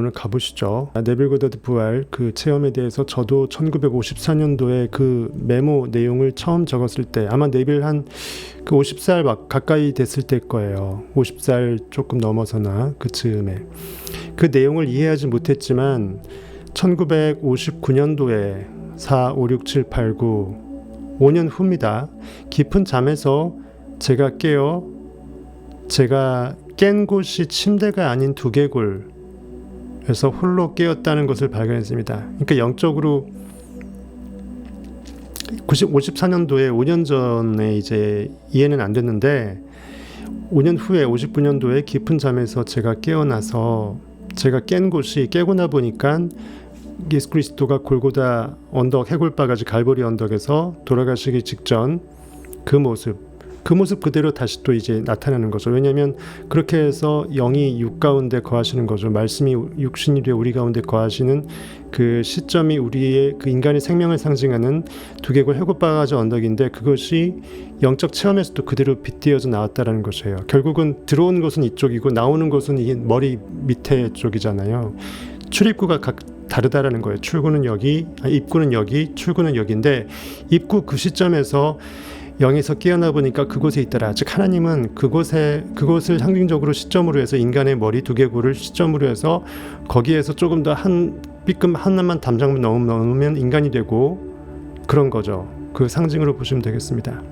오늘 가보시죠. 네빌 고다드 부활 그 체험에 대해서 저도 1954년도에 그 메모 내용을 처음 적었을 때 아마 네빌 한 그 50살 막 가까이 됐을 때 거예요. 50살 조금 넘어서나 그 즈음에 그 내용을 이해하지 못했지만 1959년도에 4, 5, 6, 7, 8, 9 5년 후입니다. 깊은 잠에서 제가 깬 곳이 침대가 아닌 두개골에서 홀로 깨었다는 것을 발견했습니다. 그러니까 영적으로 54년도에 5년 전에 이제 이해는 안 됐는데 5년 후에 59년도에 깊은 잠에서 제가 깨어나서 제가 깬 곳이 깨고 나 보니까 예수 그리스도가 골고다 언덕 해골바가지 갈보리 언덕에서 돌아가시기 직전 그 모습 그대로 다시 또 이제 나타나는 거죠. 왜냐하면 그렇게 해서 영이 육 가운데 거하시는 거죠. 말씀이 육신이 되어 우리 가운데 거하시는 그 시점이 우리의 그 인간의 생명을 상징하는 두개골 해골바가지 언덕인데 그것이 영적 체험에서도 그대로 빗대어져 나왔다라는 것이에요. 결국은 들어온 곳은 이쪽이고 나오는 곳은 이 머리 밑에 쪽이잖아요. 출입구가 각 다르다라는 거예요. 입구는 여기, 출구는 여기인데 입구 그 시점에서 영에서 깨어나 보니까 그곳에 있더라. 즉 하나님은 그곳을 상징적으로 시점으로 해서 인간의 머리 두개골을 시점으로 해서 거기에서 조금 더 한 삐끔 하나만 담장만 넣으면 인간이 되고 그런 거죠. 그 상징으로 보시면 되겠습니다.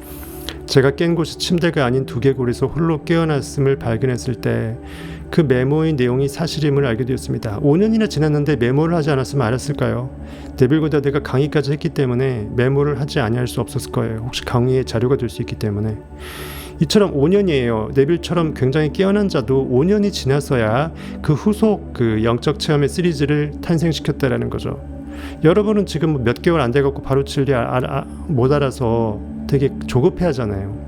제가 깬 곳이 침대가 아닌 두개골에서 홀로 깨어났음을 발견했을 때 그 메모의 내용이 사실임을 알게 되었습니다. 5년이나 지났는데 메모를 하지 않았으면 알았을까요? 네빌 고다드가 강의까지 했기 때문에 메모를 하지 아니할 수 없었을 거예요. 혹시 강의의 자료가 될 수 있기 때문에. 이처럼 5년이에요. 네빌처럼 굉장히 깨어난 자도 5년이 지나서야 그 후속 그 영적 체험의 시리즈를 탄생시켰다라는 거죠. 여러분은 지금 몇 개월 안 돼갖고 바로 진리 못 알아서 되게 조급해 하잖아요.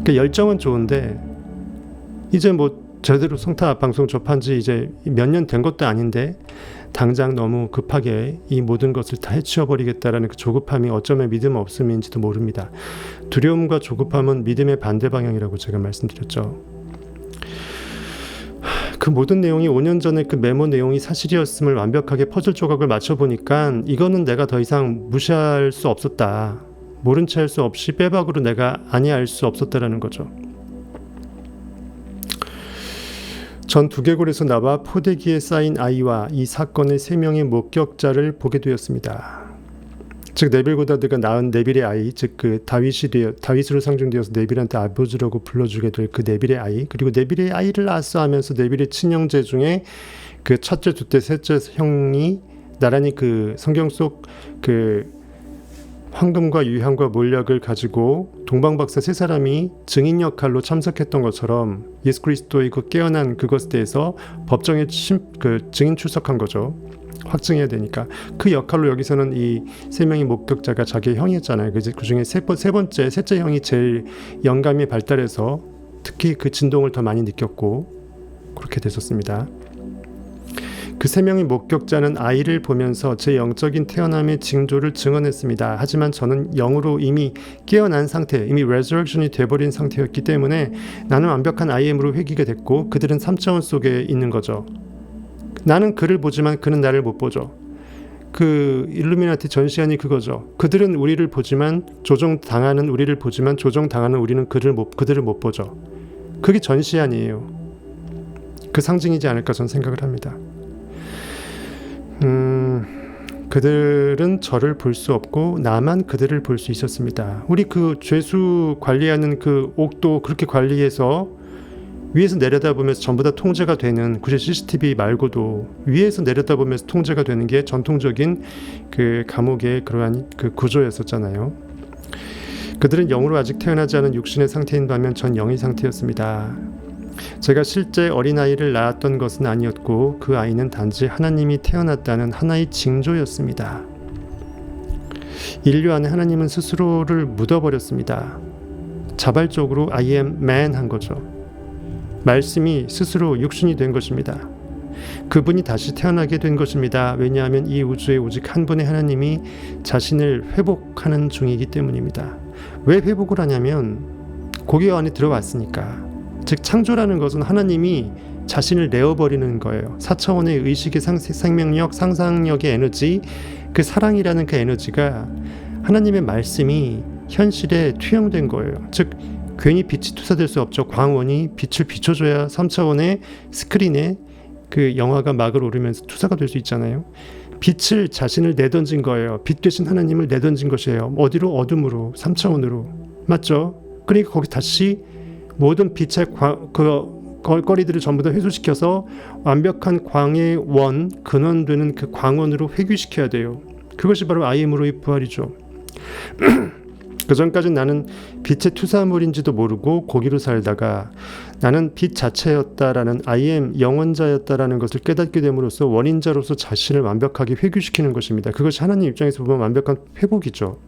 그 열정은 좋은데 이제 뭐 제대로 성타 방송 접한 지 이제 몇 년 된 것도 아닌데 당장 너무 급하게 이 모든 것을 다 해치워버리겠다라는 그 조급함이 어쩌면 믿음 없음인지도 모릅니다. 두려움과 조급함은 믿음의 반대 방향이라고 제가 말씀드렸죠. 그 모든 내용이 5년 전에 그 메모 내용이 사실이었음을 완벽하게 퍼즐 조각을 맞춰보니까 이거는 내가 더 이상 무시할 수 없었다. 모른 체 할 수 없이 빼박으로 내가 아니할 수 없었다라는 거죠. 전 두개골에서 나와 포대기에 쌓인 아이와 이 사건의 3명의 목격자를 보게 되었습니다. 즉 네빌 고다드가 낳은 네빌의 아이, 즉 그 다윗으로 상징되어서 네빌한테 아버지라고 불러주게 될 그 네빌의 아이, 그리고 네빌의 아이를 낳았어 하면서 네빌의 친형제 중에 그 첫째, 둘째, 셋째 형이 나란히 그 성경 속 그 황금과 유향과 몰약을 가지고 동방박사 3사람이 증인 역할로 참석했던 것처럼 예수 그리스도의 그 깨어난 그것에 대해서 법정에 증인 출석한 거죠. 확증해야 되니까. 그 역할로 여기서는 이 3명의 목격자가 자기의 형이었잖아요. 그 중에 셋째 형이 제일 영감이 발달해서 특히 그 진동을 더 많이 느꼈고 그렇게 됐었습니다. 그 3명의 목격자는 아이를 보면서 제 영적인 태어남의 징조를 증언했습니다. 하지만 저는 영으로 이미 깨어난 상태, 이미 레저렉션이 돼버린 상태였기 때문에 나는 완벽한 IM으로 회귀가 됐고 그들은 3차원 속에 있는 거죠. 나는 그를 보지만 그는 나를 못 보죠. 그 일루미나티 전시안이 그거죠. 그들은 우리를 보지만 조종당하는 우리를 보지만 조종당하는 우리는 그들을 못 보죠. 그게 전시안이에요. 그 상징이지 않을까 저는 생각을 합니다. 그들은 저를 볼 수 없고 나만 그들을 볼 수 있었습니다. 우리 그 죄수 관리하는 그 옥도 그렇게 관리해서 위에서 내려다보면서 전부 다 통제가 되는, 굳이 CCTV 말고도 위에서 내려다보면서 통제가 되는 게 전통적인 그 감옥의 그러한 그 구조였었잖아요. 그들은 영으로 아직 태어나지 않은 육신의 상태인 반면 전 영의 상태였습니다. 제가 실제 어린아이를 낳았던 것은 아니었고 그 아이는 단지 하나님이 태어났다는 하나의 징조였습니다. 인류 안에 하나님은 스스로를 묻어버렸습니다. 자발적으로 I am man 한 거죠. 말씀이 스스로 육신이 된 것입니다. 그분이 다시 태어나게 된 것입니다. 왜냐하면 이 우주에 오직 한 분의 하나님이 자신을 회복하는 중이기 때문입니다. 왜 회복을 하냐면 고기 안에 들어왔으니까. 즉 창조라는 것은 하나님이 자신을 내어버리는 거예요. 4차원의 의식의 생명력, 상상력의 에너지, 그 사랑이라는 그 에너지가 하나님의 말씀이 현실에 투영된 거예요. 즉 괜히 빛이 투사될 수 없죠. 광원이 빛을 비춰줘야 3차원의 스크린에 그 영화가 막을 오르면서 투사가 될 수 있잖아요. 빛을 자신을 내던진 거예요. 빛 되신 하나님을 내던진 것이에요. 어디로? 어둠으로, 3차원으로. 맞죠? 그러니까 거기 다시 모든 빛의 거리들을 전부 다 회수시켜서 완벽한 광의 원, 근원되는 그 광원으로 회귀시켜야 돼요. 그것이 바로 아이엠으로의 부활이죠. 그 전까지는 나는 빛의 투사물인지도 모르고 고기로 살다가 나는 빛 자체였다라는 아이엠 영원자였다라는 것을 깨닫게 됨으로써 원인자로서 자신을 완벽하게 회귀시키는 것입니다. 그것이 하나님 입장에서 보면 완벽한 회복이죠.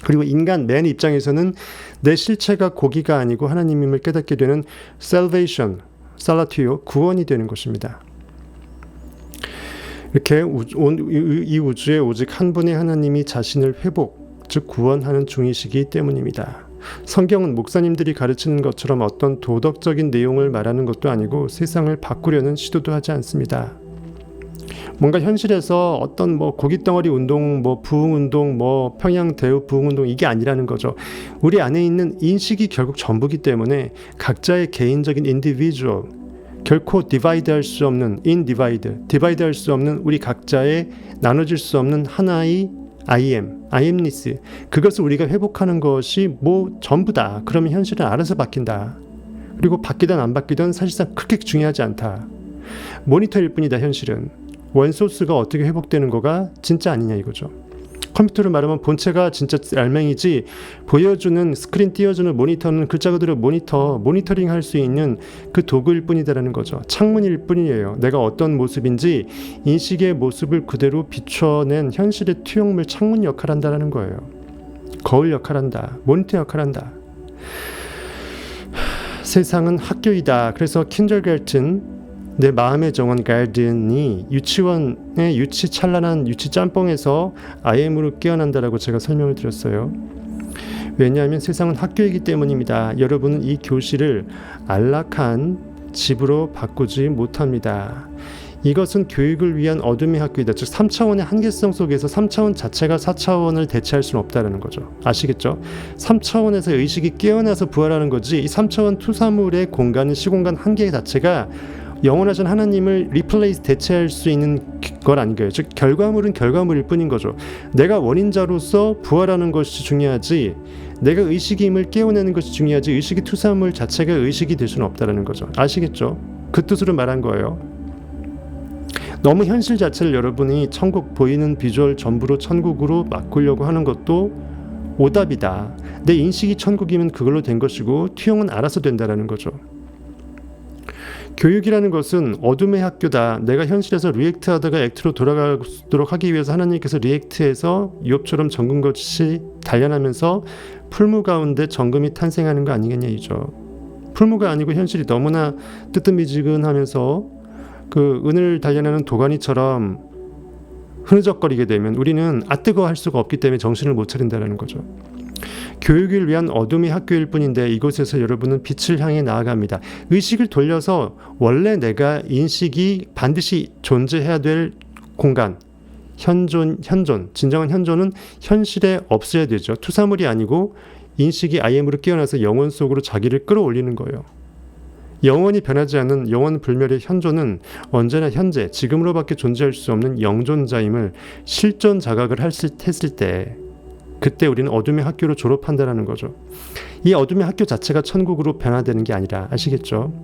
그리고 인간 맨 입장에서는 내 실체가 고기가 아니고 하나님임을 깨닫게 되는 salvation, 살라티오, 구원이 되는 것입니다. 이렇게 이 우주에 오직 한 분의 하나님이 자신을 회복, 즉 구원하는 중이시기 때문입니다. 성경은 목사님들이 가르치는 것처럼 어떤 도덕적인 내용을 말하는 것도 아니고 세상을 바꾸려는 시도도 하지 않습니다. 뭔가 현실에서 어떤 고깃덩어리 운동, 부흥 운동, 평양 대우 부흥 운동 이게 아니라는 거죠. 우리 안에 있는 인식이 결국 전부기 때문에 각자의 개인적인 individual, 결코 디바이드 할 수 없는 디바이드 할 수 없는 우리 각자의 나눠질 수 없는 하나의 IMness, 그것을 우리가 회복하는 것이 전부다. 그러면 현실은 알아서 바뀐다. 그리고 바뀌든 안 바뀌든 사실상 크게 중요하지 않다. 모니터일 뿐이다. 현실은 원소스가 어떻게 회복되는 거가 진짜 아니냐 이거죠. 컴퓨터로 말하면 본체가 진짜 알맹이지 보여주는 스크린 띄워주는 모니터는 글자 그대로 모니터링 할 수 있는 그 도구일 뿐이다라는 거죠. 창문일 뿐이에요. 내가 어떤 모습인지 인식의 모습을 그대로 비춰낸 현실의 투영물 창문 역할한다라는 거예요. 거울 역할한다. 모니터 역할한다. 세상은 학교이다. 그래서 킨더가르튼 내 마음의 정원 가든이 유치원의 유치 찬란한 유치 짬뽕에서 IM으로 깨어난다라고 제가 설명을 드렸어요. 왜냐하면 세상은 학교이기 때문입니다. 여러분은 이 교실을 안락한 집으로 바꾸지 못합니다. 이것은 교육을 위한 어둠의 학교이다. 즉 3차원의 한계성 속에서 3차원 자체가 4차원을 대체할 수는 없다는 거죠. 아시겠죠? 3차원에서 의식이 깨어나서 부활하는 거지 이 3차원 투사물의 공간은 시공간 한계 자체가 영원하신 하나님을 리플레이스 대체할 수 있는 걸 아닌 거예요. 즉 결과물은 결과물일 뿐인 거죠. 내가 원인자로서 부활하는 것이 중요하지 내가 의식임을 깨어내는 것이 중요하지 의식의 투사물 자체가 의식이 될 수는 없다는 거죠. 아시겠죠? 그 뜻으로 말한 거예요. 너무 현실 자체를 여러분이 천국 보이는 비주얼 전부로 천국으로 바꾸려고 하는 것도 오답이다. 내 인식이 천국이면 그걸로 된 것이고 투영은 알아서 된다는 거죠. 교육이라는 것은 어둠의 학교다. 내가 현실에서 리액트 하다가 액트로 돌아가도록 하기 위해서 하나님께서 리액트에서 욥처럼 정금같이 단련하면서 풀무 가운데 정금이 탄생하는 거 아니겠냐 이죠. 풀무가 아니고 현실이 너무나 뜨뜻미지근하면서 그 은을 단련하는 도가니처럼 흐느적거리게 되면 우리는 뜨거워 할 수가 없기 때문에 정신을 못 차린다는 거죠. 교육을 위한 어둠의 학교일 뿐인데 이곳에서 여러분은 빛을 향해 나아갑니다. 의식을 돌려서 원래 내가 인식이 반드시 존재해야 될 공간, 현존, 진정한 현존은 현실에 없어야 되죠. 투사물이 아니고 인식이 IM으로 깨어나서 영혼 속으로 자기를 끌어올리는 거예요. 영원히 변하지 않는 영원 불멸의 현존은 언제나 현재, 지금으로밖에 존재할 수 없는 영존자임을 실존 자각을 했을 때 그때 우리는 어둠의 학교로 졸업한다는 거죠. 이 어둠의 학교 자체가 천국으로 변화되는 게 아니라 아시겠죠?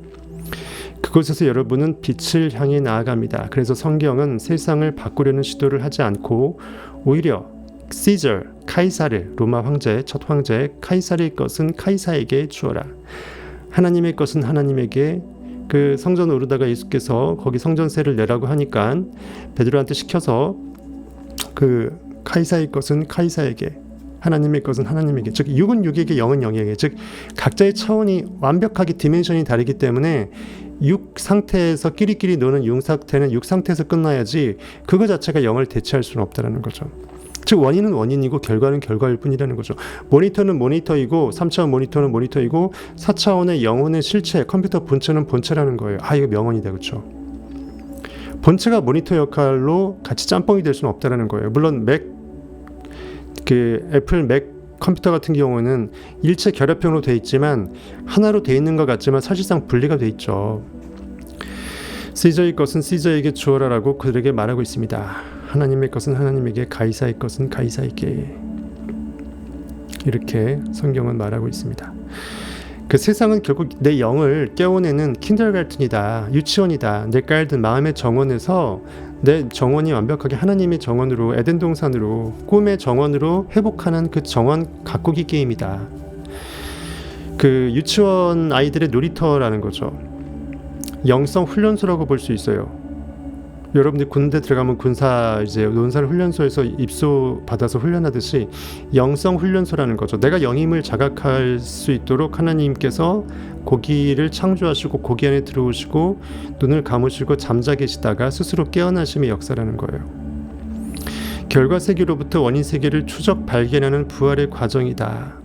그곳에서 여러분은 빛을 향해 나아갑니다. 그래서 성경은 세상을 바꾸려는 시도를 하지 않고 오히려 시저, 카이사르, 로마 황제, 첫 황제, 카이사르의 것은 카이사에게 주어라. 하나님의 것은 하나님에게. 그 성전 오르다가 예수께서 거기 성전세를 내라고 하니까 베드로한테 시켜서 그 카이사의 것은 카이사에게, 하나님의 것은 하나님에게, 즉 6은 6에게 0은 0에게, 즉 각자의 차원이 완벽하게 디멘션이 다르기 때문에 6 상태에서 끼리끼리 노는 6 상태는 6 상태에서 끝나야지 그거 자체가 0을 대체할 수는 없다는 거죠. 즉 원인은 원인이고 결과는 결과일 뿐이라는 거죠. 모니터는 모니터이고 3차원 모니터는 모니터이고 4차원의 영혼의 실체, 컴퓨터 본체는 본체라는 거예요. 이거 명언이다, 그렇죠? 본체가 모니터 역할로 같이 짬뽕이 될 수는 없다라는 거예요. 물론 애플 맥 컴퓨터 같은 경우는 일체 결합형으로 돼 있지만 하나로 돼 있는 것 같지만 사실상 분리가 돼 있죠. 시저의 것은 시저에게 주어라라고 그들에게 말하고 있습니다. 하나님의 것은 하나님에게, 가이사의 것은 가이사에게, 이렇게 성경은 말하고 있습니다. 그 세상은 결국 내 영을 깨워내는 킨더가르튼이다, 유치원이다. 내 깔든 마음의 정원에서 내 정원이 완벽하게 하나님의 정원으로, 에덴 동산으로, 꿈의 정원으로 회복하는 그 정원 가꾸기 게임이다. 그 유치원 아이들의 놀이터라는 거죠. 영성 훈련소라고 볼 수 있어요. 여러분들 군대 들어가면 군사 이제 논산 훈련소에서 입소 받아서 훈련하듯이 영성 훈련소라는 거죠. 내가 영임을 자각할 수 있도록 하나님께서 고기를 창조하시고 고기 안에 들어오시고 눈을 감으시고 잠자 계시다가 스스로 깨어나심의 역사라는 거예요. 결과 세계로부터 원인 세계를 추적 발견하는 부활의 과정이다.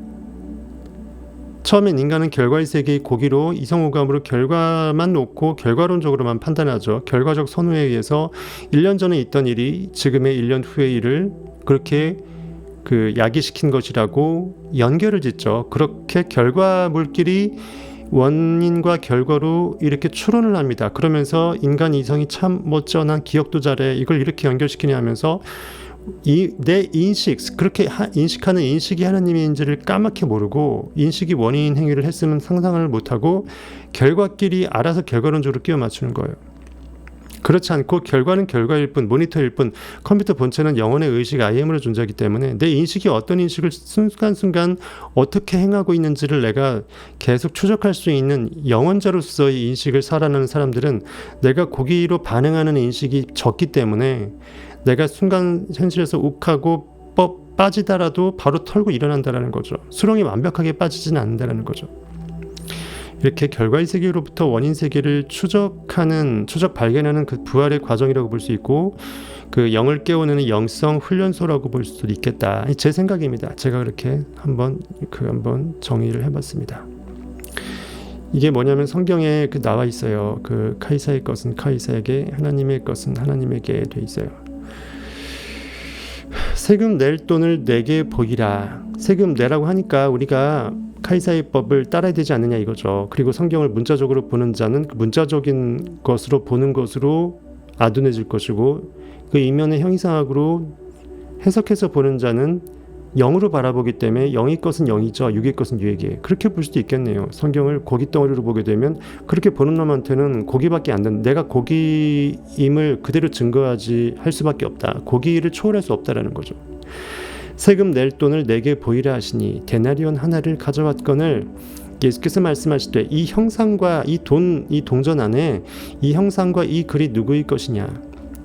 처음엔 인간은 결과의 세계의 고기로 이성오감으로 결과만 놓고 결과론적으로만 판단하죠. 결과적 선호에 의해서 1년 전에 있던 일이 지금의 1년 후의 일을 그렇게 야기시킨 것이라고 연결을 짓죠. 그렇게 결과물끼리 원인과 결과로 이렇게 추론을 합니다. 그러면서 인간 이성이 참 멋져난 기억도 잘해, 이걸 이렇게 연결시키냐 하면서 내 인식, 그렇게 인식하는 인식이 하나님인지를 까맣게 모르고 인식이 원인 행위를 했으면 상상을 못하고 결과끼리 알아서 결과론적으로 끼워 맞추는 거예요. 그렇지 않고 결과는 결과일 뿐, 모니터일 뿐, 컴퓨터 본체는 영혼의 의식 IM으로 존재하기 때문에 내 인식이 어떤 인식을 순간순간 어떻게 행하고 있는지를 내가 계속 추적할 수 있는 영혼자로서의 인식을 살아가는 사람들은 내가 고기로 반응하는 인식이 적기 때문에 내가 순간 현실에서 욱하고 빠지더라도 바로 털고 일어난다라는 거죠. 수렁이 완벽하게 빠지지는 않는다라는 거죠. 이렇게 결과의 세계로부터 원인 세계를 추적 발견하는 그 부활의 과정이라고 볼 수 있고, 그 영을 깨우는 영성 훈련소라고 볼 수도 있겠다. 제 생각입니다. 제가 그렇게 한번 정의를 해봤습니다. 이게 뭐냐면 성경에 나와 있어요. 그 카이사의 것은 카이사에게, 하나님의 것은 하나님에게 돼 있어요. 세금 낼 돈을 내게 보이라. 세금 내라고 하니까 우리가 카이사의 법을 따라야 되지 않느냐 이거죠. 그리고 성경을 문자적으로 보는 자는 그 문자적인 것으로 보는 것으로 아둔해질 것이고, 그 이면의 형이상학으로 해석해서 보는 자는 영으로 바라보기 때문에 영의 것은 영이죠, 육의 것은 육에게, 그렇게 볼 수도 있겠네요. 성경을 고깃덩어리로 보게 되면 그렇게 보는 놈한테는 고기밖에 안 된다. 내가 고기임을 그대로 증거하지 할 수밖에 없다. 고기를 초월할 수 없다라는 거죠. 세금 낼 돈을 내게 보이라 하시니 데나리온 하나를 가져왔거늘, 예수께서 말씀하시되 이 형상과 이 동전 안에 이 형상과 이 글이 누구의 것이냐.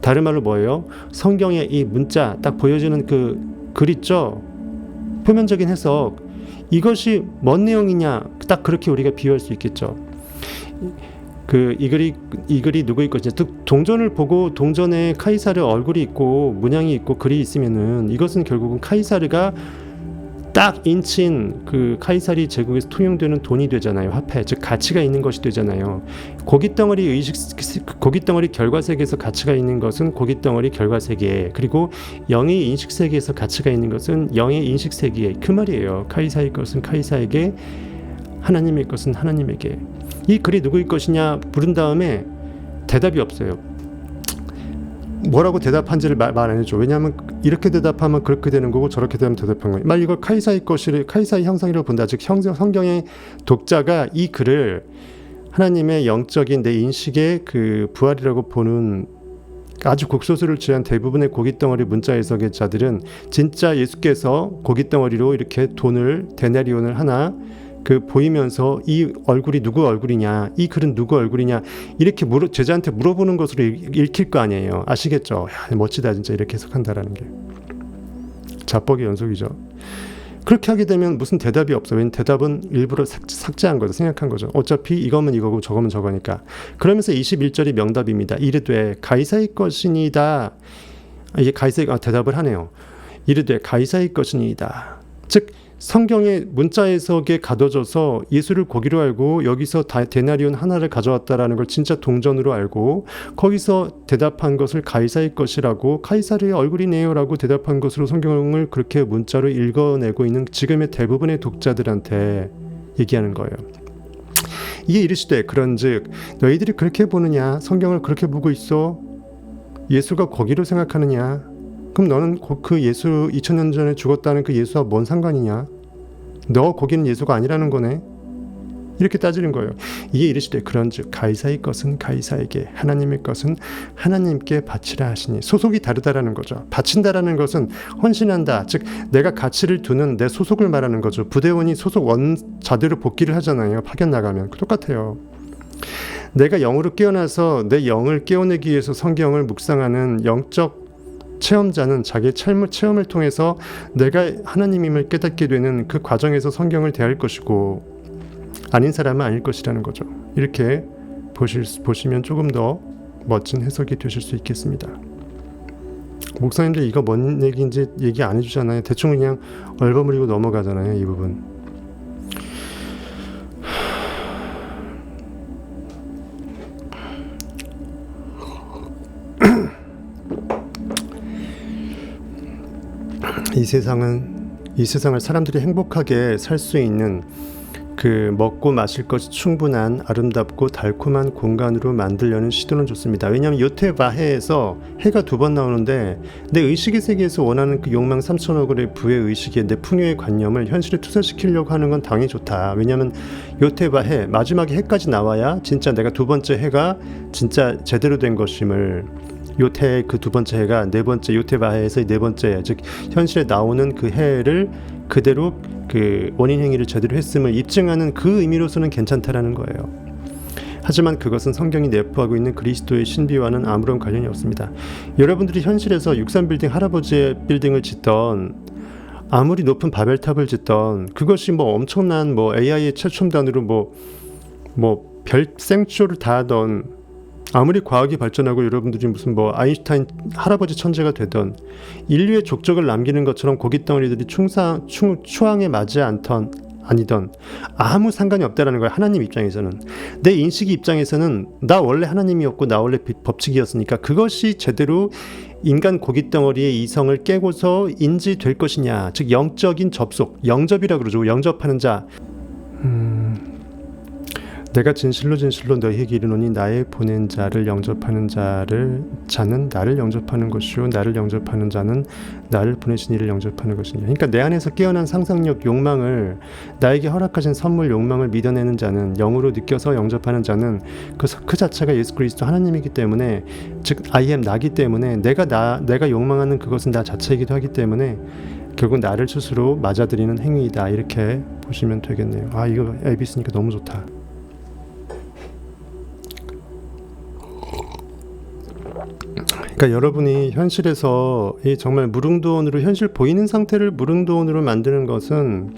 다른 말로 뭐예요? 성경에 이 문자 딱 보여지는 그 글 있죠? 표면적인 해석, 이것이 뭔 내용이냐, 딱 그렇게 우리가 비유할 수 있겠죠. 이 글이 누구의 것이냐. 즉 동전을 보고 동전에 카이사르 얼굴이 있고 문양이 있고 글이 있으면은 이것은 결국은 카이사르가 딱 인친 그 카이사리 제국에서 통용되는 돈이 되잖아요. 화폐, 즉 가치가 있는 것이 되잖아요. 고깃덩어리 결과 세계에서 가치가 있는 것은 고깃덩어리 결과 세계, 그리고 영의 인식 세계에서 가치가 있는 것은 영의 인식 세계에, 그 말이에요. 카이사의 것은 카이사에게, 하나님의 것은 하나님에게. 이 글이 누구의 것이냐 물은 다음에 대답이 없어요. 뭐라고 대답한지를 말 안 해줘. 왜냐하면 이렇게 대답하면 그렇게 되는 거고 저렇게 되면 대답한 거예요. 말 이걸 카이사의 것을 카이사의 형상이라고 본다. 즉 성경의 독자가 이 글을 하나님의 영적인 내 인식의 그 부활이라고 보는 아주 곡소수를 취한 대부분의 고깃덩어리 문자 해석의 자들은 진짜 예수께서 고깃덩어리로 이렇게 돈을 데나리온을 하나 보이면서 이 얼굴이 누구 얼굴이냐, 이 글은 누구 얼굴이냐, 이렇게 제자한테 물어보는 것으로 읽힐 거 아니에요. 아시겠죠? 야, 멋지다 진짜 이렇게 해석한다라는 게. 자뻑의 연속이죠. 그렇게 하게 되면 무슨 대답이 없어. 왜냐면 대답은 일부러 삭제한 거죠. 생각한 거죠. 어차피 이거면 이거고 저거면 저거니까. 그러면서 21절이 명답입니다. 이르되 가이사의 것이니다. 이게 대답을 하네요. 이르되 가이사의 것이니이다. 즉 성경의 문자 해석에 가둬져서 예수를 고기로 알고 여기서 데나리온 하나를 가져왔다라는 걸 진짜 동전으로 알고 거기서 대답한 것을 가이사의 것이라고 카이사르의 얼굴이네요라고 대답한 것으로 성경을 그렇게 문자로 읽어내고 있는 지금의 대부분의 독자들한테 얘기하는 거예요. 이에 이르시되 그런즉 너희들이 그렇게 보느냐? 성경을 그렇게 보고 있어? 예수가 거기로 생각하느냐? 그럼 너는 그 예수 2000년 전에 죽었다는 그 예수와 뭔 상관이냐? 너 거기는 예수가 아니라는 거네? 이렇게 따지는 거예요. 이에 이르시되 그런즉 가이사의 것은 가이사에게 하나님의 것은 하나님께 바치라 하시니 소속이 다르다라는 거죠. 바친다라는 것은 헌신한다. 즉 내가 가치를 두는 내 소속을 말하는 거죠. 부대원이 소속 원자대로 복귀를 하잖아요. 파견 나가면. 똑같아요. 내가 영으로 깨어나서 내 영을 깨어내기 위해서 성경을 묵상하는 영적 체험자는 자기의 체험을 통해서 내가 하나님임을 깨닫게 되는 그 과정에서 성경을 대할 것이고 아닌 사람은 아닐 것이라는 거죠. 이렇게 보시면 조금 더 멋진 해석이 되실 수 있겠습니다. 목사님들 이거 뭔 얘기인지 얘기 안 해주잖아요. 대충 그냥 얼버무리고 넘어가잖아요. 이 부분. 이 세상을 사람들이 행복하게 살 수 있는 그 먹고 마실 것이 충분한 아름답고 달콤한 공간으로 만들려는 시도는 좋습니다. 왜냐하면 요테바해에서 해가 2번 나오는데 내 의식의 세계에서 원하는 그 욕망 3천억의 부의 의식에 내 풍요의 관념을 현실에 투사시키려고 하는 건 당연히 좋다. 왜냐하면 요테바해 마지막에 해까지 나와야 진짜 내가 2번째 해가 진짜 제대로 된 것임을 요태 그 2번째 해가 4번째 요테바해에서 4번째 즉 현실에 나오는 그 해를 그대로 그 원인 행위를 제대로 했음을 입증하는 그 의미로서는 괜찮다라는 거예요. 하지만 그것은 성경이 내포하고 있는 그리스도의 신비와는 아무런 관련이 없습니다. 여러분들이 현실에서 63빌딩 할아버지의 빌딩을 짓던 아무리 높은 바벨탑을 짓던 그것이 뭐 엄청난 뭐 AI의 최첨단으로 뭐 별 생쇼를 다 하던 아무리 과학이 발전하고 여러분들이 무슨 뭐 아인슈타인 할아버지 천재가 되던 인류의 족적을 남기는 것처럼 고깃 덩어리들이 추앙에 맞지 아니던 아무 상관이 없다라는 거예요. 하나님 입장에서는. 내 인식의 입장에서는 나 원래 하나님이었고 나 원래 법칙이었으니까 그것이 제대로 인간 고깃 덩어리의 이성을 깨고서 인지될 것이냐. 즉 영적인 접속, 영접이라고 그러죠. 영접하는 자. 내가 진실로 너희에게 이르노니 나의 보낸 자를 영접하는 자는 나를 영접하는 것이요 나를 영접하는 자는 나를 보내신 이를 영접하는 것이냐. 그러니까 내 안에서 깨어난 상상력, 욕망을 나에게 허락하신 선물, 욕망을 믿어내는 자는 영으로 느껴서 영접하는 자는 그 자체가 예수 그리스도 하나님이기 때문에 즉 I am 나기 때문에 내가 욕망하는 그것은 나 자체이기도 하기 때문에 결국 나를 스스로 맞아들이는 행위이다. 이렇게 보시면 되겠네요. 아 이거 앱이 있으니까 너무 좋다. 그러니까 여러분이 현실에서 이 정말 무릉도원으로 현실 보이는 상태를 무릉도원으로 만드는 것은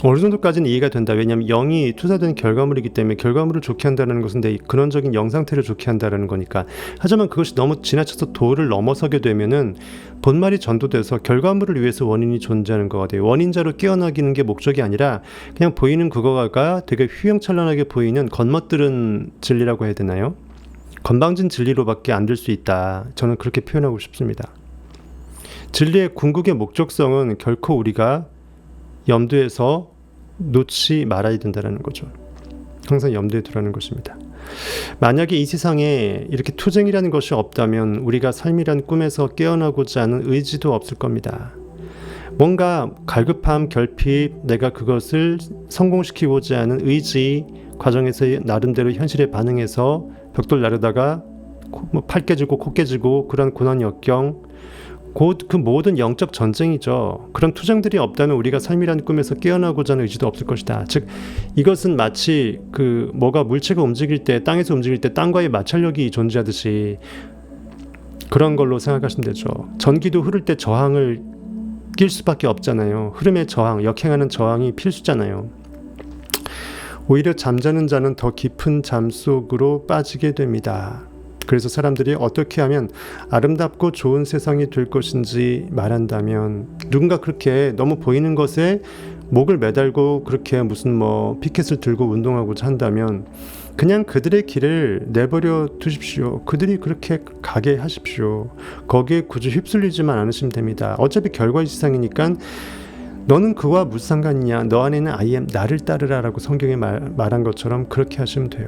어느 정도까지는 이해가 된다. 왜냐하면 영이 투사된 결과물이기 때문에 결과물을 좋게 한다는 것은 내 근원적인 영 상태를 좋게 한다는 거니까. 하지만 그것이 너무 지나쳐서 도를 넘어서게 되면은 본말이 전도돼서 결과물을 위해서 원인이 존재하는 것 같아요. 원인자로 깨어나기는 게 목적이 아니라 그냥 보이는 그거가 되게 휘황찬란하게 보이는 겉멋들은 진리라고 해야 되나요? 건방진 진리로밖에 안 될 수 있다. 저는 그렇게 표현하고 싶습니다. 진리의 궁극의 목적성은 결코 우리가 염두에서 놓지 말아야 된다는 거죠. 항상 염두에 두라는 것입니다. 만약에 이 세상에 이렇게 투쟁이라는 것이 없다면 우리가 삶이란 꿈에서 깨어나고자 하는 의지도 없을 겁니다. 뭔가 갈급함, 결핍, 내가 그것을 성공시키고자 하는 의지 과정에서 나름대로 현실에 반응해서 벽돌 나르다가 팔 깨지고 코 깨지고 그런 고난 역경 곧 그 모든 영적 전쟁이죠. 그런 투쟁들이 없다면 우리가 삶이라는 꿈에서 깨어나고자 하는 의지도 없을 것이다. 즉 이것은 마치 그 뭐가 물체가 움직일 때 땅에서 움직일 때 땅과의 마찰력이 존재하듯이 그런 걸로 생각하시면 되죠. 전기도 흐를 때 저항을 낄 수밖에 없잖아요. 흐름의 저항, 역행하는 저항이 필수잖아요. 오히려 잠자는 자는 더 깊은 잠 속으로 빠지게 됩니다. 그래서 사람들이 어떻게 하면 아름답고 좋은 세상이 될 것인지 말한다면, 누군가 그렇게 너무 보이는 것에 목을 매달고 그렇게 무슨 뭐 피켓을 들고 운동하고자 한다면 그냥 그들의 길을 내버려 두십시오. 그들이 그렇게 가게 하십시오. 거기에 굳이 휩쓸리지만 않으시면 됩니다. 어차피 결과지상이니까 너는 그와 무슨 상관이냐, 너 안에는 I am, 나를 따르라 라고 성경에 말한 것처럼 그렇게 하시면 돼요.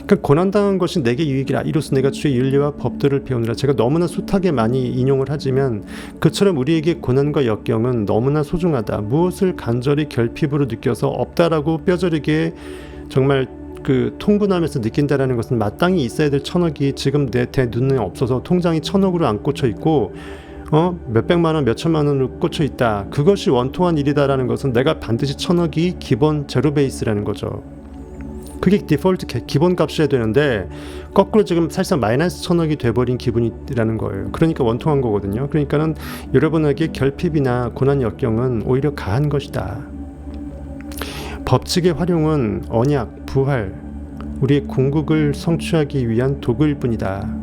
그러니까 고난당한 것이 내게 유익이라, 이로써 내가 주의 윤리와 법들을 배우느라. 제가 너무나 숱하게 많이 인용을 하지만 그처럼 우리에게 고난과 역경은 너무나 소중하다. 무엇을 간절히 결핍으로 느껴서 없다라고 뼈저리게 정말 그 통분하면서 느낀다라는 것은 마땅히 있어야 될 1,000억이 지금 내 눈에 없어서 통장이 1,000억으로 안 꽂혀 있고 몇백만 원, 몇천만 원으로 꽂혀 있다. 그것이 원통한 일이다라는 것은 내가 반드시 1,000억이 기본 제로 베이스라는 거죠. 그게 디폴트 기본 값이어야 되는데 거꾸로 지금 사실상 마이너스 1,000억이 돼버린 기분이라는 거예요. 그러니까 원통한 거거든요. 그러니까는 여러분에게 결핍이나 고난 역경은 오히려 가한 것이다. 법칙의 활용은 언약, 부활, 우리의 궁극을 성취하기 위한 도구일 뿐이다.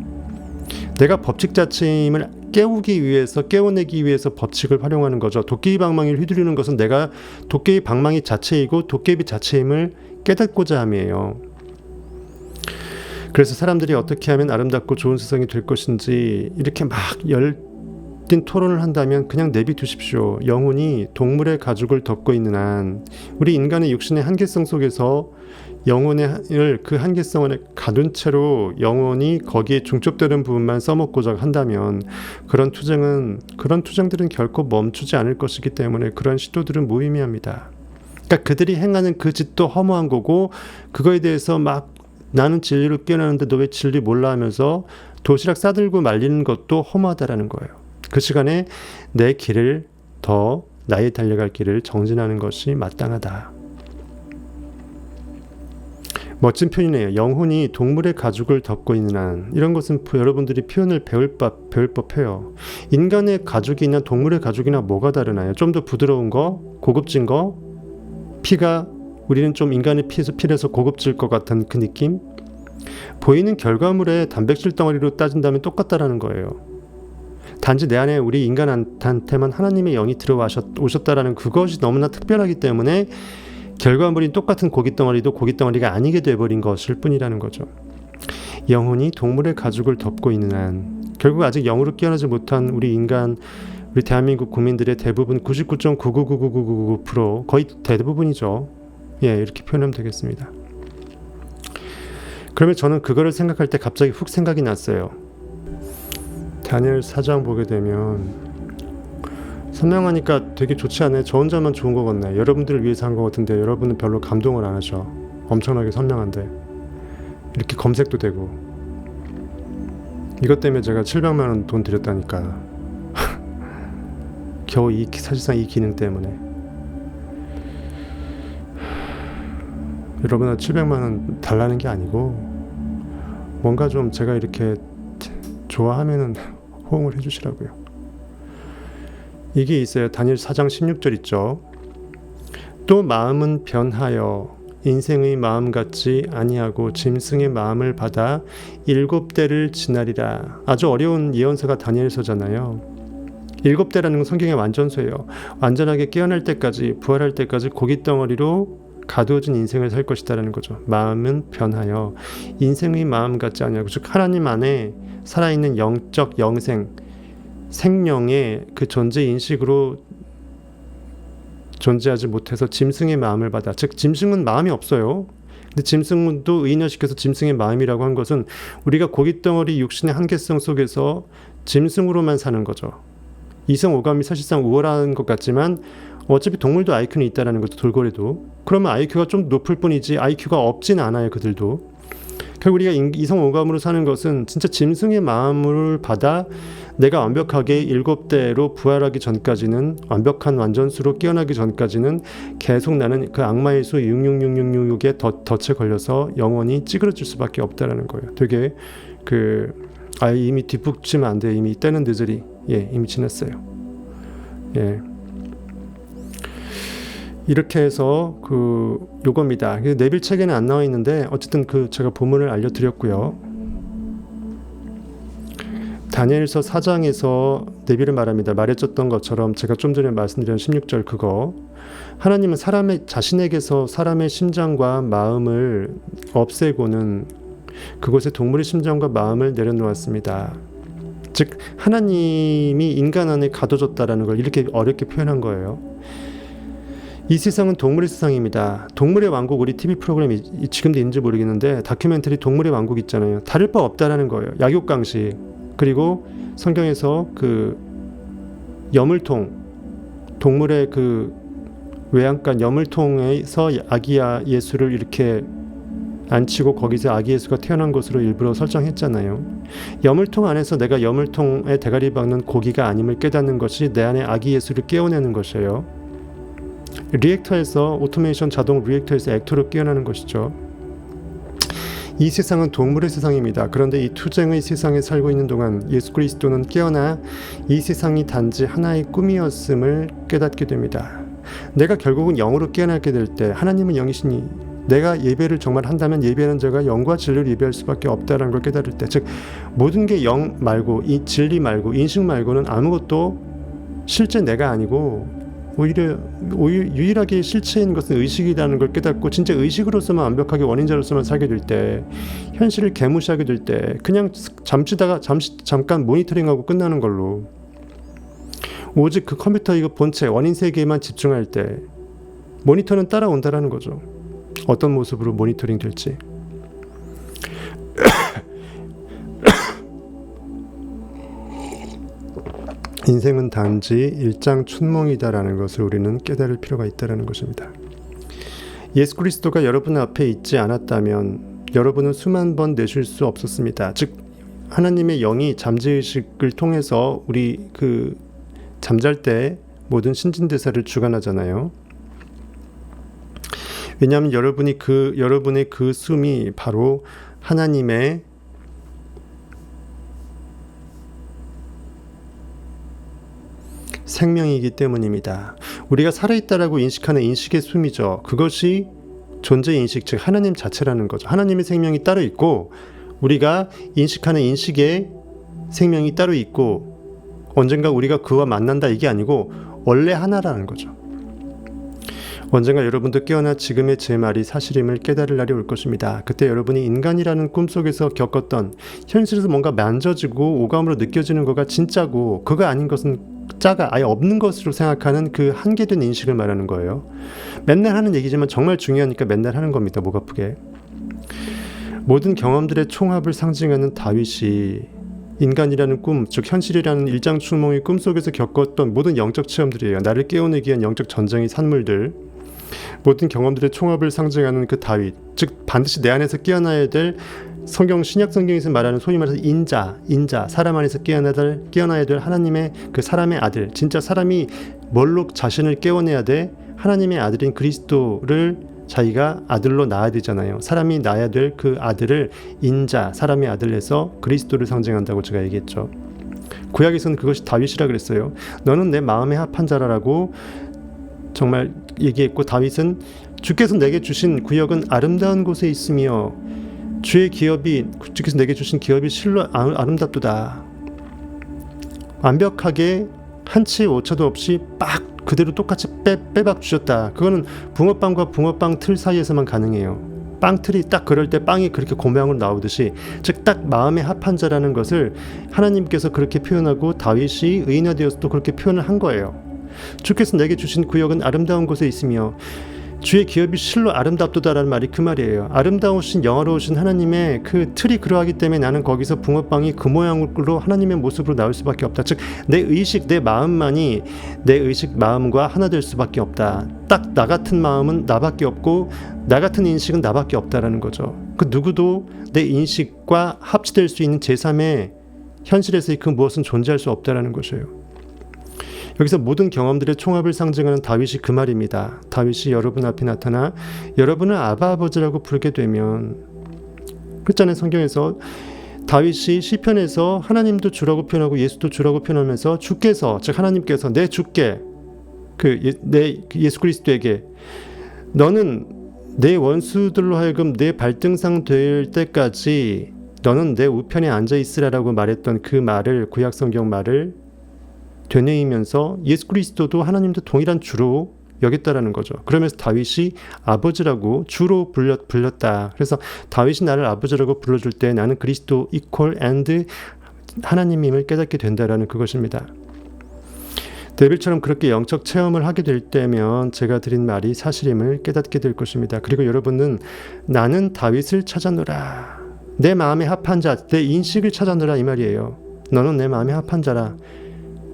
내가 법칙 자체임을 깨우기 위해서, 깨워내기 위해서 법칙을 활용하는 거죠. 도깨비 방망이를 휘두르는 것은 내가 도깨비 방망이 자체이고 도깨비 자체임을 깨닫고자 함이에요. 그래서 사람들이 어떻게 하면 아름답고 좋은 세상이 될 것인지 이렇게 막 열띤 토론을 한다면 그냥 내비두십시오. 영혼이 동물의 가죽을 덮고 있는 한, 우리 인간의 육신의 한계성 속에서 영혼의 그 한계성을 가둔 채로 영혼이 거기에 중첩되는 부분만 써먹고자 한다면 그런 투쟁들은 결코 멈추지 않을 것이기 때문에 그런 시도들은 무의미합니다. 그러니까 그들이 행하는 그 짓도 허무한 거고, 그거에 대해서 막 나는 진리를 깨어나는데 너 왜 진리 몰라 하면서 도시락 싸들고 말리는 것도 허무하다라는 거예요. 그 시간에 내 길을 더 나의 달려갈 길을 정진하는 것이 마땅하다. 멋진 표현이네요. 영혼이 동물의 가죽을 덮고 있는 한, 이런 것은 여러분들이 표현을 배울 법해요. 인간의 가죽이나 동물의 가죽이나 뭐가 다르나요? 좀 더 부드러운 거, 고급진 거, 피가 우리는 좀 인간의 피에서 고급질 것 같은 그 느낌? 보이는 결과물의 단백질 덩어리로 따진다면 똑같다라는 거예요. 단지 내 안에 우리 인간한테만 하나님의 영이 들어오셨다라는 그것이 너무나 특별하기 때문에 결과물이 똑같은 고깃덩어리도 고깃덩어리가 아니게 돼버린 것일 뿐이라는 거죠. 영혼이 동물의 가죽을 덮고 있는 한, 결국 아직 영으로 깨어나지 못한 우리 대한민국 국민들의 대부분 99.9999999% 거의 대부분이죠. 이렇게 표현하면 되겠습니다. 그러면 저는 그거를 생각할 때 갑자기 훅 생각이 났어요. 다니엘 4장 보게 되면 선명하니까 되게 좋지 않아요? 저 혼자만 좋은 것 같네. 여러분들을 위해서 한 것 같은데 여러분은 별로 감동을 안 하죠. 엄청나게 선명한데 이렇게 검색도 되고. 이것 때문에 제가 700만 원 돈 들였다니까. 겨우 사실상 이 기능 때문에. 여러분은 700만 원 달라는 게 아니고 뭔가 좀 제가 이렇게 좋아하면은 호응을 해주시라고요. 이게 있어요. 다니엘 4장 16절 있죠. 또 마음은 변하여 인생의 마음 같지 아니하고 짐승의 마음을 받아 7대를 지나리라. 아주 어려운 예언서가 다니엘서잖아요. 7대라는 건 성경의 완전소예요. 완전하게 깨어날 때까지, 부활할 때까지 고깃덩어리로 가두어진 인생을 살 것이다라는 거죠. 마음은 변하여 인생의 마음 같지 아니하고, 즉 하나님 안에 살아있는 영적 영생, 생명의 그 존재 인식으로 존재하지 못해서 짐승의 마음을 받아. 즉 짐승은 마음이 없어요. 근데 짐승도 의인화시켜서 짐승의 마음이라고 한 것은 우리가 고깃덩어리 육신의 한계성 속에서 짐승으로만 사는 거죠. 이성 오감이 사실상 우월한 것 같지만 어차피 동물도 IQ는 있다라는 것도, 돌고래도. 그러면 IQ가 좀 높을 뿐이지 IQ가 없진 않아요. 그들도. 결국 우리가 이성 오감으로 사는 것은 진짜 짐승의 마음을 받아 내가 완벽하게 7대로 부활하기 전까지는, 완벽한 완전수로 깨어나기 전까지는 계속 나는 그 악마의 수 66666에 덫에 걸려서 영원히 찌그러질 수밖에 없다라는 거예요. 되게 이미 뒷북치면 안 돼. 이미 때는 늦으리. 이미 지났어요. 이렇게 해서 요겁니다. 네빌 책에는 안 나와 있는데 어쨌든 제가 본문을 알려드렸고요. 다니엘서 4장에서 네비를 말합니다. 말해줬던 것처럼 제가 좀 전에 말씀드린 16절 그거, 하나님은 자신에게서 사람의 심장과 마음을 없애고는 그곳에 동물의 심장과 마음을 내려놓았습니다. 즉 하나님이 인간 안에 가둬졌다라는 걸 이렇게 어렵게 표현한 거예요. 이 세상은 동물의 세상입니다. 동물의 왕국, 우리 TV 프로그램이 지금도 있는지 모르겠는데 다큐멘터리 동물의 왕국 있잖아요. 다를 바 없다라는 거예요. 약육강식, 그리고 성경에서 그 여물통, 동물의 그 외양간 여물통에서 아기 예수를 이렇게 앉히고 거기서 아기 예수가 태어난 것으로 일부러 설정했잖아요. 여물통 안에서 내가 여물통에 대가리 박는 고기가 아님을 깨닫는 것이 내 안에 아기 예수를 깨워내는 것이에요. 리액터에서, 오토메이션 자동 리액터에서 액터로 깨어나는 것이죠. 이 세상은 동물의 세상입니다. 그런데 이 투쟁의 세상에 살고 있는 동안 예수 그리스도는 깨어나 이 세상이 단지 하나의 꿈이었음을 깨닫게 됩니다. 내가 결국은 영으로 깨어나게 될 때 하나님은 영이시니 내가 예배를 정말 한다면 예배하는 자가 영과 진리를 예배할 수밖에 없다는 걸 깨달을 때, 즉 모든 게 영 말고 이 진리 말고 인식 말고는 아무것도 실제 내가 아니고 오히려 유일하게 실체인 것은 의식이라는 걸 깨닫고 진짜 의식으로서만 완벽하게 원인자로서만 살게 될 때, 현실을 개무시하게 될 때 그냥 잠깐 모니터링하고 끝나는 걸로, 오직 그 컴퓨터 이거 본체 원인 세계에만 집중할 때 모니터는 따라온다라는 거죠. 어떤 모습으로 모니터링 될지. 인생은 단지 일장춘몽이다라는 것을 우리는 깨달을 필요가 있다는 것입니다. 예수 그리스도가 여러분 앞에 있지 않았다면 여러분은 수만 번 내쉴 수 없었습니다. 즉 하나님의 영이 잠재의식을 통해서 우리 그 잠잘 때 모든 신진대사를 주관하잖아요. 왜냐하면 여러분의 그 숨이 바로 하나님의 생명이기 때문입니다. 우리가 살아있다라고 인식하는 인식의 숨이죠. 그것이 존재인식, 즉 하나님 자체라는 거죠. 하나님의 생명이 따로 있고 우리가 인식하는 인식의 생명이 따로 있고 언젠가 우리가 그와 만난다 이게 아니고 원래 하나라는 거죠. 언젠가 여러분도 깨어나 지금의 제 말이 사실임을 깨달을 날이 올 것입니다. 그때 여러분이 인간이라는 꿈속에서 겪었던 현실에서 뭔가 만져지고 오감으로 느껴지는 거가 진짜고 그거 아닌 것은 자가 아예 없는 것으로 생각하는 그 한계된 인식을 말하는 거예요. 맨날 하는 얘기지만 정말 중요하니까 맨날 하는 겁니다. 목 아프게. 모든 경험들의 총합을 상징하는 다윗이 인간이라는 꿈, 즉 현실이라는 일장춘몽의 꿈속에서 겪었던 모든 영적 체험들이에요. 나를 깨워내기 위한 영적 전쟁의 산물들, 모든 경험들의 총합을 상징하는 그 다윗, 즉 반드시 내 안에서 깨어나야 될 신약 성경에서 말하는 소위 말해서 인자, 사람 안에서 깨어나야 될 하나님의 그 사람의 아들, 진짜 사람이 뭘로 자신을 깨워내야 돼? 하나님의 아들인 그리스도를 자기가 아들로 낳아야 되잖아요. 사람이 낳아야 될 그 아들을 인자, 사람의 아들에서 그리스도를 상징한다고 제가 얘기했죠. 구약에서는 그것이 다윗이라 그랬어요. 너는 내 마음에 합한 자라라고 정말 얘기했고, 다윗은 주께서 내게 주신 구역은 아름다운 곳에 있으며 주께서 내게 주신 기업이 실로 아름답도다. 완벽하게 한치의 오차도 없이 빡 그대로 똑같이 빼박 주셨다. 그거는 붕어빵과 붕어빵 틀 사이에서만 가능해요. 빵틀이 딱 그럴 때 빵이 그렇게 고명으로 나오듯이, 즉 딱 마음에 합한 자라는 것을 하나님께서 그렇게 표현하고 다윗이 의인화되어서 또 그렇게 표현을 한 거예요. 주께서 내게 주신 구역은 아름다운 곳에 있으며 주의 기업이 실로 아름답도다라는 말이 그 말이에요. 아름다우신 영화로우신 하나님의 그 틀이 그러하기 때문에 나는 거기서 붕어빵이 그 모양으로 하나님의 모습으로 나올 수밖에 없다. 즉 내 의식, 내 마음만이 내 의식, 마음과 하나 될 수밖에 없다. 딱 나 같은 마음은 나밖에 없고 나 같은 인식은 나밖에 없다라는 거죠. 그 누구도 내 인식과 합치될 수 있는 제3의 현실에서의 그 무엇은 존재할 수 없다라는 것이에요. 여기서 모든 경험들의 총합을 상징하는 다윗이 그 말입니다. 다윗이 여러분 앞에 나타나 여러분을 아바 아버지라고 부르게 되면, 그렇잖아요. 성경에서 다윗이 시편에서 하나님도 주라고 표현하고 예수도 주라고 표현하면서 주께서, 즉 하나님께서 내 주께, 내 예수 그리스도에게 너는 내 원수들로 하여금 내 발등상 될 때까지 너는 내 우편에 앉아 있으라라고 말했던 그 말을, 구약 성경 말을 되뇌이면서 예수 그리스도도 하나님도 동일한 주로 여겼다라는 거죠. 그러면서 다윗이 아버지라고 주로 불렸다. 그래서 다윗이 나를 아버지라고 불러줄 때 나는 그리스도 equal and 하나님임을 깨닫게 된다라는 그것입니다. 데빌처럼 그렇게 영적 체험을 하게 될 때면 제가 드린 말이 사실임을 깨닫게 될 것입니다. 그리고 여러분은 나는 다윗을 찾아노라. 내 마음에 합한 자, 내 인식을 찾아노라 이 말이에요. 너는 내 마음에 합한 자라.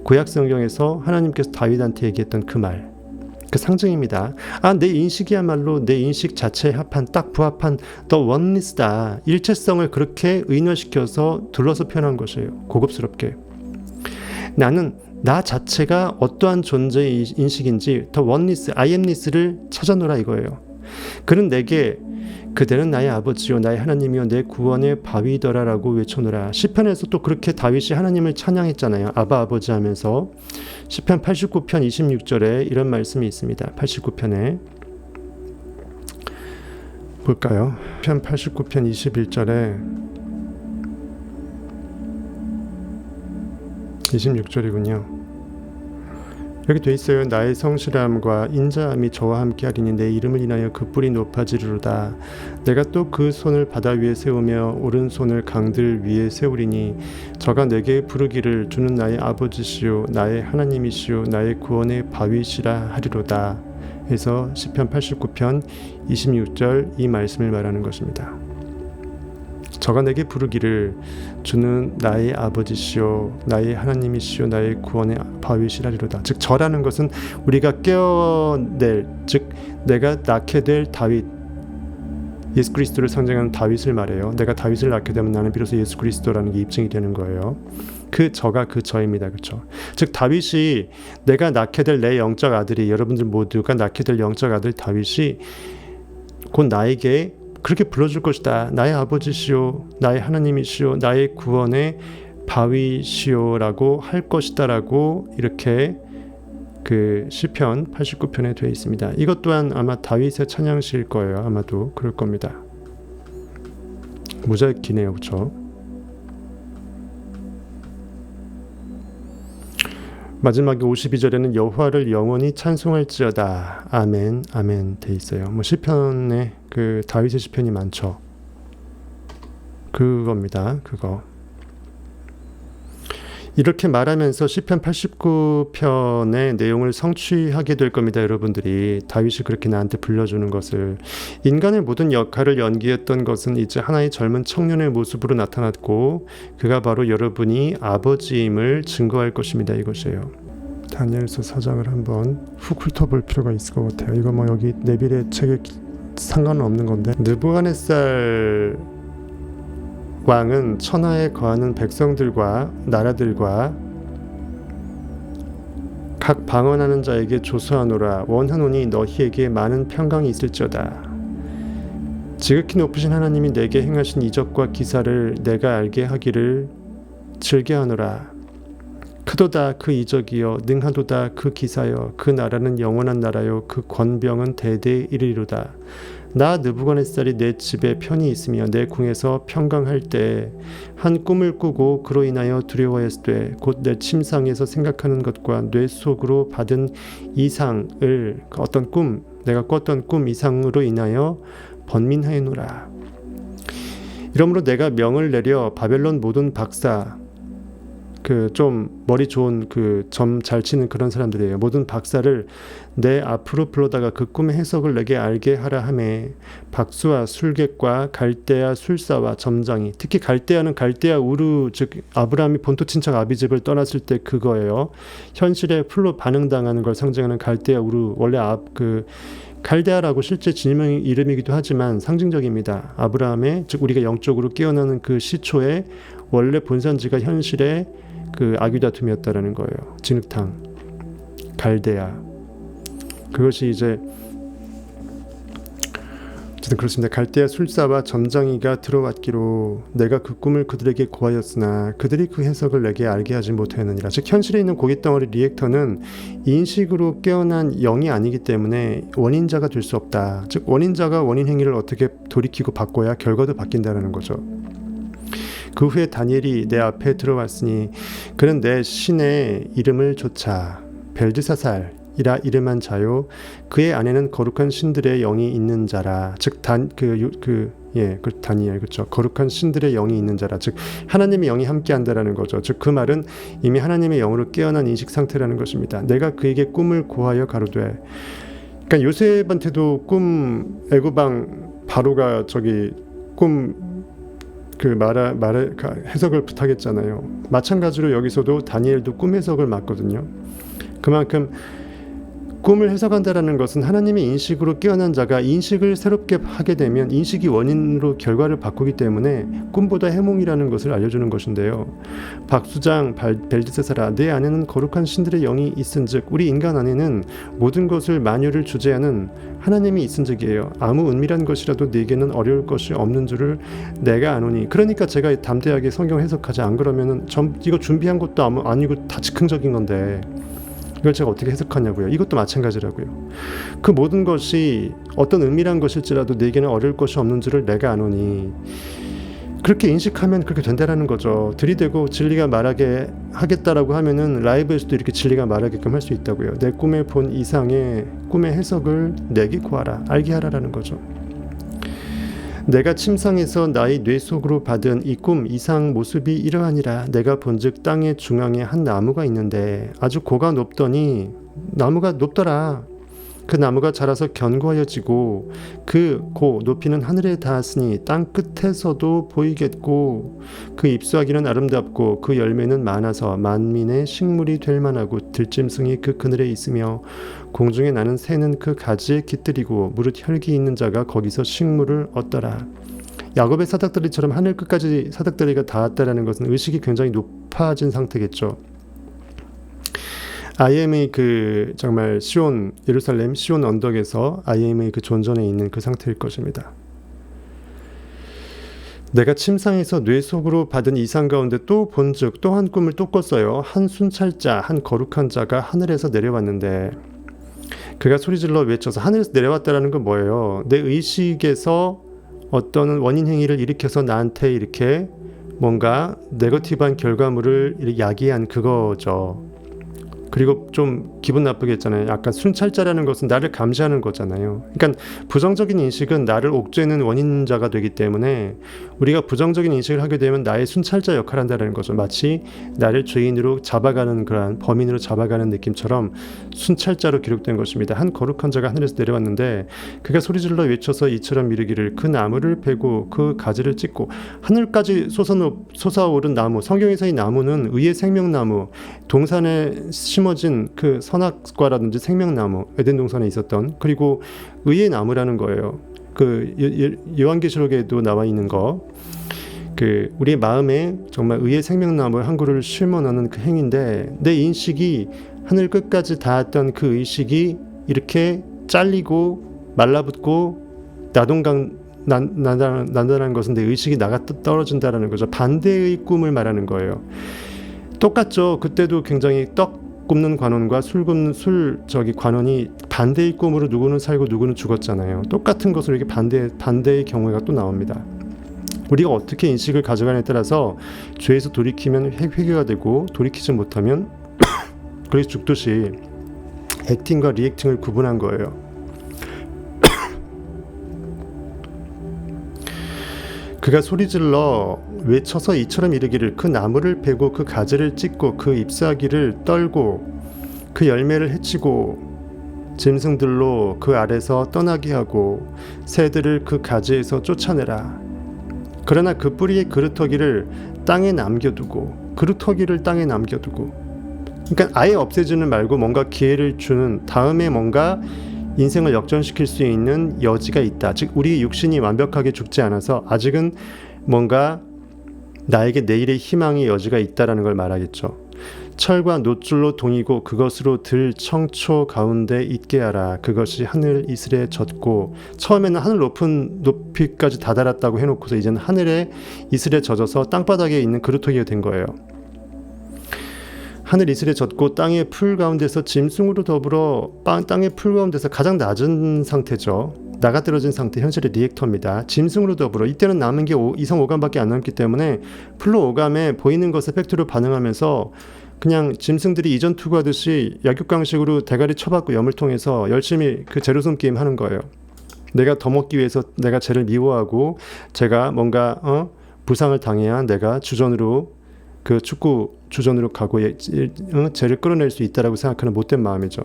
구약 성경에서 하나님께서 다윗한테 얘기했던 그 말, 그 상징입니다. 내 인식이야말로 내 인식 자체에 합한, 딱 부합한 the oneness다. 일체성을 그렇게 의논시켜서 둘러서 표현한 것이에요. 고급스럽게. 나는 나 자체가 어떠한 존재의 인식인지 the oneness, I amness를 찾아노라 이거예요. 그는 내게 그대는 나의 아버지요 나의 하나님이요 내 구원의 바위더라라고 외쳐노라. 시편에서 또 그렇게 다윗이 하나님을 찬양했잖아요. 아바 아버지 하면서. 시편 89편 26절에 이런 말씀이 있습니다. 89편에 볼까요? 시편 89편 21절에 26절이군요. 여기 돼 있어요. 나의 성실함과 인자함이 저와 함께하리니 내 이름을 인하여 그 뿔이 높아지리로다. 내가 또 그 손을 바다 위에 세우며 오른손을 강들 위에 세우리니 저가 내게 부르기를 주는 나의 아버지시요 나의 하나님이시요 나의 구원의 바위시라 하리로다. 해서 시편 89편 26절 이 말씀을 말하는 것입니다. 저가 내게 부르기를 주는 나의 아버지시요 나의 하나님이시요 나의 구원의 바위시라리로다. 즉 저라는 것은 우리가 깨어낼, 즉 내가 낳게 될 다윗, 예수 그리스도를 상징하는 다윗을 말해요. 내가 다윗을 낳게 되면 나는 비로소 예수 그리스도라는 게 입증이 되는 거예요. 그 저가 그 저입니다. 그렇죠? 즉 다윗이 내가 낳게 될 내 영적 아들이, 여러분들 모두가 낳게 될 영적 아들 다윗이 곧 나에게 그렇게 불러줄 것이다. 나의 아버지시오 나의 하나님이시오 나의 구원의 바위시오라고 할 것이다라고 이렇게 그 시편 89편에 되어 있습니다. 이것 또한 아마 다윗의 찬양시일 거예요. 아마도 그럴 겁니다. 무지하게 기네요. 그렇죠? 마지막에 52절에는 여호와를 영원히 찬송할지어다. 아멘 아멘 돼 있어요. 시편에 그 다윗의 시편이 많죠. 그겁니다. 그거. 이렇게 말하면서 시편 89편의 내용을 성취하게 될 겁니다. 여러분들이 다윗이 그렇게 나한테 불러주는 것을. 인간의 모든 역할을 연기했던 것은 이제 하나의 젊은 청년의 모습으로 나타났고 그가 바로 여러분이 아버지임을 증거할 것입니다. 이것이에요. 다니엘서 4장을 한번 훅 훑어볼 필요가 있을 것 같아요. 이거 뭐 여기 네빌의 책에 상관은 없는 건데, 느부갓네살 왕은 천하에 거하는 백성들과 나라들과 각 방언하는 자에게 조소하노라. 원하노니 너희에게 많은 평강이 있을지어다. 지극히 높으신 하나님이 내게 행하신 이적과 기사를 내가 알게 하기를 즐겨하노라. 크도다 그 이적이여 능하도다 그 기사여 그 나라는 영원한 나라요 그 권병은 대대에 이르리로다. 나 느부갓네살이 내 집에 편히 있으며 내 궁에서 평강할 때 한 꿈을 꾸고 그로 인하여 두려워했으되 곧 내 침상에서 생각하는 것과 뇌 속으로 받은 이상을, 어떤 꿈, 내가 꿨던 꿈 이상으로 인하여 번민하여노라. 이러므로 내가 명을 내려 바벨론 모든 박사, 그 좀 머리 좋은 그 점 잘 치는 그런 사람들이에요. 모든 박사를 내 앞으로 불러다가 그 꿈의 해석을 내게 알게 하라 하매 박수와 술객과 갈대아 술사와 점장이, 특히 갈대아는 갈대아 우르, 즉 아브라함이 본토 친척 아비집을 떠났을 때 그거예요. 현실에 풀로 반응당하는 걸 상징하는 갈대아 우르. 원래 그 갈대아라고 실제 진명 이름이기도 하지만 상징적입니다. 아브라함의, 즉 우리가 영적으로 깨어나는 그 시초의 원래 본산지가 현실의 그 아귀다툼이었다라는 거예요. 진흙탕, 갈대아. 그것이 이제 어쨌든 그렇습니다. 갈대아 술사와 점장이가 들어왔기로 내가 그 꿈을 그들에게 고하였으나 그들이 그 해석을 내게 알게 하지 못하였느니라. 즉 현실에 있는 고깃덩어리 리액터는 인식으로 깨어난 영이 아니기 때문에 원인자가 될 수 없다. 즉 원인자가 원인 행위를 어떻게 돌이키고 바꿔야 결과도 바뀐다는 거죠. 그 후에 다니엘이 내 앞에 들어왔으니 그는 내 신의 이름을 조차 벨드사살이라 이름한 자요 그의 안에는 거룩한 신들의 영이 있는 자라. 즉 다니엘, 그렇죠. 거룩한 신들의 영이 있는 자라. 즉 하나님의 영이 함께한다라는 거죠. 즉 그 말은 이미 하나님의 영으로 깨어난 인식 상태라는 것입니다. 내가 그에게 꿈을 고하여 가로되. 그러니까 요셉한테도 꿈 애굽왕 바로가 저기 꿈 해석을 부탁했잖아요. 마찬가지로 여기서도 다니엘도 꿈 해석을 맡거든요. 그만큼 꿈을 해석한다라는 것은 하나님의 인식으로 깨어난 자가 인식을 새롭게 하게 되면 인식이 원인으로 결과를 바꾸기 때문에 꿈보다 해몽이라는 것을 알려주는 것인데요. 박수장 벨드사살아 내 안에는 거룩한 신들의 영이 있은즉 우리 인간 안에는 모든 것을 만유를 주재하는 하나님이 있은즉이에요. 아무 은밀한 것이라도 네게는 어려울 것이 없는 줄을 내가 아노니. 그러니까 제가 담대하게 성경 해석하지, 안 그러면은 이거 준비한 것도 아니고 다 즉흥적인 건데 이걸 제가 어떻게 해석하냐고요. 이것도 마찬가지라고요. 그 모든 것이 어떤 은밀한 것일지라도 내게는 어려울 것이 없는 줄을 내가 아노니. 그렇게 인식하면 그렇게 된다라는 거죠. 들이대고 진리가 말하게 하겠다라고 하면은 라이브에서도 이렇게 진리가 말하게끔 할 수 있다고요. 내 꿈에 본 이상의 꿈의 해석을 내게 구하라, 알게 하라라는 거죠. 내가 침상에서 나의 뇌 속으로 받은 이 꿈 이상 모습이 이러하니라. 내가 본즉 땅의 중앙에 한 나무가 있는데 아주 고가 높더니 나무가 높더라. 그 나무가 자라서 견고하여지고 그 고 높이는 하늘에 닿았으니 땅 끝에서도 보이겠고 그 잎사귀는 아름답고 그 열매는 많아서 만민의 식물이 될 만하고 들짐승이 그 그늘에 있으며 공중에 나는 새는 그 가지에 깃들이고 무릇 혈기 있는 자가 거기서 식물을 얻더라. 야곱의 사닥다리처럼 하늘 끝까지 사닥다리가 닿았다라는 것은 의식이 굉장히 높아진 상태겠죠. IM의 정말 예루살렘 시온 언덕에서 IM의 존전에 있는 그 상태일 것입니다. 내가 침상에서 뇌 속으로 받은 이상 가운데 또 본즉 또 한 꿈을 또 꿨어요. 한 순찰자, 한 거룩한 자가 하늘에서 내려왔는데 그가 소리질러 외쳐서. 하늘에서 내려왔다라는 건 뭐예요? 내 의식에서 어떤 원인 행위를 일으켜서 나한테 이렇게 뭔가 네거티브한 결과물을 야기한 그거죠. 그리고 좀 기분 나쁘게 했잖아요. 약간 순찰자라는 것은 나를 감시하는 거잖아요. 그러니까 부정적인 인식은 나를 옥죄는 원인자가 되기 때문에 우리가 부정적인 인식을 하게 되면 나의 순찰자 역할을 한다는 거죠. 마치 나를 죄인으로 잡아가는, 그러한 범인으로 잡아가는 느낌처럼 순찰자로 기록된 것입니다. 한 거룩한 자가 하늘에서 내려왔는데 그가 소리질러 외쳐서 이처럼 이르기를 그 나무를 베고 그 가지를 찢고. 하늘까지 솟아오른 나무, 성경에서 이 나무는 의의 생명나무, 동산에 심어진 그 선악과라든지 생명나무, 에덴 동산에 있었던, 그리고 의의 나무라는 거예요. 그 요한계시록에도 나와 있는 거, 우리의 마음에 정말 의의 생명나무 한 그루를 심어넣는 그 행인데, 내 인식이 하늘 끝까지 닿았던 그 의식이 이렇게 잘리고 말라붙고 난다는 것은 내 의식이 나가 떨어진다라는 거죠. 반대의 꿈을 말하는 거예요. 똑같죠. 그때도 굉장히 떡 굽는 관원과 관원이 반대의 꿈으로 누구는 살고 누구는 죽었잖아요. 똑같은 것으로 이렇게 반대의 경우가 또 나옵니다. 우리가 어떻게 인식을 가져가냐에 따라서 죄에서 돌이키면 회개가 되고, 돌이키지 못하면 그래서 죽듯이 액팅과 리액팅을 구분한 거예요. 그가 소리질러 외쳐서 이처럼 이르기를 그 나무를 베고 그 가지를 찢고 그 잎사귀를 떨고 그 열매를 해치고 짐승들로 그 아래서 떠나게 하고 새들을 그 가지에서 쫓아내라. 그러나 그 뿌리의 그루터기를 땅에 남겨두고. 그러니까 아예 없애지는 말고 뭔가 기회를 주는, 다음에 뭔가 인생을 역전시킬 수 있는 여지가 있다. 즉 우리 육신이 완벽하게 죽지 않아서 아직은 뭔가 나에게 내일의 희망의 여지가 있다라는 걸 말하겠죠. 철과 놋줄로 동이고 그것으로 들 청초 가운데 있게 하라. 그것이 하늘 이슬에 젖고. 처음에는 하늘 높은 높이까지 다다랐다고 해놓고서 이제는 하늘의 이슬에 젖어서 땅바닥에 있는 그루터기가 된 거예요. 하늘 이슬에 젖고 땅의 풀 가운데서 짐승으로 더불어 땅의 풀 가운데서 가장 낮은 상태죠. 나가떨어진 상태 현실의 리액터입니다. 짐승으로 더불어 이때는 남은 게 이성 오감밖에 안 남기 때문에 플로 오감에 보이는 것에 팩트로 반응하면서 그냥 짐승들이 이전 투구하듯이 약육강식으로 대가리 쳐박고 염을 통해서 열심히 그 제로섬 게임 하는 거예요. 내가 더 먹기 위해서 내가 쟤를 미워하고 제가 뭔가 부상을 당해야 내가 주전으로 그 축구 주전으로 가고 쟤를 끌어낼 수 있다라고 생각하는 못된 마음이죠.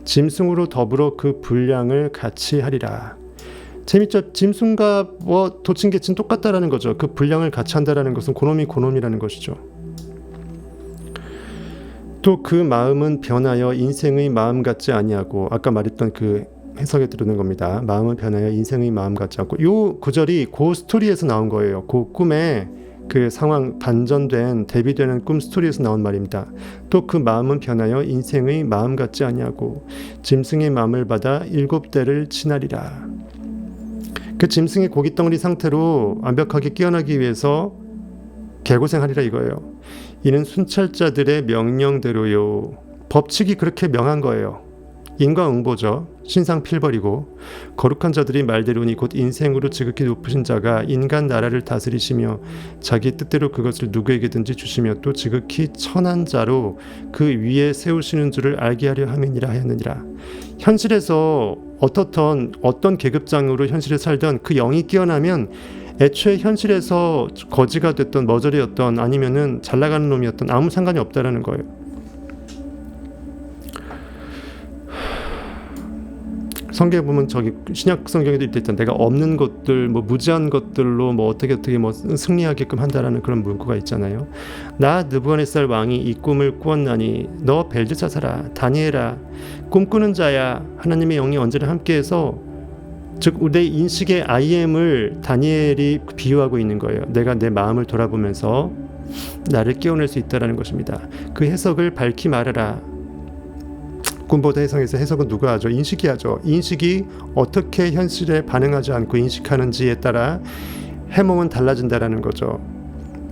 짐승으로 더불어 그 분량을 같이 하리라. 재밌죠? 짐승과 도친개친 똑같다라는 거죠. 그 분량을 같이 한다라는 것은 고놈이라는 것이죠. 또 그 마음은 변하여 인생의 마음 같지 아니하고, 아까 말했던 그 해석에 들어오는 겁니다. 마음은 변하여 인생의 마음 같지 않고, 요 구절이 그 스토리에서 나온 거예요. 그 꿈의 그 상황 반전된 대비되는 꿈 스토리에서 나온 말입니다. 또 그 마음은 변하여 인생의 마음 같지 아니하고 짐승의 마음을 받아 7대를 지나리라. 그 짐승의 고깃덩어리 상태로 완벽하게 깨어나기 위해서 개고생하리라 이거예요. 이는 순찰자들의 명령대로요. 법칙이 그렇게 명한 거예요. 인과응보죠. 신상필벌이고 거룩한 자들이 말대로니 곧 인생으로 지극히 높으신 자가 인간 나라를 다스리시며 자기 뜻대로 그것을 누구에게든지 주시며 또 지극히 천한 자로 그 위에 세우시는 줄을 알게 하려 함이니라 하였느니라. 현실에서 어떤 계급장으로 현실에 살던 그 영이 깨어나면 애초에 현실에서 거지가 됐던 머저리였던 아니면은 잘나가는 놈이었던 아무 상관이 없다라는 거예요. 성경에 보면 저기 신약 성경에도 있던 내가 없는 것들 무지한 것들로 어떻게 승리하게끔 한다라는 그런 문구가 있잖아요. 나 느부갓네살 왕이 이 꿈을 꾸었나니 너 벨드사사라 다니엘아 꿈꾸는 자야 하나님의 영이 언제나 함께해서 즉 우리 인식의 I am을 다니엘이 비유하고 있는 거예요. 내가 내 마음을 돌아보면서 나를 깨워낼 수 있다라는 것입니다. 그 해석을 밝히 말하라. 꿈보다 해석은 누가 하죠? 인식이 하죠. 인식이 어떻게 현실에 반응하지 않고 인식하는지에 따라 해몽은 달라진다라는 거죠.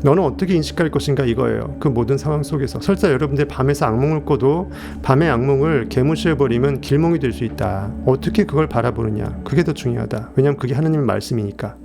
너는 어떻게 인식할 것인가 이거예요. 그 모든 상황 속에서. 설사 여러분들 밤에서 악몽을 꿔도 밤의 악몽을 개무시해버리면 길몽이 될 수 있다. 어떻게 그걸 바라보느냐. 그게 더 중요하다. 왜냐하면 그게 하나님의 말씀이니까.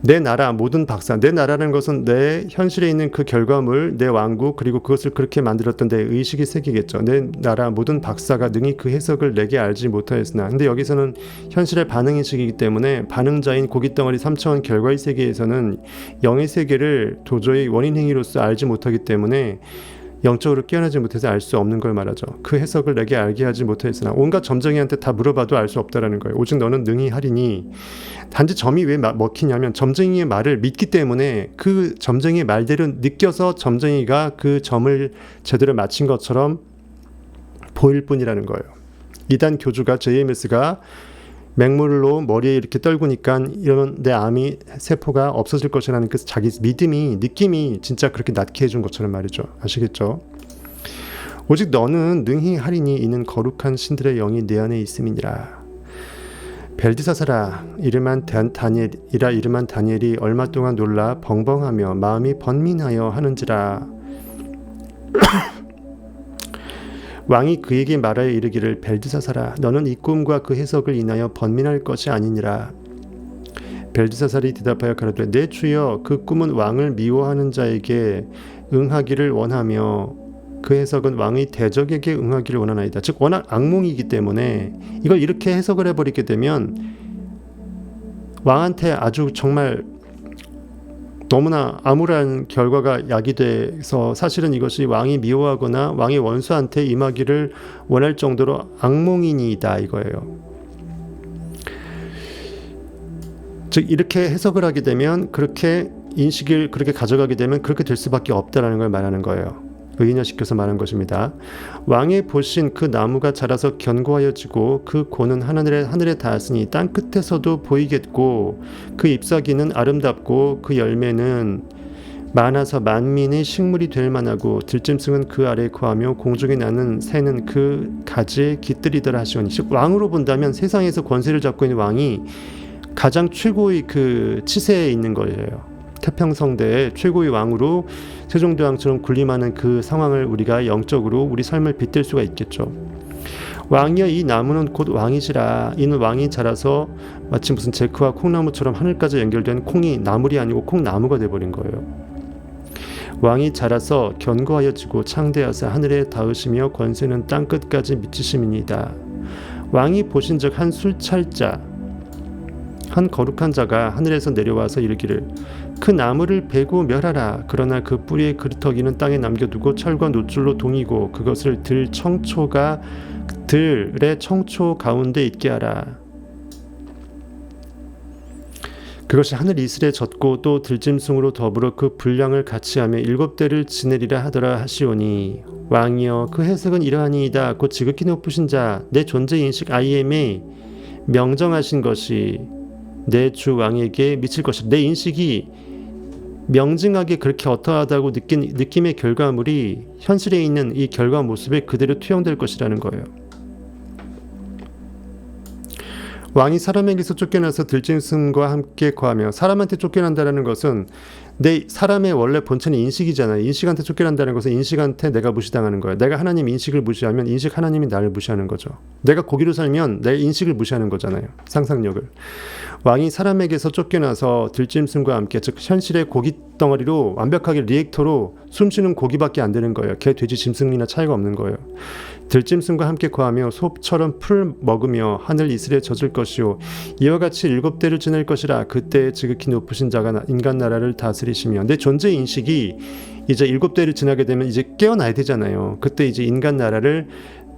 내 나라 모든 박사, 내 나라라는 것은 내 현실에 있는 그 결과물, 내 왕국 그리고 그것을 그렇게 만들었던 내 의식이 새기겠죠. 내 나라 모든 박사가 능히 그 해석을 내게 알지 못하였으나 근데 여기서는 현실의 반응의식이기 때문에 반응자인 고깃덩어리 3차원 결과의 세계에서는 영의 세계를 도저히 원인행위로서 알지 못하기 때문에 영적으로 깨어나지 못해서 알 수 없는 걸 말하죠. 그 해석을 내게 알게 하지 못하였으나 온갖 점쟁이한테 다 물어봐도 알 수 없다라는 거예요. 오직 너는 능히 하리니 단지 점이 왜 먹히냐면 점쟁이의 말을 믿기 때문에 그 점쟁이의 말대로 느껴서 점쟁이가 그 점을 제대로 맞힌 것처럼 보일 뿐이라는 거예요. 이단 교주가 JMS가 맹물로 머리에 이렇게 떨구니까 이러면 내 암이 세포가 없어질 것이라는 그 자기 믿음이 느낌이 진짜 그렇게 낫게 해준 것처럼 말이죠. 아시겠죠? 오직 너는 능히 하리니 이는 거룩한 신들의 영이 내 안에 있음이니라. 벨드사사라 이름한 다니엘이 얼마 동안 놀라 벙벙하며 마음이 번민하여 하는지라. 왕이 그에게 말하여 이르기를 벨드사사라 너는 이 꿈과 그 해석을 인하여 번민할 것이 아니니라. 벨드사살이 대답하여 가로되 내 주여 그 꿈은 왕을 미워하는 자에게 응하기를 원하며 그 해석은 왕의 대적에게 응하기를 원하나이다. 즉 워낙 악몽이기 때문에 이걸 이렇게 해석을 해버리게 되면 왕한테 아주 정말 너무나 암울한 결과가 야기돼서 사실은 이것이 왕이 미워하거나 왕의 원수한테 임하기를 원할 정도로 악몽이니이다 이거예요. 즉 이렇게 해석을 하게 되면 그렇게 인식을 그렇게 가져가게 되면 그렇게 될 수밖에 없다라는 걸 말하는 거예요. 의인화시켜서 말한 것입니다. 왕의 보신 그 나무가 자라서 견고하여지고 그 고는 하늘에 닿았으니 땅 끝에서도 보이겠고 그 잎사귀는 아름답고 그 열매는 많아서 만민의 식물이 될 만하고 들짐승은 그 아래에 거하며 공중에 나는 새는 그 가지에 깃들이더라 하시오니. 즉 왕으로 본다면 세상에서 권세를 잡고 있는 왕이 가장 최고의 그 치세에 있는 거예요. 태평성대의 최고의 왕으로 세종대왕처럼 군림하는 그 상황을 우리가 영적으로 우리 삶을 빗댈 수가 있겠죠. 왕이여 이 나무는 곧 왕이시라. 이는 왕이 자라서 마치 무슨 제크와 콩나무처럼 하늘까지 연결된 콩이 나물이 아니고 콩나무가 돼버린 거예요. 왕이 자라서 견고하여지고 창대하사 하늘에 닿으시며 권세는 땅끝까지 미치심이니이다. 왕이 보신즉 한 술찰자 한 거룩한 자가 하늘에서 내려와서 이르기를 그 나무를 베고 멸하라. 그러나 그 뿌리의 그루터기는 땅에 남겨두고 철과 놋줄로 동이고 그것을 들의 청초 가운데 있게 하라. 그것이 하늘 이슬에 젖고 또 들짐승으로 더불어 그 분량을 같이 하며 7대를 지내리라 하더라 하시오니 왕이여 그 해석은 이러하니이다. 곧 지극히 높으신 자 내 존재 인식 IM에 명정하신 것이 내 주 왕에게 미칠 것이다. 내 인식이 명징하게 그렇게 어떠하다고 느낌의 결과물이 현실에 있는 이 결과 모습에 그대로 투영될 것이라는 거예요. 왕이 사람에게서 쫓겨나서 들짐승과 함께 거하며 사람한테 쫓겨난다는 것은 내 사람의 원래 본체는 인식이잖아요. 인식한테 쫓겨난다는 것은 인식한테 내가 무시당하는 거예요. 내가 하나님 인식을 무시하면 인식 하나님이 나를 무시하는 거죠. 내가 고기로 살면 내 인식을 무시하는 거잖아요. 상상력을. 왕이 사람에게서 쫓겨나서 들짐승과 함께 즉 현실의 고기 덩어리로 완벽하게 리액터로 숨쉬는 고기밖에 안 되는 거예요. 개, 돼지, 짐승이나 차이가 없는 거예요. 들짐승과 함께 거하며 소처럼 풀 먹으며 하늘 이슬에 젖을 것이요 이와 같이 7대를 지낼 것이라. 그때 지극히 높으신 자가 인간 나라를 다스리시며 내 존재 인식이 이제 7대를 지나게 되면 이제 깨어나야 되잖아요. 그때 이제 인간 나라를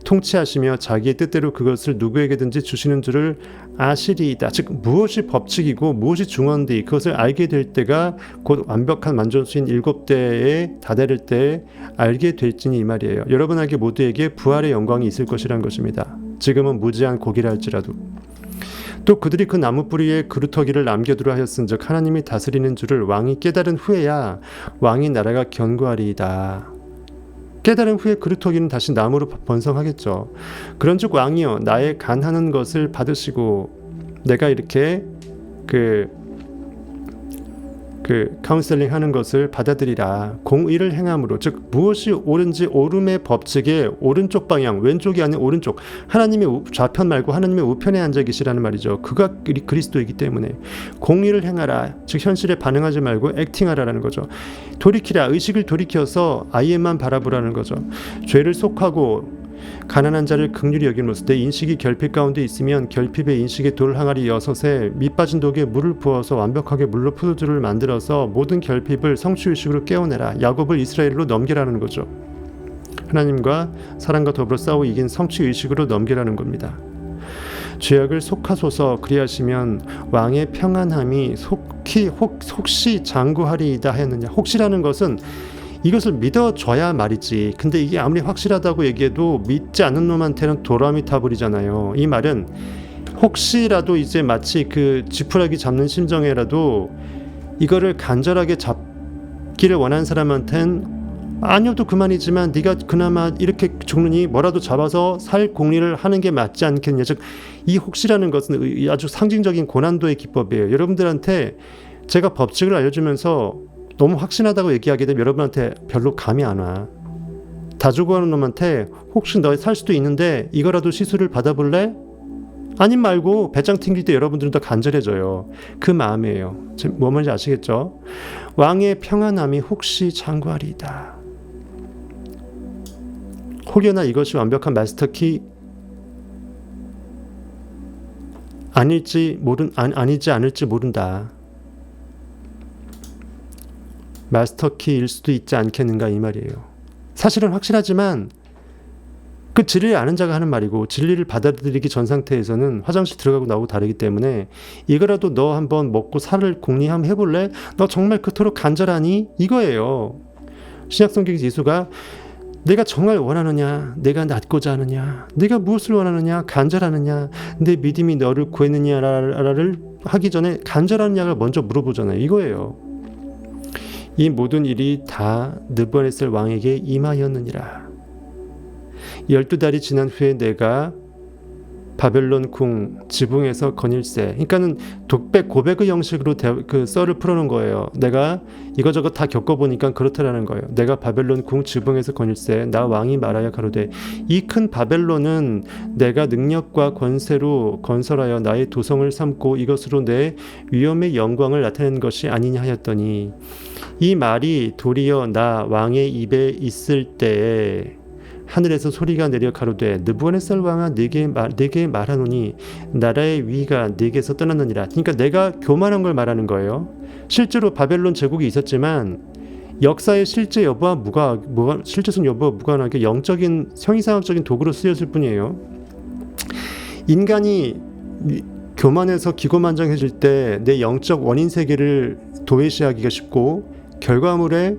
통치하시며 자기의 뜻대로 그것을 누구에게든지 주시는 줄을 아시리이다. 즉 무엇이 법칙이고 무엇이 중원디 그것을 알게 될 때가 곧 완벽한 만존수인 7대에 다다를 때 알게 될지니 이 말이에요. 여러분에게 모두에게 부활의 영광이 있을 것이라는 것입니다. 지금은 무지한 고기라 할지라도. 또 그들이 그 나무 뿌리에 그루터기를 남겨두라 하였은즉 하나님이 다스리는 줄을 왕이 깨달은 후에야 왕의 나라가 견고하리이다. 깨달은 후에 그루터기는 다시 나무로 번성하겠죠. 그런즉 왕이여 나의 간하는 것을 받으시고 내가 이렇게 카운셀링 하는 것을 받아들이라. 공의를 행함으로 즉 무엇이 옳은지 오름의 법칙의 오른쪽 방향 왼쪽이 아닌 오른쪽 하나님의 좌편 말고 하나님의 우편에 앉아 계시라는 말이죠. 그가 그리스도이기 때문에 공의를 행하라. 즉 현실에 반응하지 말고 액팅하라라는 거죠. 돌이키라. 의식을 돌이켜서 IM만 바라보라는 거죠. 죄를 속하고 가난한 자를 긍휼히 여김으로써 내 인식이 결핍 가운데 있으면 결핍의 인식의 돌 항아리 6에 밑 빠진 독에 물을 부어서 완벽하게 물로 푸드를 만들어서 모든 결핍을 성취의식으로 깨어내라. 야곱을 이스라엘로 넘기라는 거죠. 하나님과 사람과 더불어 싸워 이긴 성취의식으로 넘기라는 겁니다. 죄악을 속하소서 그리하시면 왕의 평안함이 혹시 장구하리이다 하였느냐. 혹시라는 것은 이것을 믿어줘야 말이지. 근데 이게 아무리 확실하다고 얘기해도 믿지 않는 놈한테는 도라미 타버리잖아요. 이 말은 혹시라도 이제 마치 그 지푸라기 잡는 심정에라도 이거를 간절하게 잡기를 원하는 사람한텐 아니어도 그만이지만 네가 그나마 이렇게 죽느니 뭐라도 잡아서 살 공리를 하는 게 맞지 않겠냐. 즉 이 혹시라는 것은 아주 상징적인 고난도의 기법이에요. 여러분들한테 제가 법칙을 알려주면서 너무 확신하다고 얘기하게 되면 여러분한테 별로 감이 안 와. 다 죽어가는 놈한테 혹시 너 살 수도 있는데 이거라도 시술을 받아볼래? 아님 말고 배짱 튕길 때 여러분들은 더 간절해져요. 그 마음이에요. 뭐 말인지 아시겠죠? 왕의 평안함이 혹시 장구하리이다. 혹여나 이것이 완벽한 마스터키 아니지 않을지 모른다. 마스터키일 수도 있지 않겠는가 이 말이에요. 사실은 확실하지만 그 진리를 아는 자가 하는 말이고 진리를 받아들이기 전 상태에서는 화장실 들어가고 나오고 다르기 때문에 이거라도 너 한번 먹고 살을 공리 한번 해볼래? 너 정말 그토록 간절하니? 이거예요. 신약성경에서 예수가 내가 정말 원하느냐? 내가 낫고자 하느냐? 내가 무엇을 원하느냐? 간절하느냐? 내 믿음이 너를 구했느냐를 하기 전에 간절하느냐를 먼저 물어보잖아요. 이거예요. 이 모든 일이 다 느부갓네살 왕에게 임하였느니라. 12달이 지난 후에 내가 바벨론 궁 지붕에서 거닐세. 그러니까는 독백 고백의 형식으로 그 썰을 풀어놓은 거예요. 내가 이거저거 다 겪어보니까 그렇다라는 거예요. 내가 바벨론 궁 지붕에서 거닐세. 나 왕이 말하여 가로되 이 큰 바벨론은 내가 능력과 권세로 건설하여 나의 도성을 삼고 이것으로 내 위엄의 영광을 나타낸 것이 아니냐 하였더니 이 말이 도리어 나 왕의 입에 있을 때에 하늘에서 소리가 내려 가로되 느부갓네살 왕아 네게 말하노니 나라의 위가 네게서 떠났느니라. 그러니까 내가 교만한 걸 말하는 거예요. 실제로 바벨론 제국이 있었지만 역사의 실제 여부와 실제성 여부와 무관하게 영적인 형이상학적인 도구로 쓰였을 뿐이에요. 인간이 교만해서 기고만장해질 때 내 영적 원인 세계를 도외시하기가 쉽고 결과물에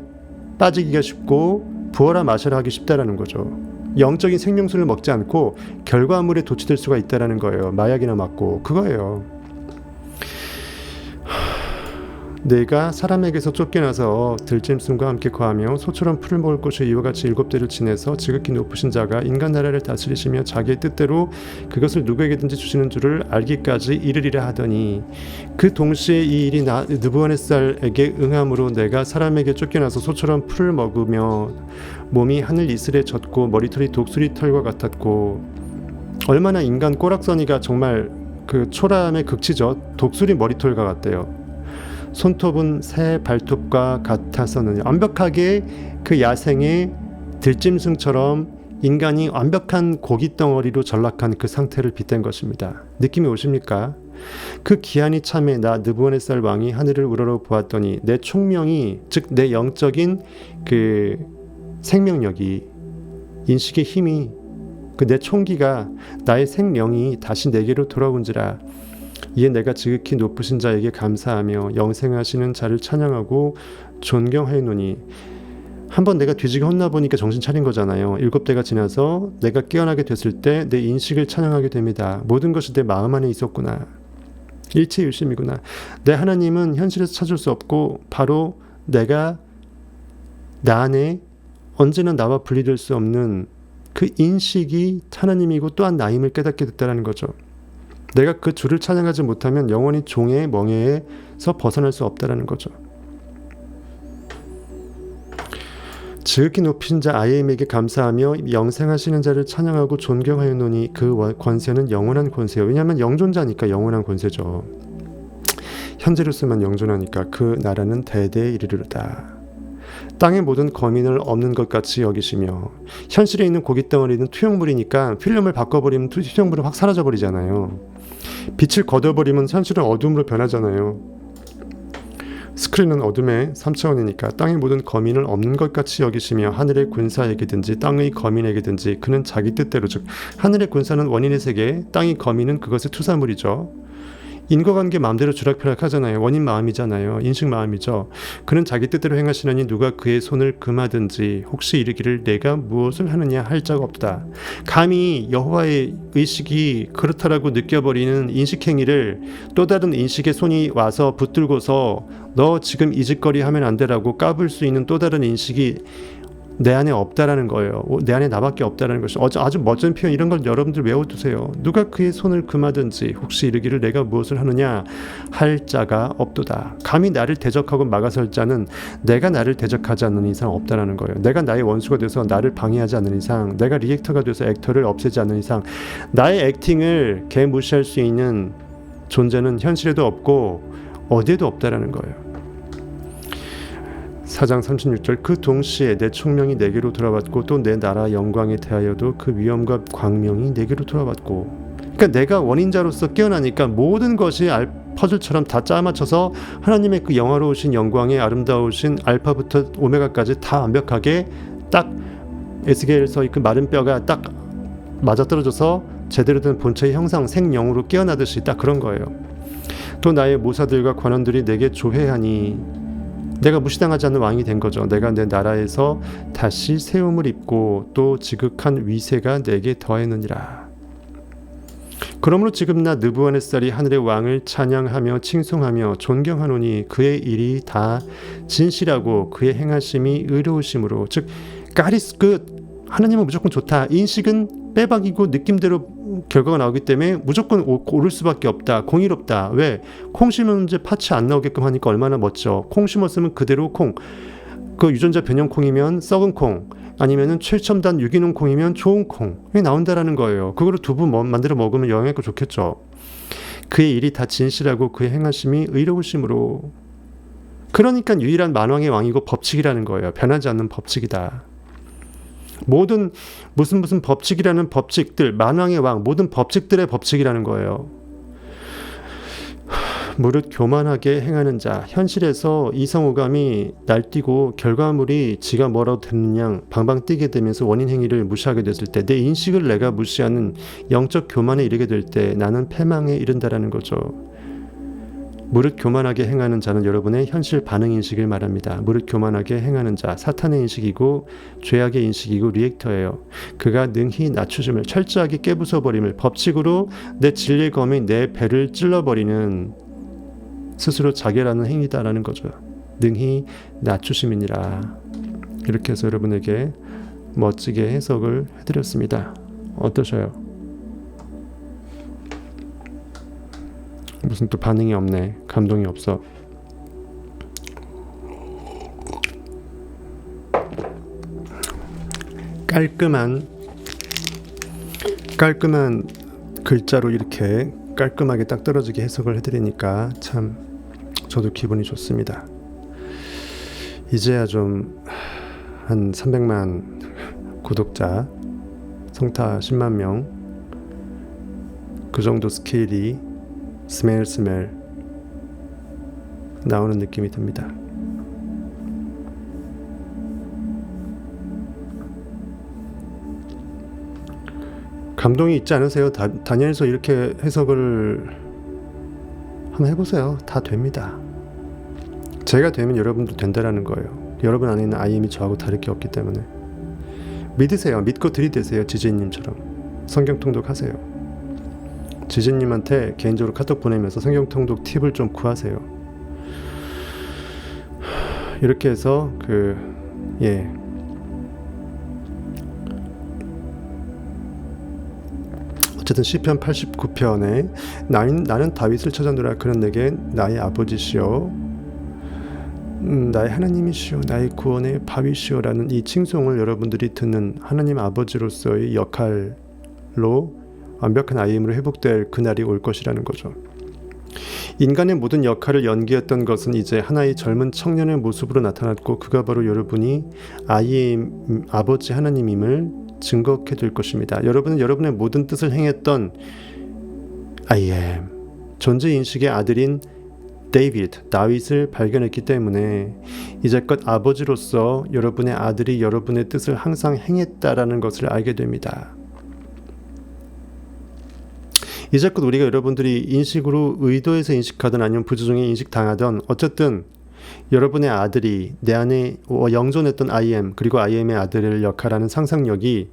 빠지기가 쉽고 부어라 마셔라 하기 쉽다라는 거죠. 영적인 생명수를 먹지 않고 결과물에 도취될 수가 있다라는 거예요. 마약이나 맞고 그거예요. 내가 사람에게서 쫓겨나서 들짐승과 함께 거하며 소처럼 풀을 먹을 곳에 이와 같이 7대를 지내서 지극히 높으신 자가 인간 나라를 다스리시며 자기의 뜻대로 그것을 누구에게든지 주시는 줄을 알기까지 이르리라 하더니 그 동시에 이 일이 느부갓네살에게 응함으로 내가 사람에게 쫓겨나서 소처럼 풀을 먹으며 몸이 하늘 이슬에 젖고 머리털이 독수리 털과 같았고 얼마나 인간 꼬락서니가 정말 그 초라함의 극치죠. 독수리 머리털과 같대요. 손톱은 새 발톱과 같아서는 완벽하게 그 야생의 들짐승처럼 인간이 완벽한 고기 덩어리로 전락한 그 상태를 빗댄 것입니다. 느낌이 오십니까? 그 기한이 참에 나 느부갓네살 왕이 하늘을 우러러 보았더니 내 총명이 즉 내 영적인 그 생명력이 인식의 힘이 그 내 총기가 나의 생명이 다시 내게로 돌아온지라. 이에 내가 지극히 높으신 자에게 감사하며 영생하시는 자를 찬양하고 존경하였노니 한번 내가 뒤지게 혼나보니까 정신 차린 거잖아요. 7대가 지나서 내가 깨어나게 됐을 때 내 인식을 찬양하게 됩니다. 모든 것이 내 마음 안에 있었구나. 일체일심이구나. 내 하나님은 현실에서 찾을 수 없고 바로 내가 나 안에 언제나 나와 분리될 수 없는 그 인식이 하나님이고 또한 나임을 깨닫게 됐다는 거죠. 내가 그 주를 찬양하지 못하면 영원히 종의 멍에에서 벗어날 수 없다는 거죠. 지극히 높인 자 아이엠에게 감사하며 영생하시는 자를 찬양하고 존경하였노니 그 권세는 영원한 권세요. 왜냐하면 영존자니까 영원한 권세죠. 현재로서만 영존하니까 그 나라는 대대에 이르리로다. 땅의 모든 거민을 없는 것 같이 여기시며 현실에 있는 고깃덩어리는 투영물이니까 필름을 바꿔버리면 투영물은 확 사라져버리잖아요. 빛을 걷어버리면 현실은 어둠으로 변하잖아요. 스크린은 어둠의 3차원이니까 땅의 모든 거민을 없는 것 같이 여기시며 하늘의 군사에게든지 땅의 거민에게든지 그는 자기 뜻대로 즉 하늘의 군사는 원인의 세계, 땅의 거민은 그것의 투사물이죠. 인과관계 마음대로 주락펴락하잖아요. 원인 마음이잖아요. 인식 마음이죠. 그는 자기 뜻대로 행하시느니 누가 그의 손을 금하든지 혹시 이르기를 내가 무엇을 하느냐 할 자가 없다. 감히 여호와의 의식이 그렇다라고 느껴버리는 인식행위를 또 다른 인식의 손이 와서 붙들고서 너 지금 이 짓거리 하면 안 되라고 까불 수 있는 또 다른 인식이 내 안에 없다라는 거예요. 내 안에 나밖에 없다라는 것이 아주 멋진 표현. 이런 걸 여러분들 외워두세요. 누가 그의 손을 금하든지 혹시 이르기를 내가 무엇을 하느냐 할 자가 없도다. 감히 나를 대적하고 막아설 자는 내가 나를 대적하지 않는 이상 없다라는 거예요. 내가 나의 원수가 돼서 나를 방해하지 않는 이상, 내가 리액터가 돼서 액터를 없애지 않는 이상, 나의 액팅을 개무시할 수 있는 존재는 현실에도 없고 어디에도 없다라는 거예요. 4장 36절 그 동시에 내 총명이 내게로 돌아왔고 또 내 나라 영광에 대하여도 그 위엄과 광명이 내게로 돌아왔고. 그러니까 내가 원인자로서 깨어나니까 모든 것이 퍼즐처럼 다 짜맞춰서 하나님의 그 영화로우신 영광의 아름다우신 알파부터 오메가까지 다 완벽하게 딱 에스겔서의 그 마른 뼈가 딱 맞아떨어져서 제대로 된 본체의 형상 생영으로 깨어나듯이 딱 그런 거예요. 또 나의 모사들과 관원들이 내게 조회하니 내가 무시당하지 않는 왕이 된 거죠. 내가 내 나라에서 다시 세움을 입고 또 지극한 위세가 내게 더하였느니라. 그러므로 지금 나 느부갓네살이 하늘의 왕을 찬양하며 칭송하며 존경하노니 그의 일이 다 진실하고 그의 행하심이 의로우심으로 즉 하나님은 무조건 좋다. 인식은 빼박이고 느낌대로 결과가 나오기 때문에 무조건 오를 수밖에 없다. 공의롭다. 왜? 콩 심으면 이제 팥이 안 나오게끔 하니까 얼마나 멋져. 콩 심었으면 그대로 콩. 그 유전자 변형 콩이면 썩은 콩, 아니면은 최첨단 유기농 콩이면 좋은 콩이 나온다라는 거예요. 그거를 두부 만들어 먹으면 영양가 좋겠죠. 그의 일이 다 진실하고 그의 행하심이 의로우심으로. 그러니까 유일한 만왕의 왕이고 법칙이라는 거예요. 변하지 않는 법칙이다. 모든 무슨 법칙이라는 법칙들, 만왕의 왕, 모든 법칙들의 법칙이라는 거예요. 무릇 교만하게 행하는 자, 현실에서 이성오감이 날뛰고 결과물이 지가 뭐라도 되는 양 방방 뛰게 되면서 원인 행위를 무시하게 됐을 때, 내 인식을 내가 무시하는 영적 교만에 이르게 될 때 나는 패망에 이른다라는 거죠. 무릇 교만하게 행하는 자는 여러분의 현실 반응 인식을 말합니다. 무릇 교만하게 행하는 자, 사탄의 인식이고 죄악의 인식이고 리액터예요. 그가 능히 낮추심을, 철저하게 깨부숴버림을, 법칙으로 내 진리의 검이 내 배를 찔러버리는 스스로 자결하는 행위다라는 거죠. 능히 낮추심이니라. 이렇게 해서 여러분에게 멋지게 해석을 해드렸습니다. 어떠셔요? 무슨 또 반응이 없네. 감동이 없어. 깔끔한 글자로 이렇게 깔끔하게 딱 떨어지게 해석을 해드리니까 참 저도 기분이 좋습니다. 이제야 좀 한 300만 구독자, 성타 10만 명, 그 정도 스케일이 스멜 나오는 느낌이 듭니다. 감동이 있지 않으세요? 다니엘서 이렇게 해석을 한번 해보세요. 다 됩니다. 제가 되면 여러분도 된다라는 거예요. 여러분 안에 있는 IM이 저하고 다를 게 없기 때문에 믿으세요. 믿고 들이대세요. 지지님처럼 성경 통독하세요. 지지님한테 개인적으로 카톡 보내면서 성경 통독 팁을 좀 구하세요. 이렇게 해서 어쨌든 시편 89편에 나는 다윗을 찾아노라. 그는 내게 나의 아버지시여 나의 하나님이시여 나의 구원의 바위시여 라는 이 칭송을 여러분들이 듣는 하나님 아버지로서의 역할로 완벽한 IM으로 회복될 그날이 올 것이라는 거죠. 인간의 모든 역할을 연기했던 것은 이제 하나의 젊은 청년의 모습으로 나타났고, 그가 바로 여러분이 IM 아버지 하나님임을 증거하게 될 것입니다. 여러분은 여러분의 모든 뜻을 행했던 I am 존재인식의 아들인 다윗을 발견했기 때문에 이제껏 아버지로서 여러분의 아들이 여러분의 뜻을 항상 행했다라는 것을 알게 됩니다. 이제껏 우리가 여러분들이 인식으로 의도해서 인식하든 아니면 부조정에 인식당하든 어쨌든 여러분의 아들이 내 안에 영존했던 I am, 그리고 I am의 아들을 역할하는 상상력이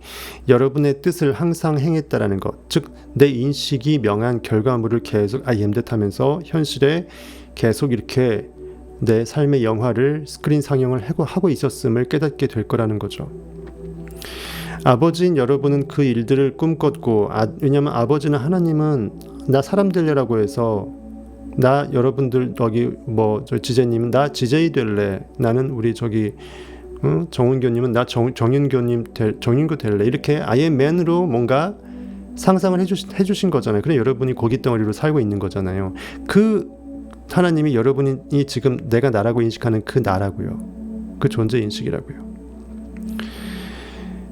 여러분의 뜻을 항상 행했다라는 것, 즉 내 인식이 명한 결과물을 계속 I am 듯하면서 현실에 계속 이렇게 내 삶의 영화를 스크린 상영을 하고 있었음을 깨닫게 될 거라는 거죠. 아버지인 여러분은 그 일들을 꿈꿨고, 왜냐하면 아버지는 하나님은 나 사람 되려라고 해서 나 여러분들 여기 지제님은 나 지제이 될래, 나는 우리 정은교님은 나 정윤교 될래, 이렇게 아예 맨으로 뭔가 상상을 해주신 거잖아요. 그래 여러분이 고깃 덩어리로 살고 있는 거잖아요. 그 하나님이 여러분이 지금 내가 나라고 인식하는 그 나라고요. 그 존재 인식이라고요.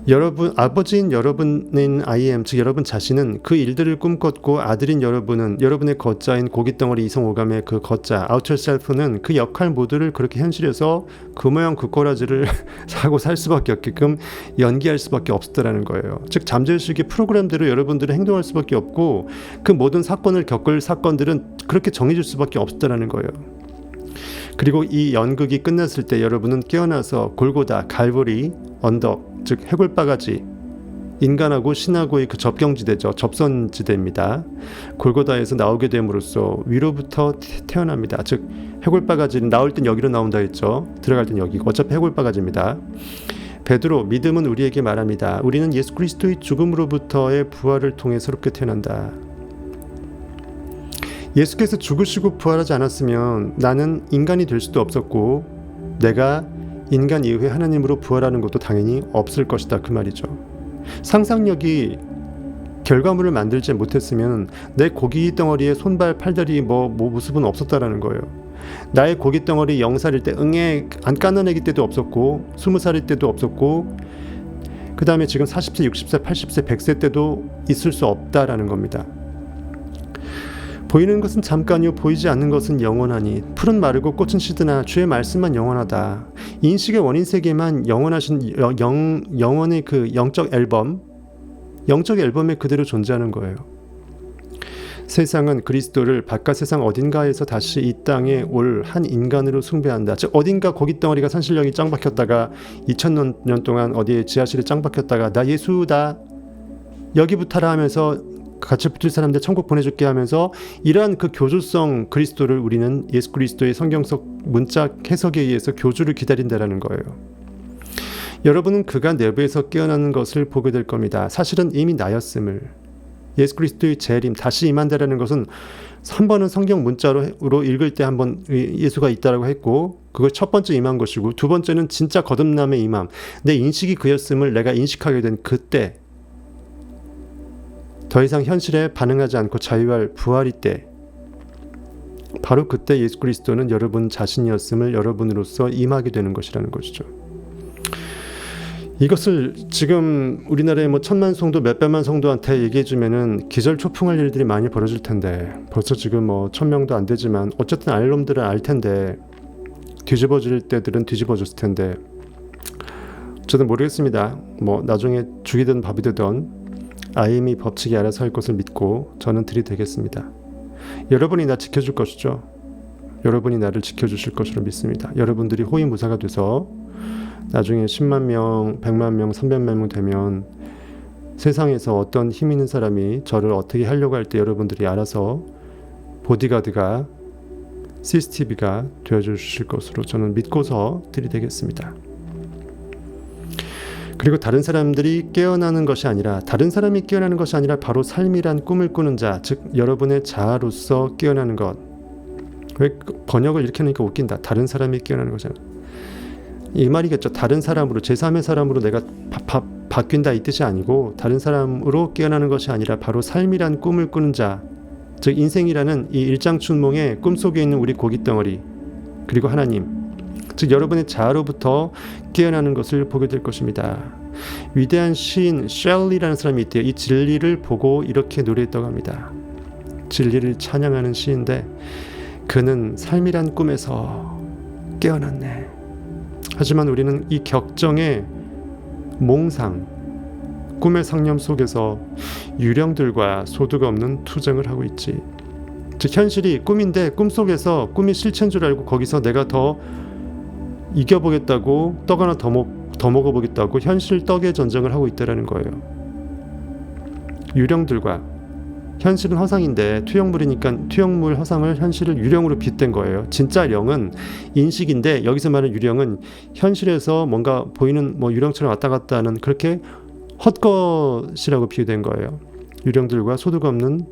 여러분, 아버지인 여러분인 I am, 즉 여러분 자신은 그 일들을 꿈꿨고, 아들인 여러분은 여러분의 걷자인 고깃덩어리 이성오감의 그 걷자 outer self는 그 역할 모두를 그렇게 현실에서 그 모양 그 꼬라지를 사고 살 수밖에 없게끔 연기할 수밖에 없었다라는 거예요. 즉 잠재의식의 프로그램대로 여러분들은 행동할 수밖에 없고, 그 모든 사건을 겪을 사건들은 그렇게 정해질 수밖에 없었다라는 거예요. 그리고 이 연극이 끝났을 때 여러분은 깨어나서 골고다, 갈보리, 언덕, 즉 해골바가지, 인간하고 신하고의 그 접경지대죠. 접선지대입니다. 골고다에서 나오게 됨으로써 위로부터 태어납니다. 즉 해골바가지는 나올 땐 여기로 나온다 했죠. 들어갈 땐 여기고, 어차피 해골바가지입니다. 베드로, 믿음은 우리에게 말합니다. 우리는 예수 그리스도의 죽음으로부터의 부활을 통해 새롭게 태어난다. 예수께서 죽으시고 부활하지 않았으면 나는 인간이 될 수도 없었고 내가 인간 이후에 하나님으로 부활하는 것도 당연히 없을 것이다, 그 말이죠. 상상력이 결과물을 만들지 못했으면 내 고기 덩어리에 손발 팔다리 모습은 없었다라는 거예요. 나의 고기 덩어리 0살일 때 응애 안 까나내기 때도 없었고 20살일 때도 없었고 그 다음에 지금 40세, 60세, 80세, 100세 때도 있을 수 없다라는 겁니다. 보이는 것은 잠깐이요 보이지 않는 것은 영원하니 풀은 마르고 꽃은 시드나 주의 말씀만 영원하다. 인식의 원인 세계만 영원하신 영원의 그 영적 앨범에 그대로 존재하는 거예요. 세상은 그리스도를 바깥 세상 어딘가에서 다시 이 땅에 올 한 인간으로 숭배한다. 즉 어딘가 고깃 덩어리가 산신령이 짱 박혔다가 2000년 동안 어디에 지하실에 짱 박혔다가 나 예수다 여기부터라 하면서 같이 붙을 사람들 천국 보내줄게 하면서 이러한 그 교주성 그리스도를 우리는 예수 그리스도의 성경적 문자 해석에 의해서 교주를 기다린다라는 거예요. 여러분은 그가 내부에서 깨어나는 것을 보게 될 겁니다. 사실은 이미 나였음을. 예수 그리스도의 재림 다시 임한다라는 것은 한 번은 성경 문자로 읽을 때 한 번 예수가 있다라고 했고 그걸 첫 번째 임한 것이고 두 번째는 진짜 거듭남의 임함. 내 인식이 그였음을 내가 인식하게 된 그때 더 이상 현실에 반응하지 않고 자유할 부활이 때 바로 그때 예수 그리스도는 여러분 자신이었음을 여러분으로서 임하게 되는 것이라는 것이죠. 이것을 지금 우리나라의 1000만 성도 몇백만 성도한테 얘기해주면은 기절초풍할 일들이 많이 벌어질 텐데 벌써 지금 1000명도 안 되지만 어쨌든 알 놈들은 알 텐데 뒤집어질 때들은 뒤집어졌을 텐데 저도 모르겠습니다. 나중에 죽이든 밥이 되든 아임이 법칙이 알아서 할 것을 믿고 저는 들이대겠습니다. 여러분이 나 지켜줄 것이죠. 여러분이 나를 지켜주실 것으로 믿습니다. 여러분들이 호위무사가 돼서 나중에 10만 명, 100만 명, 300만 명 되면 세상에서 어떤 힘 있는 사람이 저를 어떻게 하려고 할 때 여러분들이 알아서 보디가드가 CCTV가 되어주실 것으로 저는 믿고서 들이대겠습니다. 그리고 다른 사람이 깨어나는 것이 아니라 바로 삶이란 꿈을 꾸는 자, 즉 여러분의 자아로서 깨어나는 것. 왜 번역을 이렇게 하니까 웃긴다. 다른 사람이 깨어나는 거잖아. 이 말이겠죠. 다른 사람으로 제3의 사람으로 내가 바뀐다 이 뜻이 아니고 다른 사람으로 깨어나는 것이 아니라 바로 삶이란 꿈을 꾸는 자, 즉 인생이라는 이 일장춘몽의 꿈속에 있는 우리 고깃덩어리 그리고 하나님, 즉 여러분의 자아로부터 깨어나는 것을 보게 될 것입니다. 위대한 시인 셸리라는 사람이 있대요. 이 진리를 보고 이렇게 노래했다고 합니다. 진리를 찬양하는 시인데 그는 삶이란 꿈에서 깨어났네. 하지만 우리는 이 격정의 몽상, 꿈의 상념 속에서 유령들과 소득 없는 투쟁을 하고 있지. 즉 현실이 꿈인데 꿈속에서 꿈이 실체인 줄 알고 거기서 내가 더 이겨보겠다고 떡 하나 더 먹어보겠다고 현실 떡의 전쟁을 하고 있다는 거예요. 유령들과 현실은 허상인데 투영물이니까 투영물 허상을 현실을 유령으로 빗댄 거예요. 진짜 영은 인식인데 여기서 말하는 유령은 현실에서 뭔가 보이는 유령처럼 왔다 갔다 하는 그렇게 헛것이라고 비유된 거예요. 유령들과 소득 없는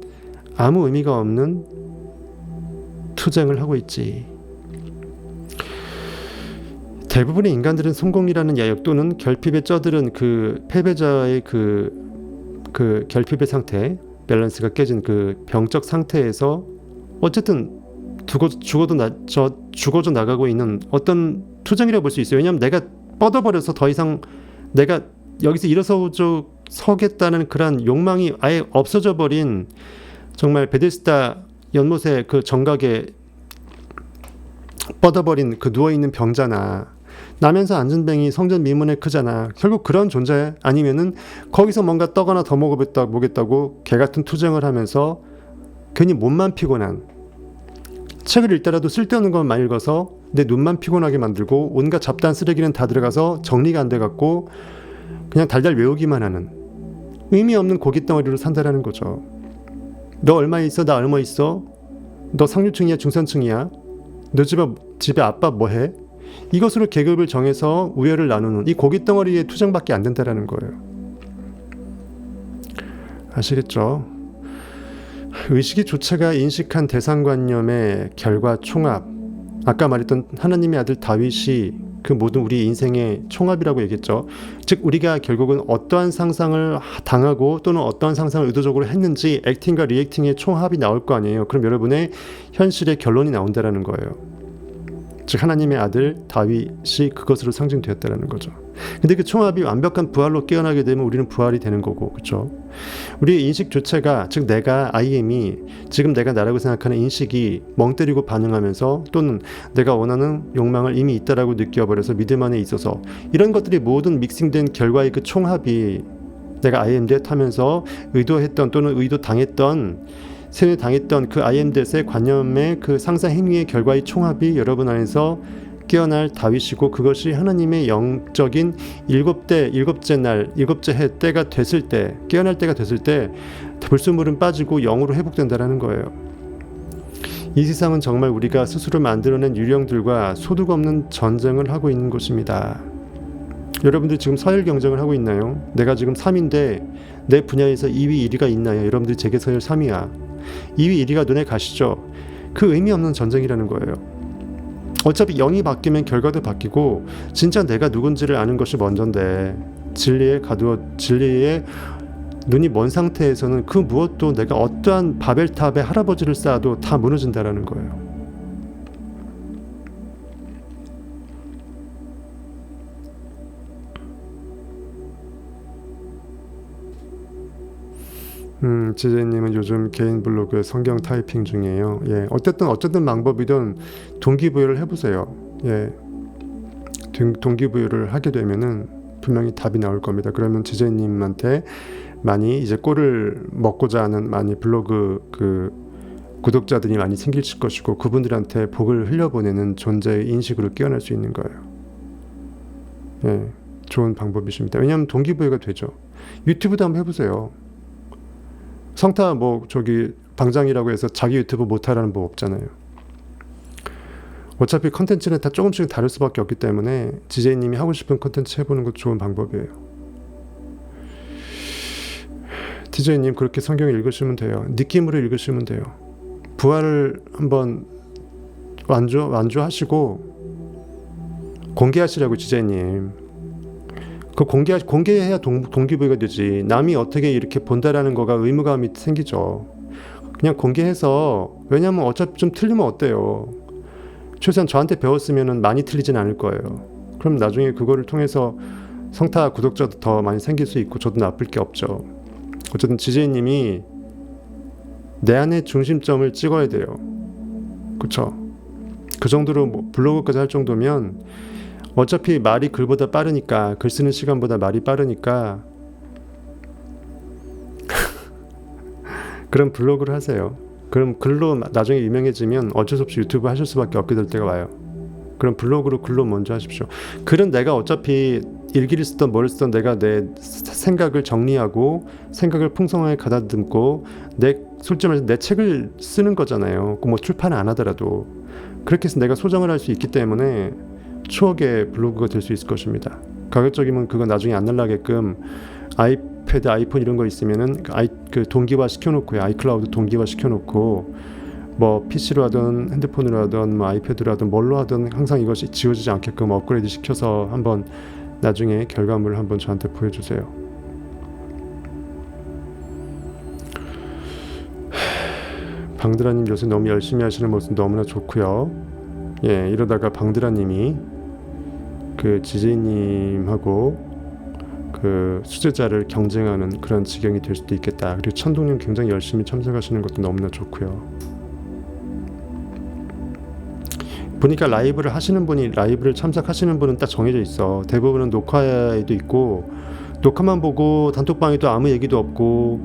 아무 의미가 없는 투쟁을 하고 있지. 대부분의 인간들은 성공이라는 야욕 또는 결핍에 쩌들은 그 패배자의 그 결핍의 상태, 밸런스가 깨진 그 병적 상태에서 어쨌든 죽어져 나가고 있는 어떤 투쟁이라고 볼 수 있어요. 왜냐하면 내가 뻗어버려서 더 이상 내가 여기서 서겠다는 그런 욕망이 아예 없어져 버린 정말 베데스다 연못의 그 정각에 뻗어버린 그 누워있는 병자나 나면서 앉은 뱅이 성전 미문에 크잖아. 결국 그런 존재 아니면은 거기서 뭔가 떡 하나 더 먹겠다고 개같은 투쟁을 하면서 괜히 몸만 피곤한 책을 읽더라도 쓸데없는 것만 읽어서 내 눈만 피곤하게 만들고 온갖 잡다한 쓰레기는 다 들어가서 정리가 안 돼갖고 그냥 달달 외우기만 하는 의미 없는 고깃덩어리로 산다라는 거죠. 너 얼마 있어? 나 얼마 있어? 너 상류층이야? 중산층이야? 너 집에 아빠 뭐해? 이것으로 계급을 정해서 우열을 나누는 이 고깃덩어리의 투쟁밖에 안 된다라는 거예요. 아시겠죠? 의식의 조차가 인식한 대상관념의 결과 총합, 아까 말했던 하나님의 아들 다윗이 그 모든 우리 인생의 총합이라고 얘기했죠. 즉 우리가 결국은 어떠한 상상을 당하고 또는 어떠한 상상을 의도적으로 했는지 액팅과 리액팅의 총합이 나올 거 아니에요. 그럼 여러분의 현실의 결론이 나온다라는 거예요. 즉 하나님의 아들 다윗이 그것으로 상징되었다라는 거죠. 근데 그 총합이 완벽한 부활로 깨어나게 되면 우리는 부활이 되는 거고, 그렇죠? 우리의 인식 조차가, 즉 내가 IM이 지금 내가 나라고 생각하는 인식이 멍 때리고 반응하면서 또는 내가 원하는 욕망을 이미 있다라고 느껴버려서 믿음 안에 있어서 이런 것들이 모든 믹싱된 결과의 그 총합이 내가 I am that 하면서 의도했던 또는 의도당했던 세뇌당했던 그 I am that의 관념의 그 상상 행위의 결과의 총합이 여러분 안에서 깨어날 다윗이고, 그것이 하나님의 영적인 일곱째 날, 일곱째 해 때가 됐을 때, 깨어날 때가 됐을 때 불순물은 빠지고 영으로 회복된다라는 거예요. 이 세상은 정말 우리가 스스로 만들어낸 유령들과 소득 없는 전쟁을 하고 있는 곳입니다. 여러분들 지금 서열 경쟁을 하고 있나요? 내가 지금 3위인데 내 분야에서 2위, 1위가 있나요? 여러분들이 제게 서열 3위야. 2위, 1위가 눈에 가시죠? 그 의미 없는 전쟁이라는 거예요. 어차피 영이 바뀌면 결과도 바뀌고 진짜 내가 누군지를 아는 것이 먼저인데 진리에 눈이 먼 상태에서는 그 무엇도 내가 어떠한 바벨탑에 할아버지를 쌓아도 다 무너진다라는 거예요. 지제님은 요즘 개인 블로그 성경 타이핑 중이에요. 예, 어쨌든 방법이든 동기부여를 해보세요. 예, 동기부여를 하게 되면은 분명히 답이 나올 겁니다. 그러면 지제님한테 많이 이제 꼴을 먹고자 하는 많이 블로그 그 구독자들이 많이 생길 것이고, 그분들한테 복을 흘려보내는 존재의 인식으로 깨어날 수 있는 거예요. 예, 좋은 방법이십니다. 왜냐하면 동기부여가 되죠. 유튜브도 한번 해보세요. 성타 방장이라고 해서 자기 유튜브 못하라는 법 없잖아요. 어차피 컨텐츠는 다 조금씩 다를 수밖에 없기 때문에 지제이님이 하고 싶은 컨텐츠 해보는 것도 좋은 방법이에요. 지제이님 그렇게 성경을 읽으시면 돼요. 느낌으로 읽으시면 돼요. 부활을 한번 완주하시고 공개하시라고, 지제이님. 그 공개해야 동기부여가 되지. 남이 어떻게 이렇게 본다라는 거가 의무감이 생기죠. 그냥 공개해서, 왜냐면 어차피 좀 틀리면 어때요. 최소한 저한테 배웠으면 많이 틀리진 않을 거예요. 그럼 나중에 그거를 통해서 성타 구독자도 더 많이 생길 수 있고 저도 나쁠 게 없죠. 어쨌든 지제이님이 내 안의 중심점을 찍어야 돼요. 그쵸? 그 정도로 블로그까지 할 정도면 어차피 말이 글보다 빠르니까, 글 쓰는 시간보다 말이 빠르니까 그럼 블로그를 하세요. 그럼 글로 나중에 유명해지면 어쩔 수 없이 유튜브 하실 수밖에 없게 될 때가 와요. 그럼 블로그로 글로 먼저 하십시오. 글은 내가 어차피 일기를 쓰던 뭘 쓰던 내가 내 생각을 정리하고 생각을 풍성하게 가다듬고 솔직히 말해서 내 책을 쓰는 거잖아요. 뭐 출판 안 하더라도 그렇게 해서 내가 소정을 할 수 있기 때문에 추억의 블로그가 될 수 있을 것입니다. 가급적이면 그거 나중에 안 날라게끔 아이패드, 아이폰 이런 거 있으면은 그 동기화 시켜놓고요. 아이클라우드 동기화 시켜놓고 뭐 PC로 하든 핸드폰으로 하든 뭐 아이패드로 하든 뭘로 하든 항상 이것이 지워지지 않게끔 업그레이드 시켜서 한번 나중에 결과물을 한번 저한테 보여주세요. 방드라님 요새 너무 열심히 하시는 모습 너무나 좋고요. 예, 이러다가 방드라님이 그 지제이님하고 그 수제자를 경쟁하는 그런 지경이 될 수도 있겠다. 그리고 천둥님 굉장히 열심히 참석하시는 것도 너무나 좋고요. 보니까 라이브를 참석하시는 분은 딱 정해져 있어. 대부분은 녹화에도 있고, 녹화만 보고 단톡방에도 아무 얘기도 없고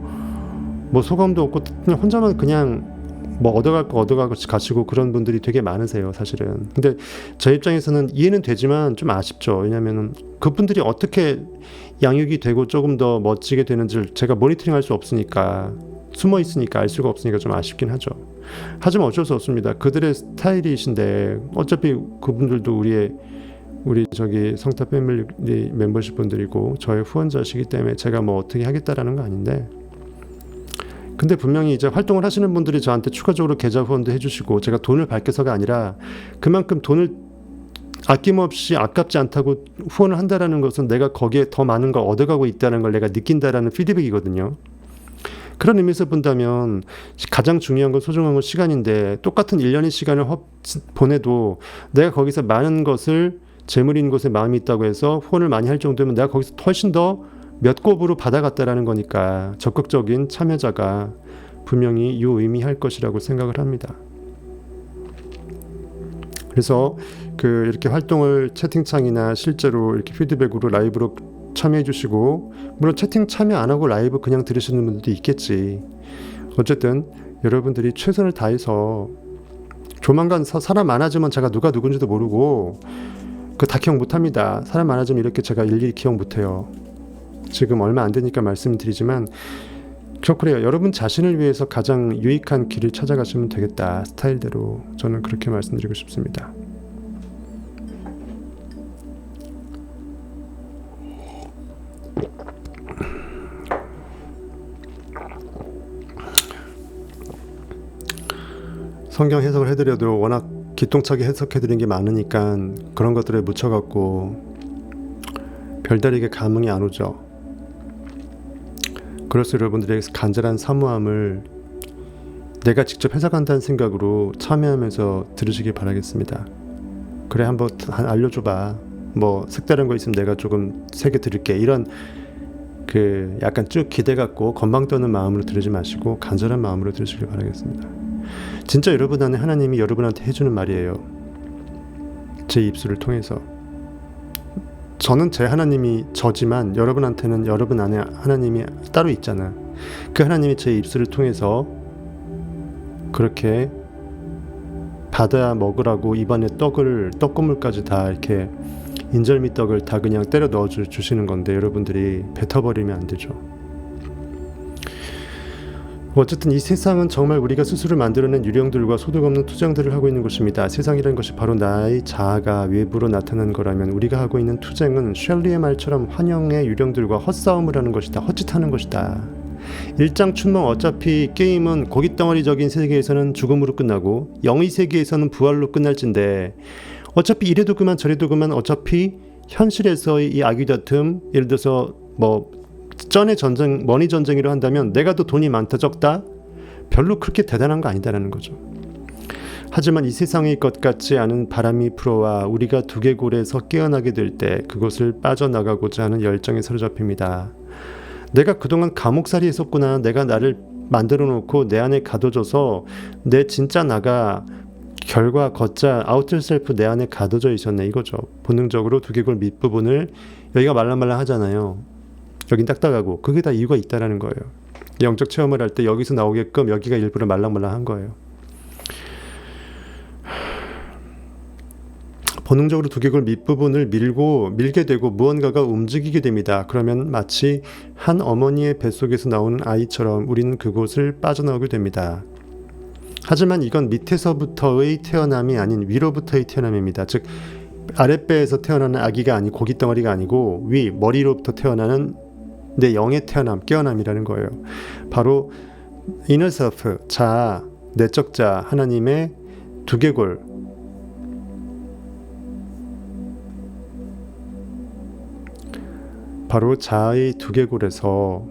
뭐 소감도 없고 그냥 혼자만 그냥 뭐 얻어갈 거 가시고 그런 분들이 되게 많으세요, 사실은. 근데 저 입장에서는 이해는 되지만 좀 아쉽죠. 왜냐면은 그분들이 어떻게 양육이 되고 조금 더 멋지게 되는지를 제가 모니터링할 수 없으니까, 숨어 있으니까 알 수가 없으니까 좀 아쉽긴 하죠. 하지만 어쩔 수 없습니다. 그들의 스타일이신데 어차피 그분들도 우리의 우리 저기 성타 패밀리 멤버십 분들이고 저의 후원자시기 때문에 제가 뭐 어떻게 하겠다라는 거 아닌데, 근데 분명히 이제 활동을 하시는 분들이 저한테 추가적으로 계좌 후원도 해주시고 제가 돈을 밝혀서가 아니라 그만큼 돈을 아낌없이 아깝지 않다고 후원을 한다라는 것은 내가 거기에 더 많은 걸 얻어가고 있다는 걸 내가 느낀다라는 피드백이거든요. 그런 의미에서 본다면 가장 중요한 건 소중한 건 시간인데, 똑같은 1년의 시간을 보내도 내가 거기서 많은 것을 재물인 곳에 마음이 있다고 해서 후원을 많이 할 정도면 내가 거기서 훨씬 더 몇 곱으로 받아갔다라는 거니까 적극적인 참여자가 분명히 유의미할 것이라고 생각을 합니다. 그래서 이렇게 활동을 채팅창이나 실제로 이렇게 피드백으로 라이브로 참여해 주시고, 물론 채팅 참여 안 하고 라이브 그냥 들으시는 분들도 있겠지. 어쨌든 여러분들이 최선을 다해서, 조만간 사람 많아지면 제가 누가 누군지도 모르고 다 기억 못합니다. 사람 많아지면 이렇게 제가 일일이 기억 못해요. 지금 얼마 안 되니까 말씀드리지만 그래요. 여러분 자신을 위해서 가장 유익한 길을 찾아가시면 되겠다, 스타일대로. 저는 그렇게 말씀드리고 싶습니다. 성경 해석을 해드려도 워낙 기똥차게 해석해드린 게 많으니까 그런 것들에 묻혀갖고 별다르게 감흥이 안 오죠. 그래서 여러분들의 간절한 사모함을 내가 직접 해석한다는 생각으로 참여하면서 들으시길 바라겠습니다. 그래, 한번 알려줘봐. 뭐 색다른 거 있으면 내가 조금 세게 들을게. 이런 약간 쭉 기대 갖고 건방 떠는 마음으로 들으지 마시고 간절한 마음으로 들으시길 바라겠습니다. 진짜 여러분 안에 하나님이 여러분한테 해주는 말이에요. 제 입술을 통해서. 저는 제 하나님이 저지만 여러분한테는 여러분 안에 하나님이 따로 있잖아. 그 하나님이 제 입술을 통해서 그렇게 받아 먹으라고 입안에 떡고물까지 다 이렇게 인절미 떡을 다 그냥 때려 넣어 주시는 건데, 여러분들이 뱉어버리면 안 되죠. 어쨌든 이 세상은 정말 우리가 스스로 만들어낸 유령들과 소득 없는 투쟁들을 하고 있는 곳입니다. 세상이라는 것이 바로 나의 자아가 외부로 나타난 거라면 우리가 하고 있는 투쟁은 셸리의 말처럼 환영의 유령들과 헛싸움을 하는 것이다. 헛짓하는 것이다. 일장춘몽. 어차피 게임은 고깃덩어리적인 세계에서는 죽음으로 끝나고 영의 세계에서는 부활로 끝날진데, 어차피 이래도 그만 저래도 그만 어차피 현실에서의 이 아귀다툼, 예를 들어서 뭐 전의 전쟁, 머니 전쟁이라 한다면 내가 더 돈이 많다 적다 별로 그렇게 대단한 거 아니다라는 거죠. 하지만 이 세상의 것 같지 않은 바람이 불어와 우리가 두개골에서 깨어나게 될 때 그것을 빠져나가고자 하는 열정에 사로잡힙니다. 내가 그동안 감옥살이 했었구나. 내가 나를 만들어 놓고 내 안에 가둬져서 내 진짜 나가 결과 걷자 아우터 셀프 내 안에 가둬져 있었네 이거죠. 본능적으로 두개골 밑부분을, 여기가 말랑말랑 하잖아요. 여긴 딱딱하고, 그게 다 이유가 있다라는 거예요. 영적 체험을 할 때 여기서 나오게끔 여기가 일부러 말랑말랑한 거예요. 본능적으로 두개골 밑부분을 밀게 되고 무언가가 움직이게 됩니다. 그러면 마치 한 어머니의 뱃속에서 나오는 아이처럼 우리는 그곳을 빠져나오게 됩니다. 하지만 이건 밑에서부터의 태어남이 아닌 위로부터의 태어남입니다. 즉 아랫배에서 태어나는 아기가 아니고 고깃덩어리가 아니고 위 머리로부터 태어나는 내 영의 태어남, 깨어남이라는 거예요. 바로 이너 셀프, 자아, 내적 자아, 하나님의 두개골, 바로 자아의 두개골에서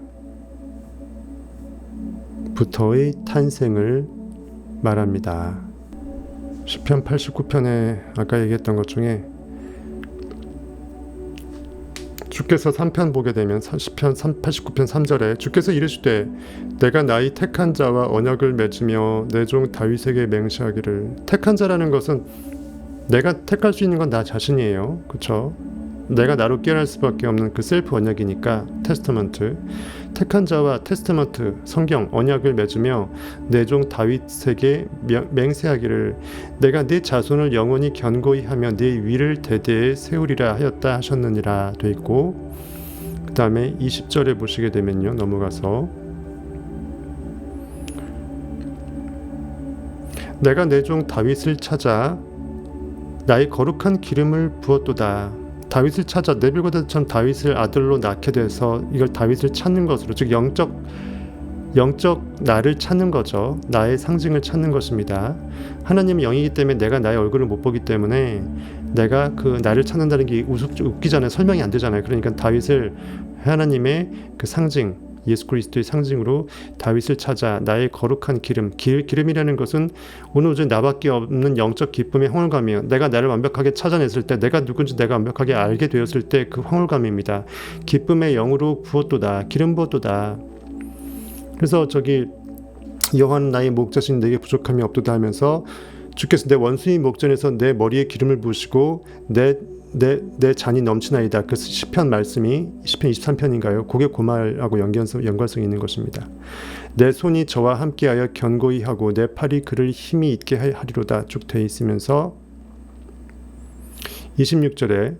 부터의 탄생을 말합니다. 시편 89편에 아까 얘기했던 것 중에 주께서 3편 보게 되면 시편 89편 3절에 주께서 이르시되 내가 나의 택한 자와 언약을 맺으며 내 종 다윗에게 맹세하기를. 택한 자라는 것은 내가 택할 수 있는 건 나 자신이에요. 그렇죠? 내가 나로 깨어날 수밖에 없는 그 셀프 언약이니까 테스터먼트. 택한 자와 테스터먼트, 성경, 언약을 맺으며 내 종 다윗에게 맹세하기를 내가 네 자손을 영원히 견고히 하며 네 위를 대대에 세우리라 하였다 하셨느니라 돼 있고, 그 다음에 20절에 보시게 되면요, 넘어가서 내가 내 종 다윗을 찾아 나의 거룩한 기름을 부었도다. 다윗을 찾아 네부갓네살처럼 다윗을 아들로 낳게 돼서 이걸 다윗을 찾는 것으로, 즉 영적 나를 찾는 거죠. 나의 상징을 찾는 것입니다. 하나님은 영이기 때문에 내가 나의 얼굴을 못 보기 때문에 내가 그 나를 찾는다는 게 웃기잖아요. 설명이 안 되잖아요. 그러니까 다윗을 하나님의 그 상징, 예수 그리스도의 상징으로 다윗을 찾아 나의 거룩한 기름이라는 것은 오늘 오전 나밖에 없는 영적 기쁨의 황홀감이에요. 내가 나를 완벽하게 찾아냈을 때, 내가 누군지 내가 완벽하게 알게 되었을 때 그 황홀감입니다. 기쁨의 영으로 부었도다. 기름 부었도다. 그래서 여호와는 나의 목자신, 내게 부족함이 없도다 하면서 주께서 내 원수의 목전에서 내 머리에 기름을 부으시고 내 잔이 넘치나이다. 그 시편 말씀이 시편 23편인가요? 그게 그 말하고 연관성이 있는 것입니다. 내 손이 저와 함께하여 견고히 하고 내 팔이 그를 힘이 있게 하리로다. 쭉 되어 있으면서 26절에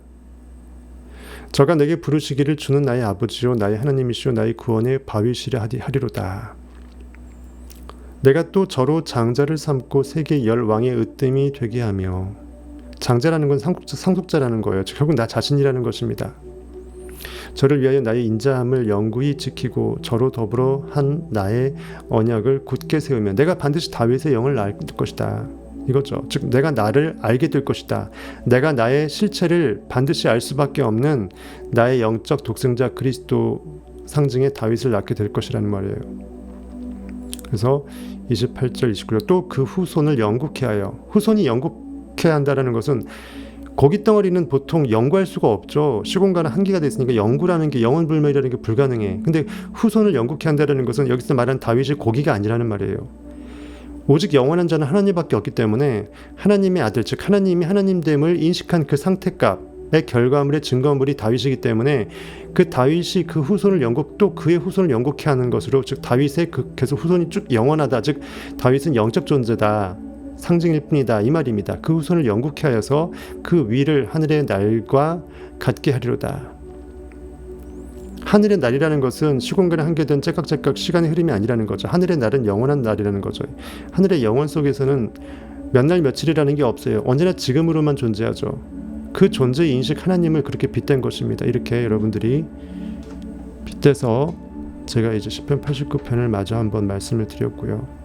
저가 내게 부르시기를 주는 나의 아버지요 나의 하나님이시요 나의 구원의 바위시라 하리로다. 내가 또 저로 장자를 삼고 세계 열 왕의 으뜸이 되게 하며, 장자라는 건 상속자라는 거예요. 결국 나 자신이라는 것입니다. 저를 위하여 나의 인자함을 영구히 지키고 저로 더불어 한 나의 언약을 굳게 세우며, 내가 반드시 다윗의 영을 낳을 것이다. 이거죠. 즉 내가 나를 알게 될 것이다. 내가 나의 실체를 반드시 알 수밖에 없는 나의 영적 독생자 그리스도 상징의 다윗을 낳게 될 것이라는 말이에요. 그래서 28절 29절 또 그 후손을 영국케 하여, 후손이 영국케 한다라는 것은 고기 덩어리는 보통 영구할 수가 없죠. 시공간은 한계가 돼 있으니까 영구라는 게, 영원불멸이라는 게 불가능해. 근데 후손을 영국케 한다라는 것은 여기서 말하는 다윗이 고기가 아니라는 말이에요. 오직 영원한 자는 하나님밖에 없기 때문에 하나님의 아들, 즉 하나님이 하나님됨을 인식한 그 상태값의 결과물의 증거물이 다윗이기 때문에 그 다윗이 그 후손을 또 그의 후손을 영국케 하는 것으로, 즉 다윗의 계속 후손이 쭉 영원하다, 즉 다윗은 영적 존재다, 상징일 뿐이다, 이 말입니다. 그 후손을 영국케 하여서 그 위를 하늘의 날과 같게 하리로다. 하늘의 날이라는 것은 시공간에 한계된 째깍째깍 시간의 흐름이 아니라는 거죠. 하늘의 날은 영원한 날이라는 거죠. 하늘의 영원 속에서는 몇 날 며칠이라는 게 없어요. 언제나 지금으로만 존재하죠. 그 존재 인식 하나님을 그렇게 빗댄 것입니다. 이렇게 여러분들이 빗대서 제가 이제 시편 89편을 마저 한번 말씀을 드렸고요.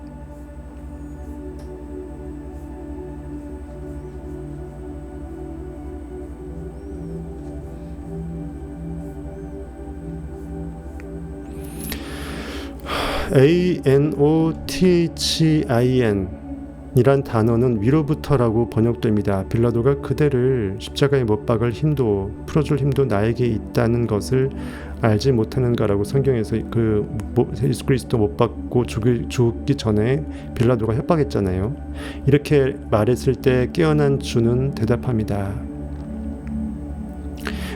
ANOTHIN 이란 단어는 위로부터라고 번역됩니다. 빌라도가 그대를 십자가에 못 박을 힘도, 풀어줄 힘도 나에게 있다는 것을 알지 못하는가라고 성경에서 예수 그리스도 못 박고 죽기 전에 빌라도가 협박했잖아요. 이렇게 말했을 때 깨어난 주는 대답합니다.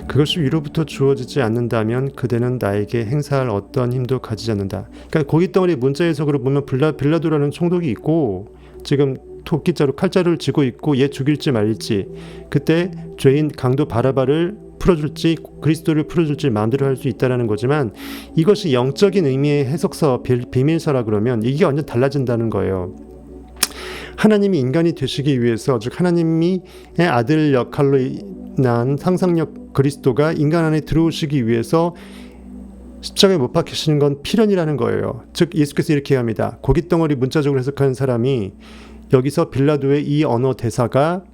그것이 위로부터 주어지지 않는다면 그대는 나에게 행사할 어떤 힘도 가지지 않는다. 그러니까 고깃덩어리 문자 해석으로 보면 빌라도라는 총독이 있고 지금 도끼자루 칼자루를 쥐고 있고 얘 죽일지 말지, 그때 죄인 강도 바라바를 풀어줄지 그리스도를 풀어줄지 마음대로 할 수 있다는 거지만, 이것이 영적인 의미의 해석서 비밀서라 그러면 이게 완전 달라진다는 거예요. 하나님이 인간이 되시기 위해서, 즉 하나님의 아들 역할로 난 상상력 그리스도가 인간 안에 들어오시기 위해서 십자가에 못 박히시는 건 필연이라는 거예요. 즉 예수께서 이렇게 합니다. 고깃덩어리 문자적으로 해석하는 사람이 여기서 빌라도의 이 언어 대사가,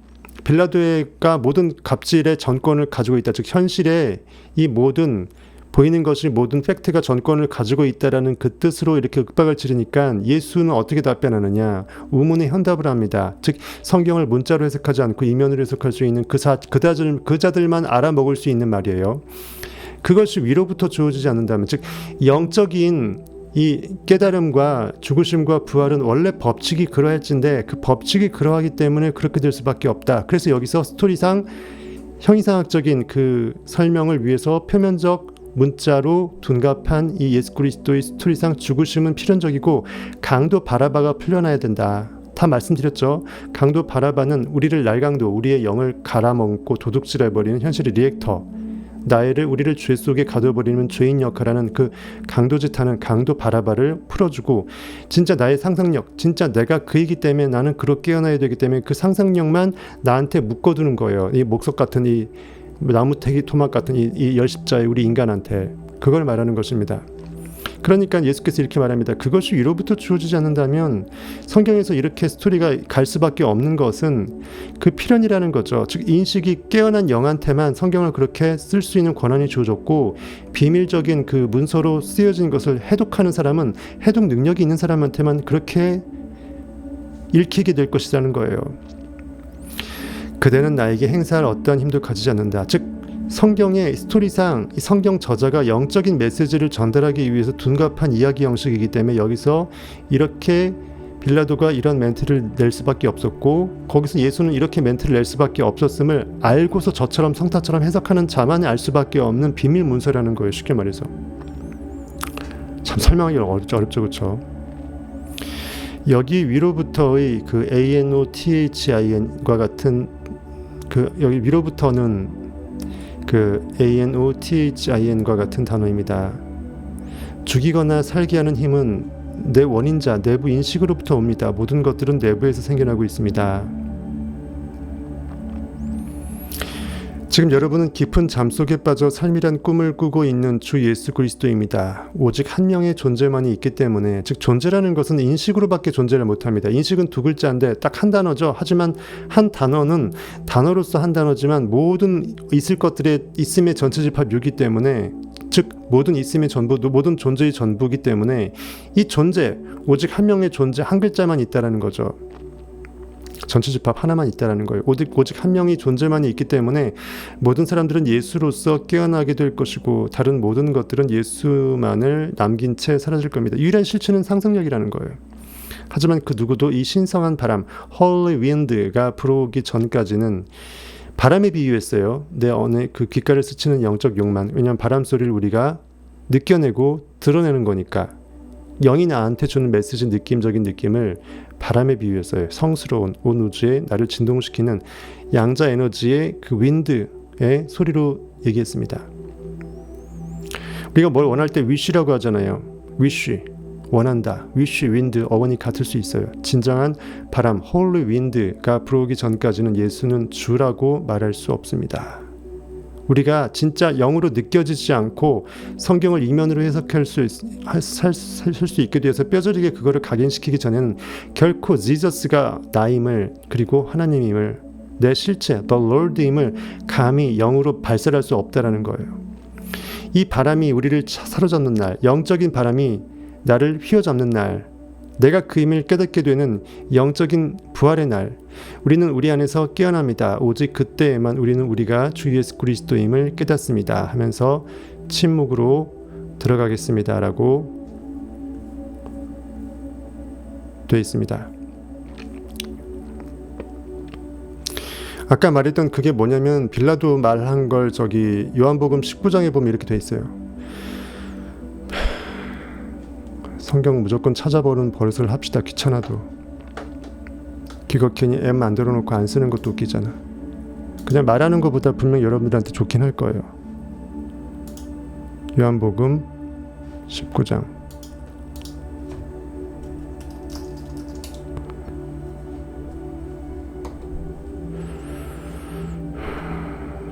빌라도가 모든 갑질의 전권을 가지고 있다, 즉 현실에 이 모든 보이는 것이 모든 팩트가 전권을 가지고 있다라는 그 뜻으로 이렇게 윽박을 지르니까 예수는 어떻게 답변하느냐, 우문의 현답을 합니다. 즉 성경을 문자로 해석하지 않고 이면으로 해석할 수 있는 그 자들만 알아먹을 수 있는 말이에요. 그것이 위로부터 주어지지 않는다면, 즉 영적인 이 깨달음과 죽으심과 부활은 원래 법칙이 그러할진데 그 법칙이 그러하기 때문에 그렇게 될 수밖에 없다. 그래서 여기서 스토리상 형이상학적인 그 설명을 위해서 표면적 문자로 둔갑한 이 예수 그리스도의 스토리상 죽으심은 필연적이고 강도 바라바가 풀려나야 된다. 다 말씀드렸죠. 강도 바라바는 우리의 영을 갈아먹고 도둑질해버리는 현실의 리액터, 우리를 죄 속에 가둬버리는 죄인 역할하는 그 강도짓하는 강도 바라바를 풀어주고, 진짜 나의 상상력, 진짜 내가 그이기 때문에 나는 그로 깨어나야 되기 때문에 그 상상력만 나한테 묶어두는 거예요. 이 목석 같은 이 나무태기 토막 같은 이 열십자의 우리 인간한테 그걸 말하는 것입니다. 그러니까 예수께서 이렇게 말합니다. 그것이 위로부터 주어지지 않는다면, 성경에서 이렇게 스토리가 갈 수밖에 없는 것은 그 필연이라는 거죠. 즉 인식이 깨어난 영한테만 성경을 그렇게 쓸 수 있는 권한이 주어졌고, 비밀적인 그 문서로 쓰여진 것을 해독하는 사람은, 해독 능력이 있는 사람한테만 그렇게 읽히게 될 것이라는 거예요. 그대는 나에게 행사할 어떠한 힘도 가지지 않는다. 즉 성경의 스토리상 이 성경 저자가 영적인 메시지를 전달하기 위해서 둔갑한 이야기 형식이기 때문에 여기서 이렇게 빌라도가 이런 멘트를 낼 수밖에 없었고, 거기서 예수는 이렇게 멘트를 낼 수밖에 없었음을 알고서 저처럼 성타처럼 해석하는 자만이 알 수밖에 없는 비밀 문서라는 거예요. 쉽게 말해서. 참 설명하기 어렵죠, 그렇죠? 여기 위로부터의 그 ANOTHIN과 같은 여기 위로부터는 그 ANOTHIN과 같은 단어입니다. 죽이거나 살게 하는 힘은 내 원인자, 내부 인식으로부터 옵니다. 모든 것들은 내부에서 생겨나고 있습니다. 지금 여러분은 깊은 잠속에 빠져 삶이란 꿈을 꾸고 있는 주 예수 그리스도입니다. 오직 한 명의 존재만이 있기 때문에, 즉 존재라는 것은 인식으로밖에 존재를 못합니다. 인식은 두 글자인데 딱 한 단어죠. 하지만 한 단어는 단어로서 한 단어지만 모든 있을 것들의 있음의 전체 집합이기 때문에, 즉 모든 있음의 전부, 모든 존재의 전부이기 때문에 이 존재, 오직 한 명의 존재 한 글자만 있다라는 거죠. 전체 집합 하나만 있다라는 거예요. 오직 한 명이 존재만이 있기 때문에 모든 사람들은 예수로서 깨어나게 될 것이고, 다른 모든 것들은 예수만을 남긴 채 사라질 겁니다. 유일한 실체는 상상력이라는 거예요. 하지만 그 누구도 이 신성한 바람, Holy Wind가 불어오기 전까지는 바람에 비유했어요. 내 안에 그 귓가를 스치는 영적 욕망. 왜냐하면 바람 소리를 우리가 느껴내고 드러내는 거니까. 영이 나한테 주는 메시지, 느낌적인 느낌을 바람에 비유했어요. 성스러운 온 우주에 나를 진동시키는 양자 에너지의 그 윈드의 소리로 얘기했습니다. 우리가 뭘 원할 때 wish라고 하잖아요. wish, 원한다. wish, wind, 어원이 같을 수 있어요. 진정한 바람, holy wind가 불어오기 전까지는 예수는 주라고 말할 수 없습니다. 우리가 진짜 영으로 느껴지지 않고 성경을 이면으로 해석할 수 있게 되어서 뼈저리게 그거를 각인시키기 전에는 결코 지저스가 나임을, 그리고 하나님임을, 내 실체, the Lord임을 감히 영으로 발설할 수 없다라는 거예요. 이 바람이 우리를 사로잡는 날, 영적인 바람이 나를 휘어잡는 날, 내가 그 힘을 깨닫게 되는 영적인 부활의 날, 우리는 우리 안에서 깨어납니다. 오직 그때에만 우리는 우리가 주 예수 그리스도임을 깨닫습니다 하면서 침묵으로 들어가겠습니다 라고 되어 있습니다. 아까 말했던 그게 뭐냐면, 빌라도 말한 걸 저기 요한복음 19장에 보면 이렇게 되어 있어요. 성경 무조건 찾아보는 버릇을 합시다. 귀찮아도. 기껏 괜히 앱 만들어 놓고 안 쓰는 것도 웃기잖아. 그냥 말하는 것보다 분명 여러분들한테 좋긴 할 거예요. 요한복음 19장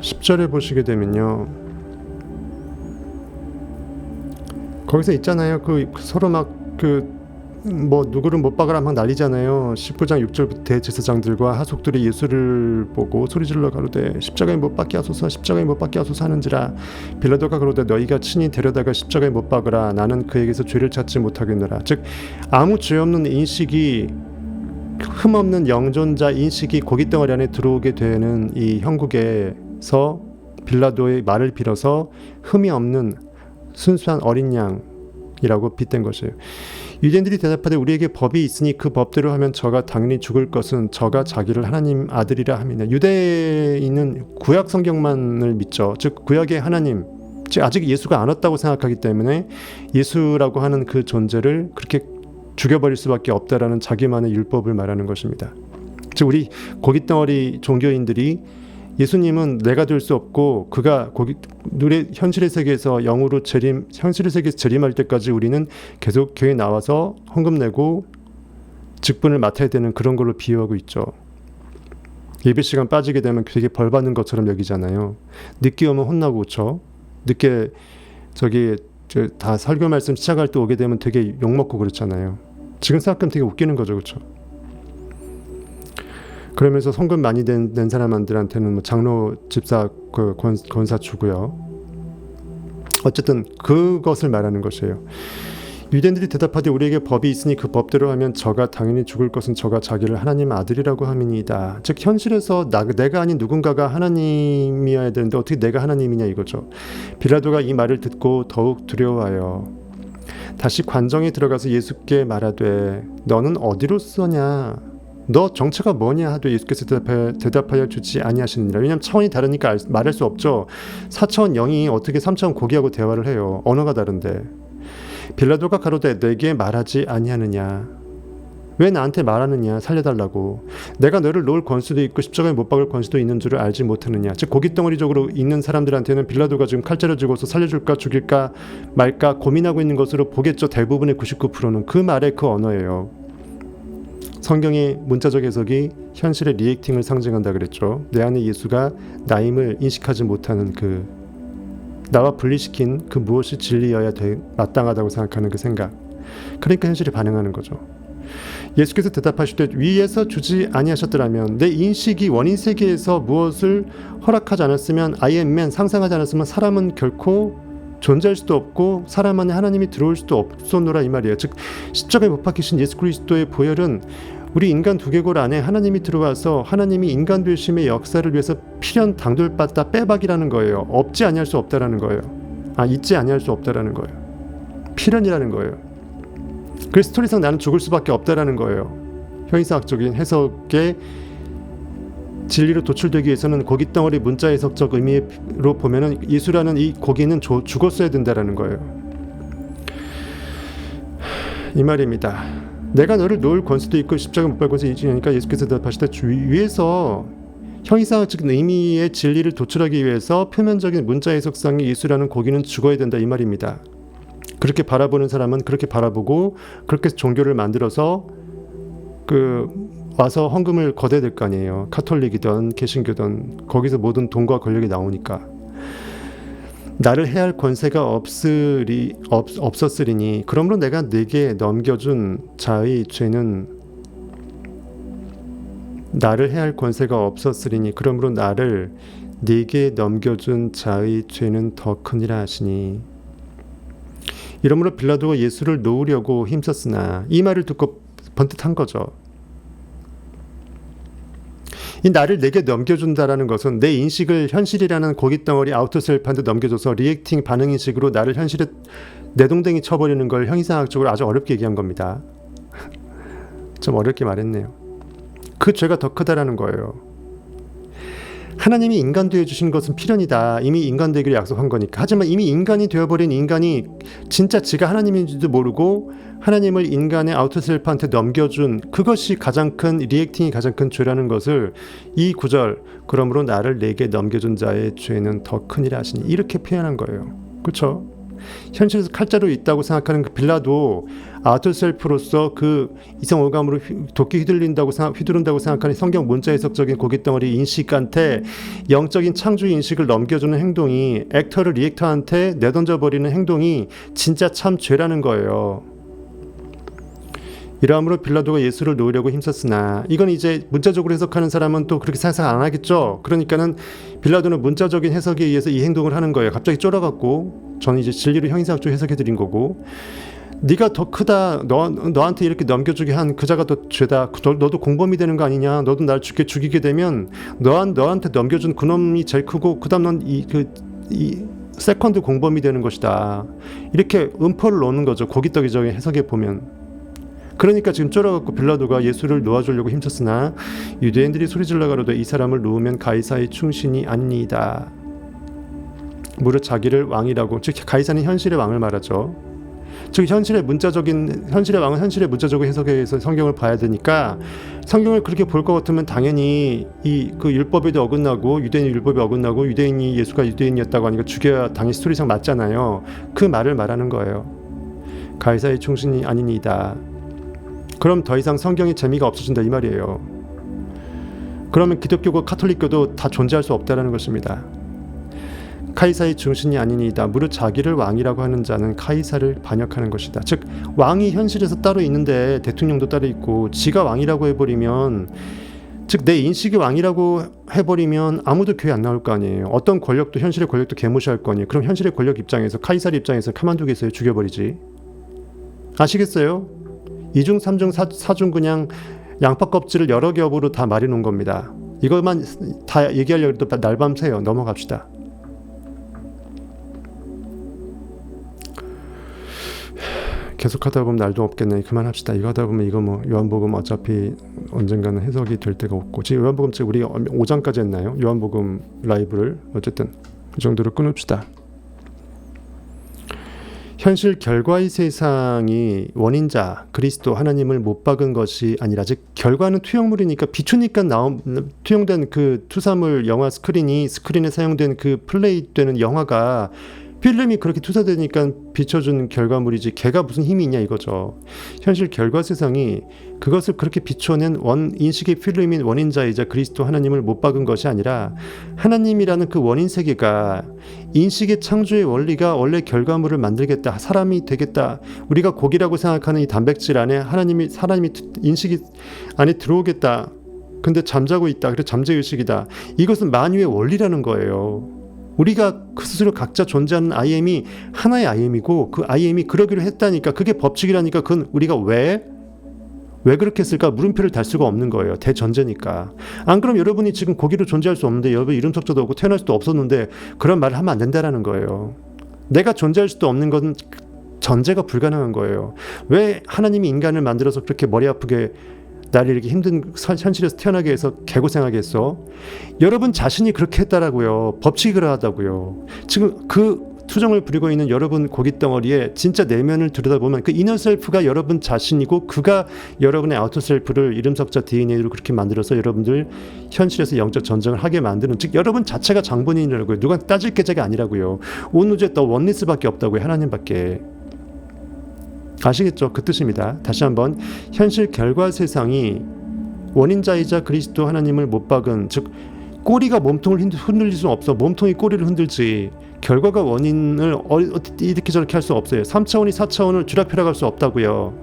10절에 보시게 되면요, 거기서 있잖아요. 그 서로 막 뭐 누구를 못 박으라 막 난리잖아요. 19장 6절 대제사장들과 하속들이 예수를 보고 소리질러 가로되 십자가에 못 박게 하소서, 십자가에 못 박게 하소서 하는지라. 빌라도가 그러되 너희가 친히 데려다가 십자가에 못 박으라. 나는 그에게서 죄를 찾지 못하겠노라. 즉 아무 죄 없는 인식이, 흠없는 영존자 인식이 고깃덩어리 안에 들어오게 되는 이 형국에서 빌라도의 말을 빌어서 흠이 없는 순수한 어린 양이라고 빗댄 것이에요. 유대인들이 대답하되 우리에게 법이 있으니 그 법대로 하면 저가 당연히 죽을 것은 저가 자기를 하나님 아들이라 함이냐. 유대인은 구약 성경만을 믿죠. 즉 구약의 하나님, 즉 아직 예수가 안 왔다고 생각하기 때문에 예수라고 하는 그 존재를 그렇게 죽여버릴 수밖에 없다라는 자기만의 율법을 말하는 것입니다. 즉 우리 고깃덩어리 종교인들이 예수님은 내가 될 수 없고 그가 거기 현실의 세계에서 영으로 현실의 세계에서 재림할 때까지 우리는 계속 교회에 나와서 헌금 내고 직분을 맡아야 되는 그런 걸로 비유하고 있죠. 예배 시간 빠지게 되면 되게 벌 받는 것처럼 여기잖아요. 늦게 오면 혼나고 그렇죠. 늦게 다 설교 말씀 시작할 때 오게 되면 되게 욕먹고 그렇잖아요. 지금 생각하면 되게 웃기는 거죠. 그렇죠. 그러면서 헌금 많이 낸 사람들한테는 뭐 장로, 집사, 권사 주고요. 어쨌든 그것을 말하는 것이에요. 유대인들이 대답하되 우리에게 법이 있으니 그 법대로 하면 저가 당연히 죽을 것은 저가 자기를 하나님 아들이라고 함이니이다. 즉 현실에서 내가 아닌 누군가가 하나님이어야 되는데 어떻게 내가 하나님이냐 이거죠. 빌라도가 이 말을 듣고 더욱 두려워하여 다시 관정에 들어가서 예수께 말하되 너는 어디로서냐 너 정체가 뭐냐 하되 예수께서 대답하여 주지 아니하시느니라. 왜냐하면 차원이 다르니까 말할 수 없죠. 4차원 영이 어떻게 3차원 고기하고 대화를 해요. 언어가 다른데. 빌라도가 가로되 내게 말하지 아니하느냐 왜 나한테 말하느냐 살려달라고 내가 너를 놓을 권수도 있고 십자가에 못 박을 권수도 있는 줄을 알지 못하느냐. 즉 고깃덩어리적으로 있는 사람들한테는 빌라도가 지금 칼자루 쥐고서 살려줄까 죽일까 말까 고민하고 있는 것으로 보겠죠. 대부분의 99%는 그 말의 그 언어예요. 성경의 문자적 해석이 현실의 리액팅을 상징한다 그랬죠. 내 안에 예수가 나임을 인식하지 못하는 나와 분리시킨 그 무엇이 진리여야 마땅하다고 생각하는 그 생각. 그러니까 현실이 반응하는 거죠. 예수께서 대답하시되 위에서 주지 아니하셨더라면 내 인식이 원인 세계에서 무엇을 허락하지 않았으면 I am man 상상하지 않았으면 사람은 결코 존재할 수도 없고 사람 안에 하나님이 들어올 수도 없었노라 이 말이에요. 즉 십자가에 못 박히신 예수 그리스도의 보혈은 우리 인간 두개골 안에 하나님이 들어와서 하나님이 인간 되심의 역사를 위해서 필연 당돌받다 빼박이라는 거예요. 없지 아니할 수 없다라는 거예요. 있지 아니할 수 없다라는 거예요. 필연이라는 거예요. 그 스토리상 나는 죽을 수밖에 없다라는 거예요. 형이상학적인 해석의 진리로 도출되기 위해서는 고깃덩어리 문자 해석적 의미로 보면은 예수라는 이 고기는 죽었어야 된다라는 거예요. 이 말입니다. 내가 너를 놓을 권수도 있고 십자가 못 박을 권수 있으니까 예수께서 대답하시되 위에서 형이상학적인 의미의 진리를 도출하기 위해서 표면적인 문자 해석상의 예수라는 고기는 죽어야 된다 이 말입니다. 그렇게 바라보는 사람은 그렇게 바라보고 그렇게 종교를 만들어서 와서 헌금을 거둬야 될 거 아니에요. 카톨릭이든 개신교든 거기서 모든 돈과 권력이 나오니까. 나를 해할 권세가 없었으리니 그러므로 내가 네게 넘겨준 자의 죄는 나를 해할 권세가 없었으리니 그러므로 나를 네게 넘겨준 자의 죄는 더 크니라 하시니 이러므로 빌라도가 예수를 놓으려고 힘썼으나 이 말을 듣고 번뜩한 거죠. 이 나를 내게 넘겨준다라는 것은 내 인식을 현실이라는 고깃덩어리 아우터셀프한테 넘겨줘서 리액팅 반응인식으로 나를 현실에 내동댕이 쳐버리는 걸 형이상학적으로 아주 어렵게 얘기한 겁니다. 좀 어렵게 말했네요. 그 죄가 더 크다라는 거예요. 하나님이 인간 되어주신 것은 필연이다. 이미 인간 되기를 약속한 거니까. 하지만 이미 인간이 되어버린 인간이 진짜 지가 하나님인지도 모르고 하나님을 인간의 아우터셀프한테 넘겨준 그것이 가장 큰 리액팅이 가장 큰 죄라는 것을 이 구절 그러므로 나를 내게 넘겨준 자의 죄는 더 크니라 하시니 이렇게 표현한 거예요. 그렇죠? 현실에서 칼자루 있다고 생각하는 그 빌라도 아우터셀프로서 그 이성오감으로 도끼 휘두른다고 생각하는 성경 문자 해석적인 고깃덩어리 인식한테 영적인 창조의 인식을 넘겨주는 행동이 액터를 리액터한테 내던져버리는 행동이 진짜 참 죄라는 거예요. 이러함으로 빌라도가 예수를 놓으려고 힘썼으나 이건 이제 문자적으로 해석하는 사람은 또 그렇게 생각 안 하겠죠. 그러니까는 빌라도는 문자적인 해석에 의해서 이 행동을 하는 거예요. 갑자기 쫄아갖고 저는 이제 진리로 형이상학적으로 해석해드린 거고 네가 더 크다 너한테 이렇게 넘겨주게 한 그 자가 더 죄다 너도 공범이 되는 거 아니냐 너도 날 죽이게 되면 너한테 넘겨준 그놈이 제일 크고 그 다음 넌 이 세컨드 공범이 되는 것이다 이렇게 음포를 놓는 거죠. 고깃덩이적인 해석에 보면. 그러니까 지금 쫄아갖고 빌라도가 예수를 놓아주려고 힘썼으나 유대인들이 소리질러 가로되 이 사람을 놓으면 가이사의 충신이 아니이다. 무릇 자기를 왕이라고 즉 가이사는 현실의 왕을 말하죠. 즉 현실의 왕은 현실의 문자적인 해석에서 성경을 봐야 되니까 성경을 그렇게 볼 것 같으면 당연히 그 율법에도 어긋나고 유대인 율법에 어긋나고 유대인이 예수가 유대인이었다고 하니까 죽여야 당연히 스토리상 맞잖아요. 그 말을 말하는 거예요. 가이사의 충신이 아니니이다. 그럼 더 이상 성경의 재미가 없어진다 이 말이에요. 그러면 기독교고 카톨릭교도 다 존재할 수 없다라는 것입니다. 카이사의 중심이 아니니이다. 무릇 자기를 왕이라고 하는 자는 카이사를 반역하는 것이다. 즉 왕이 현실에서 따로 있는데 대통령도 따로 있고 지가 왕이라고 해버리면, 즉 내 인식이 왕이라고 해버리면 아무도 교회 안 나올 거 아니에요. 어떤 권력도 현실의 권력도 개무시할 거 아니에요. 그럼 현실의 권력 입장에서 카이사르 입장에서 가만두겠어요? 죽여버리지. 아시겠어요? 2중 3중 4중 그냥 양파 껍질을 여러 겹으로 다 말해놓은 겁니다. 이것만 다 얘기하려고 해도 날밤 새요. 넘어갑시다. 계속하다 보면 날도 없겠네. 그만합시다. 이거 하다 보면 이거 뭐 요한복음 어차피 언젠가는 해석이 될 데가 없고, 지금 요한복음 책 우리 5장까지 했나요? 요한복음 라이브를 어쨌든 그 정도로 끊읍시다. 현실 결과의 세상이 원인자 그리스도 하나님을 못 박은 것이 아니라, 즉 결과는 투영물이니까 비추니까 투영된 그 투사물 영화 스크린에 사용된 그 플레이되는 영화가 필름이 그렇게 투사되니까 비춰준 결과물이지 걔가 무슨 힘이 있냐 이거죠. 현실 결과 세상이 그것을 그렇게 비춰낸 인식의 필름인 원인자이자 그리스도 하나님을 못 박은 것이 아니라, 하나님이라는 그 원인 세계가 인식의 창조의 원리가 원래 결과물을 만들겠다, 사람이 되겠다, 우리가 고기라고 생각하는 이 단백질 안에 사람이 인식이 안에 들어오겠다, 근데 잠자고 있다, 그래서 잠재의식이다, 이것은 만유의 원리라는 거예요. 우리가 그 스스로 각자 존재하는 IM이 하나의 IM이고 그 IM이 그러기로 했다니까, 그게 법칙이라니까, 그건 우리가 왜 그렇게 했을까 물음표를 달 수가 없는 거예요. 대전제니까. 안 그럼 여러분이 지금 고기로 존재할 수 없는데, 여러분 이름 석자도 없고 태어날 수도 없었는데 그런 말을 하면 안 된다라는 거예요. 내가 존재할 수도 없는 건 전제가 불가능한 거예요. 왜 하나님이 인간을 만들어서 그렇게 머리 아프게 나를 이렇게 힘든 현실에서 태어나게 해서 개고생하게 했어? 여러분 자신이 그렇게 했다라고요. 법칙이 그러하다고요. 지금 그 투정을 부리고 있는 여러분 고깃덩어리에 진짜 내면을 들여다보면 그 이너 셀프가 여러분 자신이고, 그가 여러분의 아우터 셀프를 이름석자 DNA로 그렇게 만들어서 여러분들 현실에서 영적 전쟁을 하게 만드는, 즉 여러분 자체가 장본인이라고요. 누가 따질 계자가 아니라고요. 온 우주에 더 원리스밖에 없다고요. 하나님밖에. 아시겠죠? 그 뜻입니다. 다시 한번, 현실 결과 세상이 원인자이자 그리스도 하나님을 못 박은, 즉 꼬리가 몸통을 흔들릴 수는 없어. 몸통이 꼬리를 흔들지 결과가 원인을 이렇게 저렇게 할 수 없어요. 3차원이 4차원을 쥐락펴락할 수 없다고요.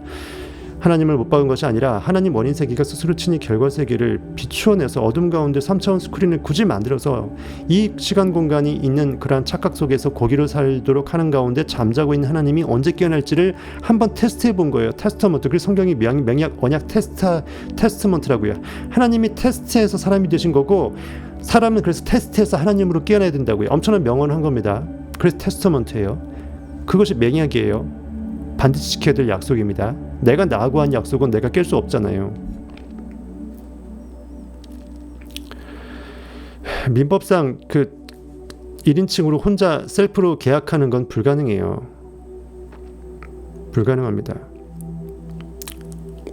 하나님을 못 박은 것이 아니라 하나님 원인 세계가 스스로 친히 결과 세계를 비추어내서 어둠 가운데 3차원 스크린을 굳이 만들어서 이 시간 공간이 있는 그러한 착각 속에서 고기로 살도록 하는 가운데 잠자고 있는 하나님이 언제 깨어날지를 한번 테스트해 본 거예요. 테스터먼트. 그래서 성경이 맹약 언약 테스트먼트라고요. 하나님이 테스트해서 사람이 되신 거고, 사람은 그래서 테스트해서 하나님으로 깨어나야 된다고요. 엄청난 명언을 한 겁니다. 그래서 테스터먼트예요. 그것이 맹약이에요. 반드시 지켜야 될 약속입니다. 내가 나하고 한 약속은 내가 깰 수 없잖아요. 민법상 그 1인칭으로 혼자 셀프로 계약하는 건 불가능해요. 불가능합니다.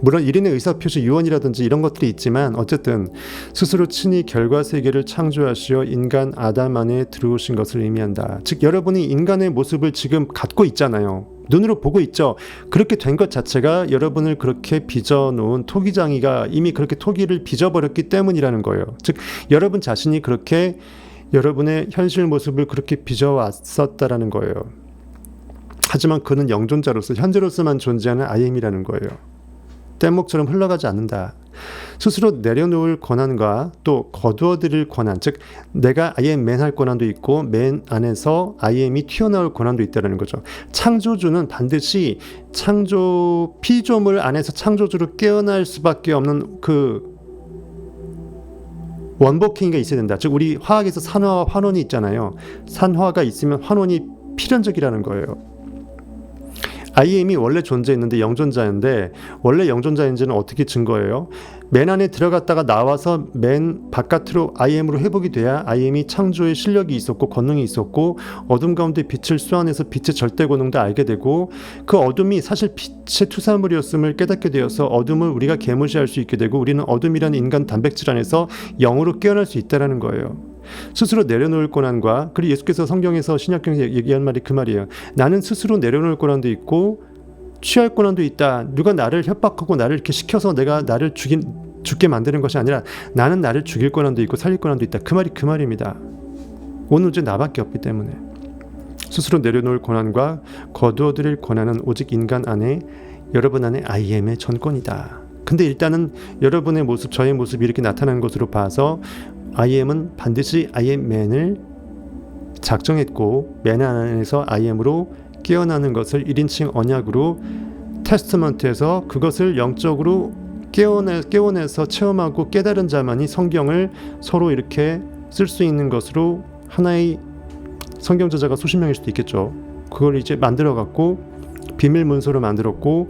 물론 1인의 의사표시 유언이라든지 이런 것들이 있지만, 어쨌든 스스로 친히 결과 세계를 창조하시어 인간 아담 안에 들어오신 것을 의미한다. 즉 여러분이 인간의 모습을 지금 갖고 있잖아요. 눈으로 보고 있죠. 그렇게 된 것 자체가 여러분을 그렇게 빚어놓은 토기장이가 이미 그렇게 토기를 빚어버렸기 때문이라는 거예요. 즉 여러분 자신이 그렇게 여러분의 현실 모습을 그렇게 빚어왔었다라는 거예요. 하지만 그는 영존자로서 현재로서만 존재하는 IM이라는 거예요. 뗏목처럼 흘러가지 않는다. 스스로 내려놓을 권한과 또 거두어들일 권한, 즉 내가 I am man 할 권한도 있고 man 안에서 I am이 튀어나올 권한도 있다는 거죠. 창조주는 반드시 피조물 안에서 창조주로 깨어날 수밖에 없는 그 원복행위가 있어야 된다. 즉 우리 화학에서 산화와 환원이 있잖아요. 산화가 있으면 환원이 필연적이라는 거예요. IM이 원래 존재했는데 영존자인데 원래 영존자인지는 어떻게 증거해요? 맨 안에 들어갔다가 나와서 맨 바깥으로 IM으로 회복이 돼야 IM이 창조의 실력이 있었고 권능이 있었고 어둠 가운데 빛을 쏘아내서 빛의 절대 권능도 알게 되고 그 어둠이 사실 빛의 투사물이었음을 깨닫게 되어서 어둠을 우리가 개무시할 수 있게 되고 우리는 어둠이라는 인간 단백질 안에서 영으로 깨어날 수 있다는 거예요. 스스로 내려놓을 고난과, 그리고 예수께서 성경에서 신약경에서 얘기한 말이 그 말이에요. 나는 스스로 내려놓을 고난도 있고 취할 고난도 있다. 누가 나를 협박하고 나를 이렇게 시켜서 내가 나를 죽게 만드는 것이 아니라 나는 나를 죽일 고난도 있고 살릴 고난도 있다. 그 말이 그 말입니다. 오늘 이제 나밖에 없기 때문에 스스로 내려놓을 고난과 거두어들일 고난은 오직 인간 안에, 여러분 안에 IM의 전권이다. 근데 일단은 여러분의 모습, 저의 모습이 이렇게 나타난 것으로 봐서 IM은 반드시 IM맨을 작정했고 맨 안에서 IM으로 깨어나는 것을 1인칭 언약으로 테스트먼트에서 그것을 영적으로 깨어내서 체험하고 깨달은 자만이 성경을 서로 이렇게 쓸 수 있는 것으로 하나의 성경 저자가 수십 명일 수도 있겠죠. 그걸 이제 만들어갖고 비밀 문서로 만들었고,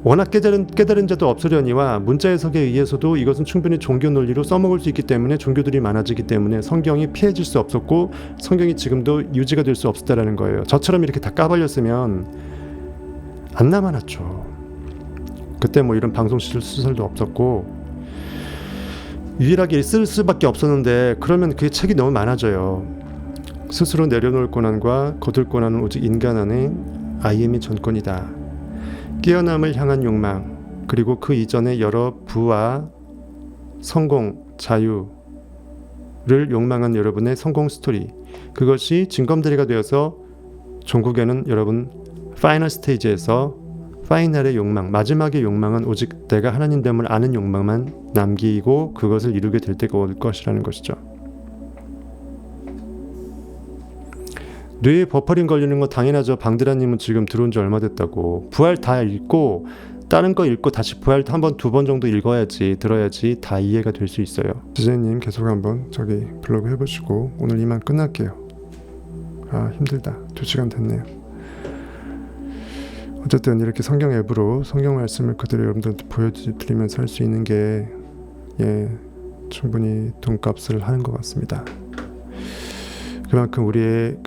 워낙 깨달은 자도 없으려니와 문자 해석에 의해서도 이것은 충분히 종교 논리로 써먹을 수 있기 때문에 종교들이 많아지기 때문에 성경이 피해질 수 없었고 성경이 지금도 유지가 될 수 없었다라는 거예요. 저처럼 이렇게 다 까발렸으면 안 남아났죠. 그때 뭐 이런 방송 시설도 없었고 유일하게 쓸 수밖에 없었는데, 그러면 그 책이 너무 많아져요. 스스로 내려놓을 고난과 거둘 고난은 오직 인간 안에 IM이 전권이다. 깨어남을 향한 욕망, 그리고 그 이전에 여러 부와 성공, 자유를 욕망한 여러분의 성공 스토리, 그것이 징검다리가 되어서 종국에는 여러분 파이널 스테이지에서 파이널의 욕망, 마지막의 욕망은 오직 내가 하나님됨을 아는 욕망만 남기고 그것을 이루게 될 때가 올 것이라는 것이죠. 뇌에 버퍼링 걸리는 거 당연하죠. 방드라님은 지금 들어온 지 얼마 됐다고. 부활 다 읽고 다른 거 읽고 다시 부활 한 번, 두 번 정도 읽어야지, 들어야지 다 이해가 될 수 있어요. 지재님 계속 한번 저기 블로그 해보시고 오늘 이만 끝날게요. 아 힘들다. 2시간 됐네요. 어쨌든 이렇게 성경 앱으로 성경 말씀을 그대로 여러분들한테 보여드리면서 할 수 있는 게 충분히 돈값을 하는 것 같습니다. 그만큼 우리의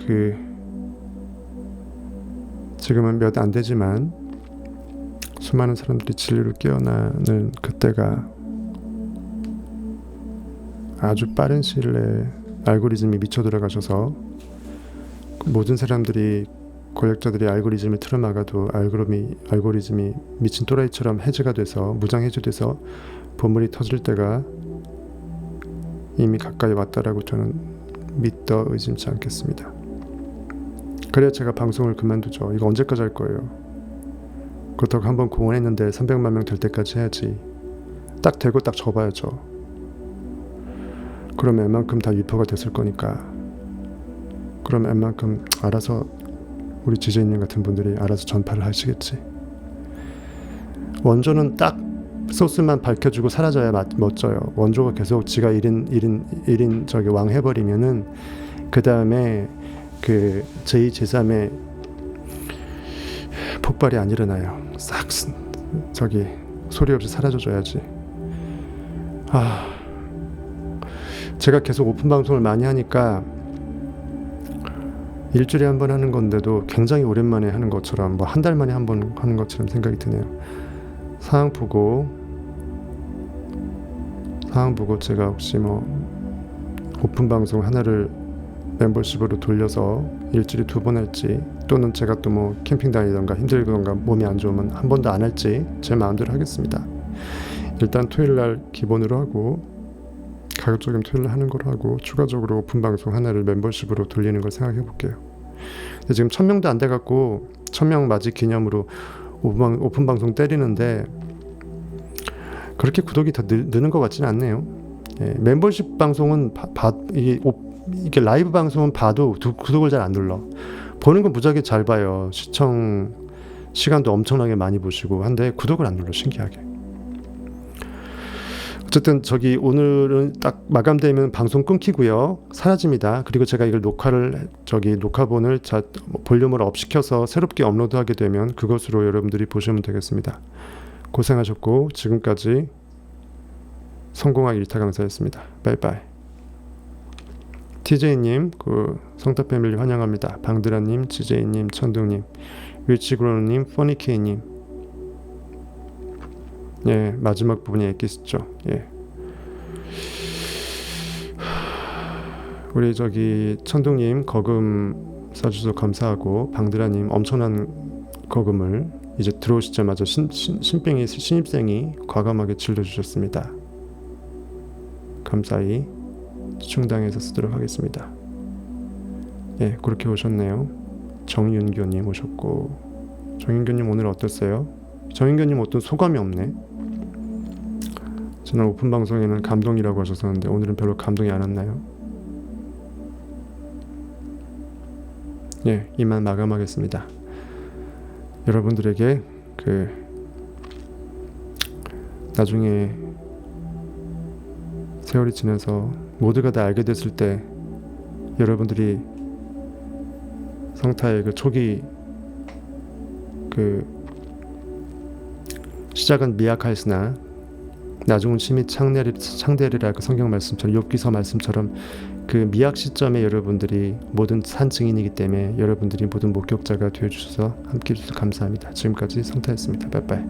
지금은 몇 안 되지만 수많은 사람들이 진리로 깨어나는 그때가 아주 빠른 시일 내에 알고리즘이 미쳐 들어가셔서 모든 사람들이, 권력자들이 알고리즘을 틀어막아도 알고리즘이 미친 또라이처럼 해제가 돼서 무장 해제돼서 보물이 터질 때가 이미 가까이 왔다라고 저는 믿더 의심치 않겠습니다. 그래야 제가 방송을 그만두죠. 이거 언제까지 할 거예요. 그렇다고 한번 공헌했는데 300만 명 될 때까지 해야지. 딱 되고 딱 접어야죠. 그럼 웬만큼 다 유포가 됐을 거니까. 그럼 웬만큼 알아서 우리 지재님 같은 분들이 알아서 전파를 하시겠지. 원조는 딱 소스만 밝혀주고 사라져야 멋져요. 원조가 계속 지가 1인 저기 왕 해버리면은 그 다음에 그 제2, 제3의 폭발이 안 일어나요. 싹 저기 소리 없이 사라져줘야지. 제가 계속 오픈 방송을 많이 하니까 일주일에 한 번 하는 건데도 굉장히 오랜만에 하는 것처럼, 뭐 한 달 만에 한 번 하는 것처럼 생각이 드네요. 상황 보고 제가 혹시 뭐 오픈 방송 하나를 멤버십으로 돌려서 일주일에 2번 할지, 또는 제가 또 뭐 캠핑 다니던가 힘들던가 몸이 안 좋으면 한 번도 안 할지 제 마음대로 하겠습니다. 일단 토요일날 기본으로 하고 가급적이면 토요일날 하는 걸 하고 추가적으로 오픈 방송 하나를 멤버십으로 돌리는 걸 생각해 볼게요. 근데 지금 1000명도 안 돼갖고 1000명 맞이 기념으로 오픈 방송 때리는데 그렇게 구독이 더 느는 것 같지는 않네요. 멤버십 방송은 이게 라이브 방송은 봐도 구독을 잘 안 눌러. 보는 건 무지하게 잘 봐요. 시청 시간도 엄청나게 많이 보시고 한데 구독을 안 눌러. 신기하게. 어쨌든 저기 오늘은 딱 마감되면 방송 끊기고요. 사라집니다. 그리고 제가 이걸 녹화본을 볼륨을 업 시켜서 새롭게 업로드하게 되면 그것으로 여러분들이 보시면 되겠습니다. 고생하셨고 지금까지 성공학 일타 강사였습니다. 바이바이. TJ님, 성타 패밀리 환영합니다. 방드라님, GJ님, 천둥님, 위치그로님, 퍼니케이님. 예, 마지막 부분이 엑기스죠. 예. 우리 저기 천둥님 거금 써주셔서 감사하고, 방드라님 엄청난 거금을 이제 들어오시자마자 신입생이 과감하게 질러주셨습니다. 감사히 충당해서 쓰도록 하겠습니다. 예, 그렇게 오셨네요. 정윤교님 오셨고, 정윤교님 오늘 어땠어요? 정윤교님 어떤 소감이 없네. 지난 오픈 방송에는 감동이라고 하셨었는데 오늘은 별로 감동이 안 왔나요? 예, 이만 마감하겠습니다. 여러분들에게 나중에 세월이 지나서 모두가 다 알게 됐을 때 여러분들이 성타의 초기 시작은 미약하였으나 나중은 심히 창대리라 성경 말씀처럼, 욥기서 말씀처럼 미약 시점에 여러분들이 모든 산 증인이기 때문에 여러분들이 모든 목격자가 되어주셔서 함께해 주셔서 감사합니다. 지금까지 성타였습니다. 빠이빠이.